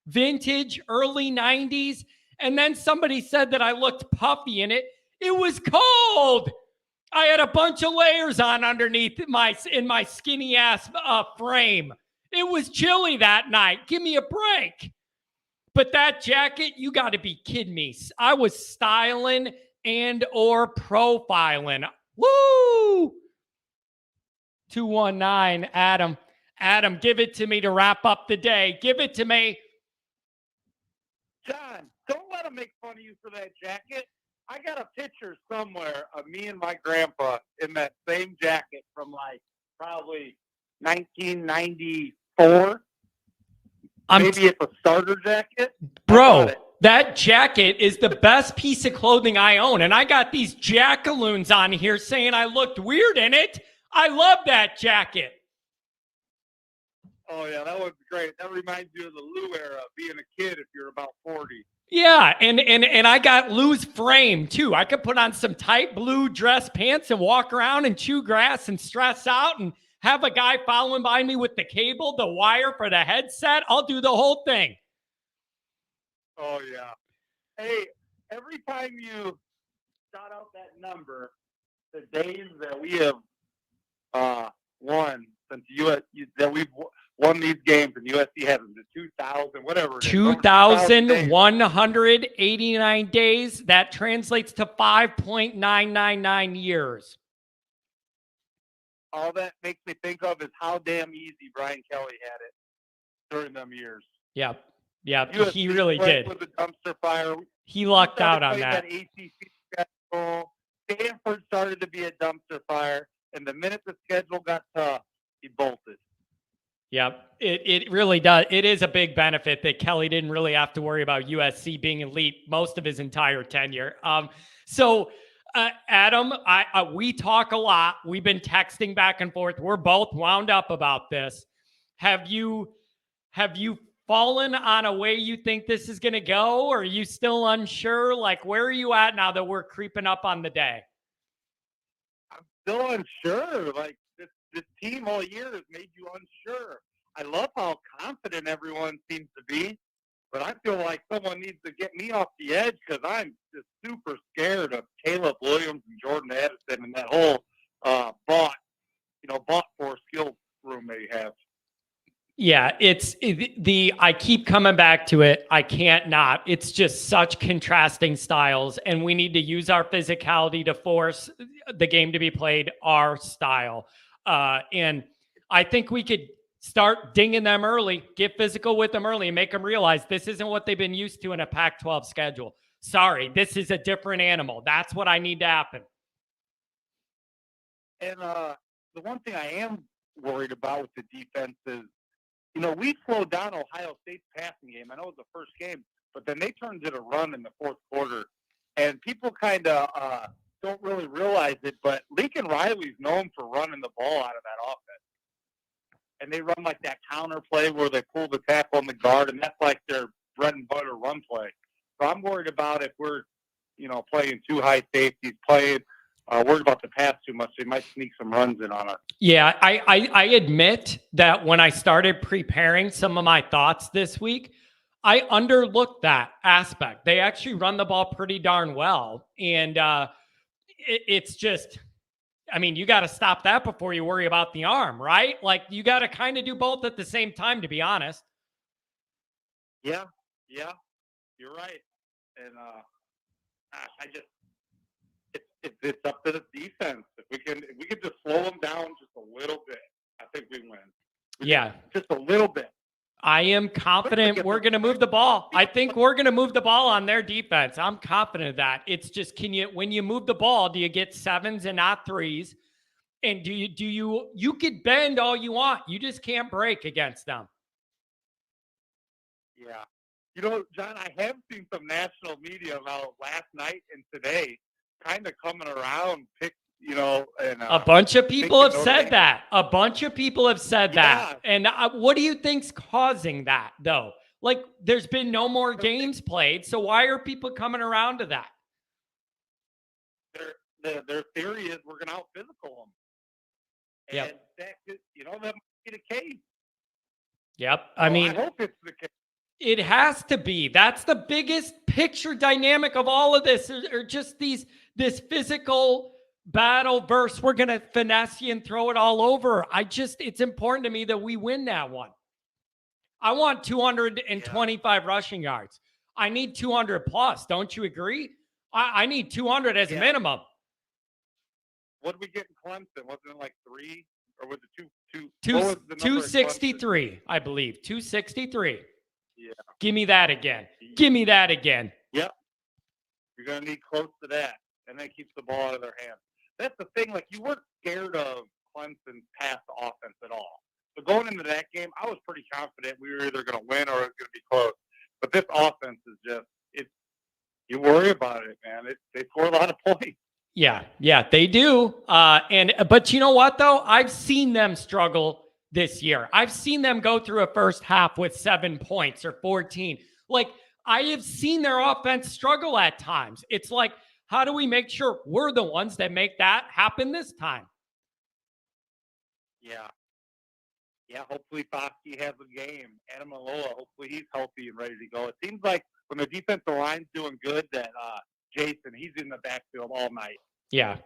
Vintage, early 90s. And then somebody said that I looked puffy in it. It was cold. I had a bunch of layers on underneath in my skinny ass frame. It was chilly that night. Give me a break. But that jacket, you got to be kidding me. I was styling and or profiling. Woo! 219, Adam. Adam, give it to me to wrap up the day. Give it to me. John, don't let them make fun of you for that jacket. I got a picture somewhere of me and my grandpa in that same jacket from like probably 1994. Maybe it's a starter jacket. Bro, that jacket is the best piece of clothing I own. And I got these jackaloons on here saying I looked weird in it. I love that jacket. Oh, yeah, that was great. That reminds you of the Lou era, being a kid if you're about 40. Yeah, and I got Lou's frame, too. I could put on some tight blue dress pants and walk around and chew grass and stress out and have a guy following by me with the cable, the wire for the headset. I'll do the whole thing. Oh, yeah. Hey, every time you shout out that number, the days that we have won since that we've won these games and USC hasn't, the 2,000, whatever it is. 2,189 days. That translates to 5.999 years. All that makes me think of is how damn easy Brian Kelly had it during them years. Yep. Yep. USC He really did. With the dumpster fire. He lucked out on that. ACC schedule. Stanford started to be a dumpster fire, and the minute the schedule got tough, he bolted. Yep. It really does. It is a big benefit that Kelly didn't really have to worry about USC being elite most of his entire tenure. Adam, we talk a lot. We've been texting back and forth. We're both wound up about this. Have you fallen on a way you think this is going to go, or are you still unsure? Like, where are you at now that we're creeping up on the day? I'm still unsure. Like, this team all year has made you unsure. I love how confident everyone seems to be, but I feel like someone needs to get me off the edge because I'm just super scared of Caleb Williams and Jordan Addison and that whole bought for skill room they have. Yeah, I keep coming back to it. I can't not. It's just such contrasting styles, and we need to use our physicality to force the game to be played our style. And I think we could start dinging them early, get physical with them early, and make them realize this isn't what they've been used to in a Pac-12 schedule. Sorry, this is a different animal. That's what I need to happen. And the one thing I am worried about with the defense is, we slowed down Ohio State's passing game. I know it was the first game, but then they turned it a run in the fourth quarter. And people kind of don't really realize it, but Lincoln Riley's known for running the ball out of that offense. And they run like that counter play where they pull the tackle on the guard, and that's like their bread and butter run play. So I'm worried about if we're, playing too high safeties, worried about the pass too much. They might sneak some runs in on us. Yeah, I admit that when I started preparing some of my thoughts this week, I underlooked that aspect. They actually run the ball pretty darn well. And it's just, you got to stop that before you worry about the arm, right? Like, you got to kind of do both at the same time, to be honest. Yeah, you're right. And it's up to the defense. If we Yeah. just a little bit. I am confident we're going to move the ball. I think we're going to move the ball on their defense. I'm confident of that. It's just, when you move the ball, do you get 7s and not 3s? And you could bend all you want. You just can't break against them. Yeah. You know, John, I have seen some national media about last night and today kind of coming around, and A bunch of people have Notre said Dame. that. A bunch of people have said that. And what do you think's causing that, though? Like, there's been no more games played, so why are people coming around to that? Their theory is we're going to out-physical them. And Yep. that might be the case. Yep. I mean, I hope it's the case. it has to be. That's the biggest picture dynamic of all of this, or just this physical battle versus we're going to finesse you and throw it all over. It's important to me that we win that one. I want 225 rushing yards. I need 200 plus. Don't you agree? I need 200 as a minimum. What did we get in Clemson? Wasn't it like 3? Or was it 2? 263, I believe. 263. Yeah. Give me that again. Give me that again. Yep. You're going to need close to that. And that keeps the ball out of their hands. That's the thing. Like, you weren't scared of Clemson's pass offense at all. So going into that game, I was pretty confident we were either going to win or it was going to be close. But this offense is just, you worry about it, man. They score a lot of points. Yeah, they do. But you know what, though? I've seen them struggle this year. I've seen them go through a first half with 7 points or 14. Like, I have seen their offense struggle at times. It's like, how do we make sure we're the ones that make that happen this time? Yeah. Yeah, hopefully Foskey has a game. Adamaloa, hopefully he's healthy and ready to go. It seems like when the defensive line's doing good that Jason, he's in the backfield all night. Yeah.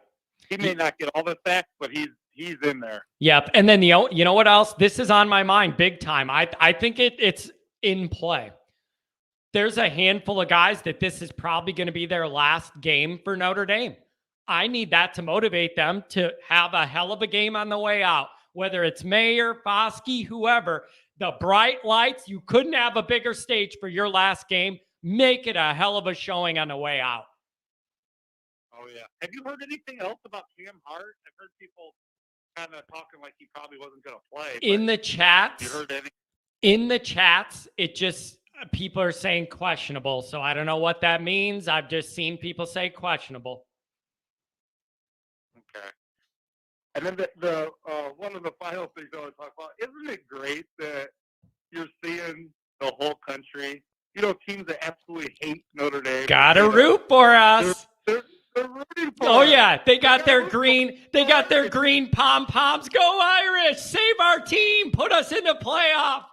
He may not get all the sacks, but he's in there. Yep. And then you know what else? This is on my mind big time. I think it's in play. There's a handful of guys that this is probably going to be their last game for Notre Dame. I need that to motivate them to have a hell of a game on the way out. Whether it's Mayer, Foskey, whoever, the bright lights, you couldn't have a bigger stage for your last game. Make it a hell of a showing on the way out. Oh, yeah. Have you heard anything else about Cam Hart? I've heard people kind of talking like he probably wasn't going to play. In the chats, you heard anything? In the chats, it just, people are saying questionable. So I don't know what that means. I've just seen people say questionable. Okay. And then the one of the final things I want to talk about, isn't it great that you're seeing the whole country, teams that absolutely hate Notre Dame. Gotta root for us. They're rooting for Oh us. yeah, they got their green pom-poms. Go Irish, save our team, put us in the playoff.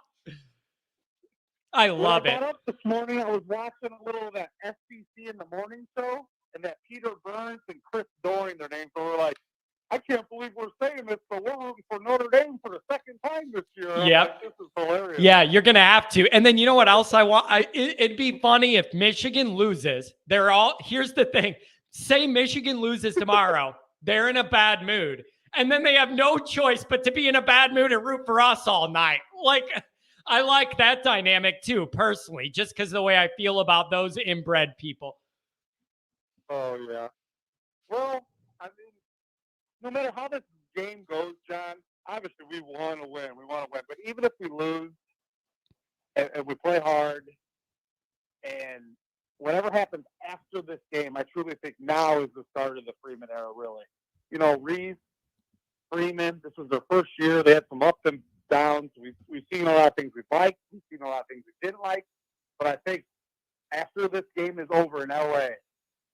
I love it. I got up this morning, I was watching a little of that SBC in the morning show, and that Peter Burns and Chris Doring, their names, so we're like, I can't believe we're saying this, but we're rooting for Notre Dame for the second time this year. Yep. Like, this is hilarious. Yeah, you're going to have to. And then you know what else I want? It'd be funny if Michigan loses. Here's the thing. Say Michigan loses tomorrow. They're in a bad mood. And then they have no choice but to be in a bad mood and root for us all night. Like, I like that dynamic too, personally, just because of the way I feel about those inbred people. Oh, yeah. Well, I mean, no matter how this game goes, John, obviously we want to win. We want to win. But even if we lose and we play hard and whatever happens after this game, I truly think now is the start of the Freeman era, really. Reese, Freeman, this was their first year. They had some ups and downs. We've seen a lot of things we've liked. We've seen a lot of things we didn't like. But I think after this game is over in L.A.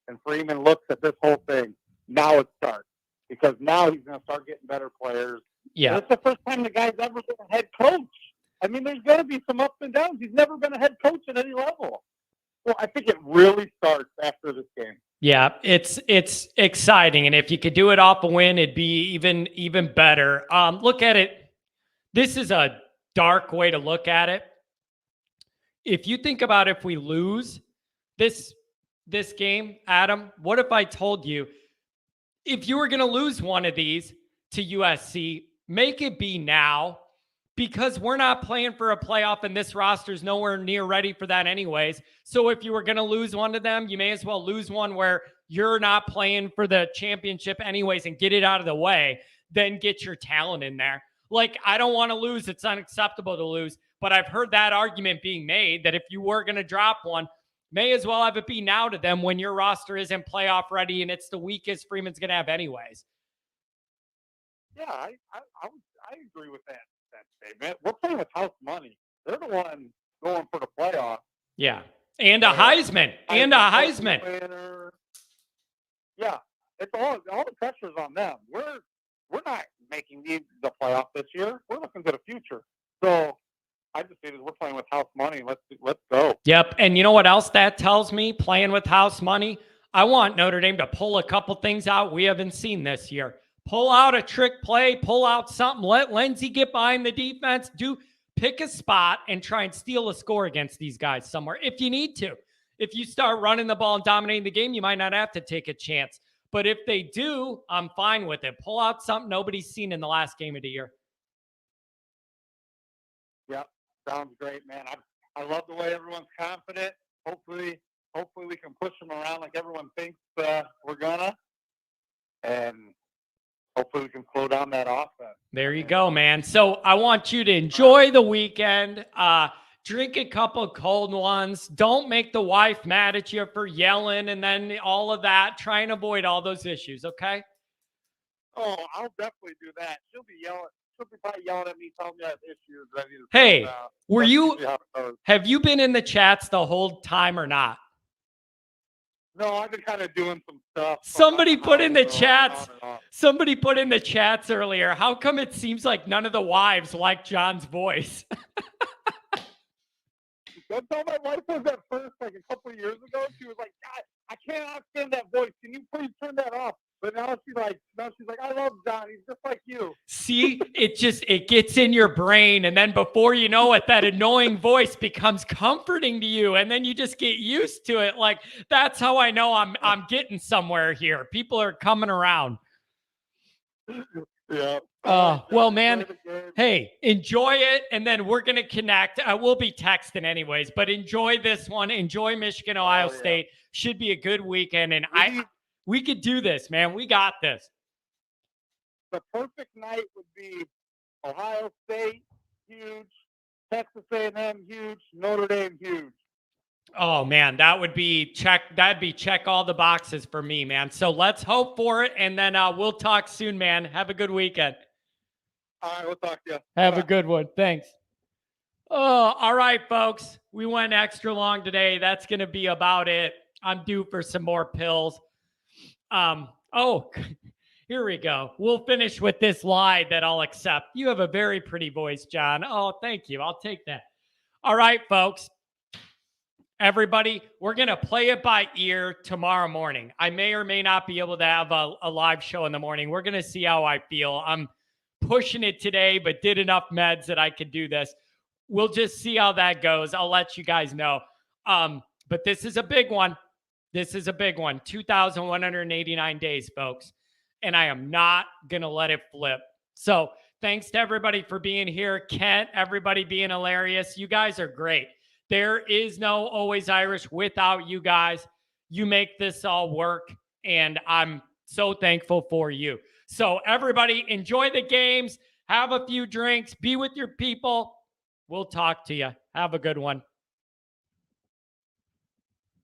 and Freeman looks at this whole thing, now it starts. Because now he's going to start getting better players. Yeah. And it's the first time the guy's ever been a head coach. I mean, there's going to be some ups and downs. He's never been a head coach at any level. Well, I think it really starts after this game. Yeah, it's exciting. And if you could do it off a win, it'd be even better. Look at it. This is a dark way to look at it. If you think about if we lose this game, Adam, what if I told you, if you were going to lose one of these to USC, make it be now, because we're not playing for a playoff and this roster's nowhere near ready for that anyways. So if you were going to lose one to them, you may as well lose one where you're not playing for the championship anyways and get it out of the way, then get your talent in there. Like, I don't want to lose. It's unacceptable to lose. But I've heard that argument being made that if you were going to drop one, may as well have it be now to them when your roster isn't playoff ready and it's the weakest Freeman's going to have anyways. Yeah, I agree with that statement. We're playing with house money. They're the one going for the playoff. Yeah. And a Heisman. And a Heisman. Winner. Yeah. It's all the pressure's on them. We're not making the playoff this year. We're looking to the future. So I just say that we're playing with house money. Let's go. Yep. And you know what else that tells me? Playing with house money. I want Notre Dame to pull a couple things out we haven't seen this year. Pull out a trick play, pull out something, let Lindsey get behind the defense, pick a spot and try and steal a score against these guys somewhere if you need to. If you start running the ball and dominating the game, you might not have to take a chance. But if they do, I'm fine with it. Pull out something nobody's seen in the last game of the year. Yep. Sounds great, man. I love the way everyone's confident. Hopefully we can push them around like everyone thinks we're gonna. And hopefully we can slow down that offense. There you go, man. So I want you to enjoy the weekend. Drink a couple cold ones. Don't make the wife mad at you for yelling and then all of that. Try and avoid all those issues, okay? Oh, I'll definitely do that. She'll be probably yelling at me, telling me I have issues. Hey, have you been in the chats the whole time or not? No, I've been kind of doing some stuff. Somebody put in the chats earlier. How come it seems like none of the wives like John's voice? That's how my wife was at first, like a couple of years ago. She was like, God, I can't stand that voice. Can you please turn that off? But now she's like, I love John. He's just like you. See, it gets in your brain. And then before you know it, that annoying voice becomes comforting to you. And then you just get used to it. Like, that's how I know I'm getting somewhere here. People are coming around. Yeah. Well, man, hey, enjoy it. And then we're going to connect. We'll be texting anyways, but enjoy this one. Enjoy Michigan, Ohio State. Should be a good weekend. And we could do this, man. We got this. The perfect night would be Ohio State, huge. Texas A&M, huge. Notre Dame, huge. Oh, man, that'd be check all the boxes for me, man. So let's hope for it. And then we'll talk soon, man. Have a good weekend. All right, we'll talk to you. Have a good one. Thanks. Oh, all right, folks. We went extra long today. That's going to be about it. I'm due for some more pills. Here we go. We'll finish with this lie that I'll accept. You have a very pretty voice, John. Oh, thank you. I'll take that. All right, folks. Everybody, we're going to play it by ear tomorrow morning. I may or may not be able to have a live show in the morning. We're going to see how I feel. I'm pushing it today, but did enough meds that I could do this. We'll just see how that goes. I'll let you guys know. But this is a big one. 2,189 days, folks. And I am not going to let it flip. So thanks to everybody for being here. Kent, everybody being hilarious. You guys are great. There is no Always Irish without you guys. You make this all work, and I'm so thankful for you. So everybody, enjoy the games. Have a few drinks. Be with your people. We'll talk to you. Have a good one.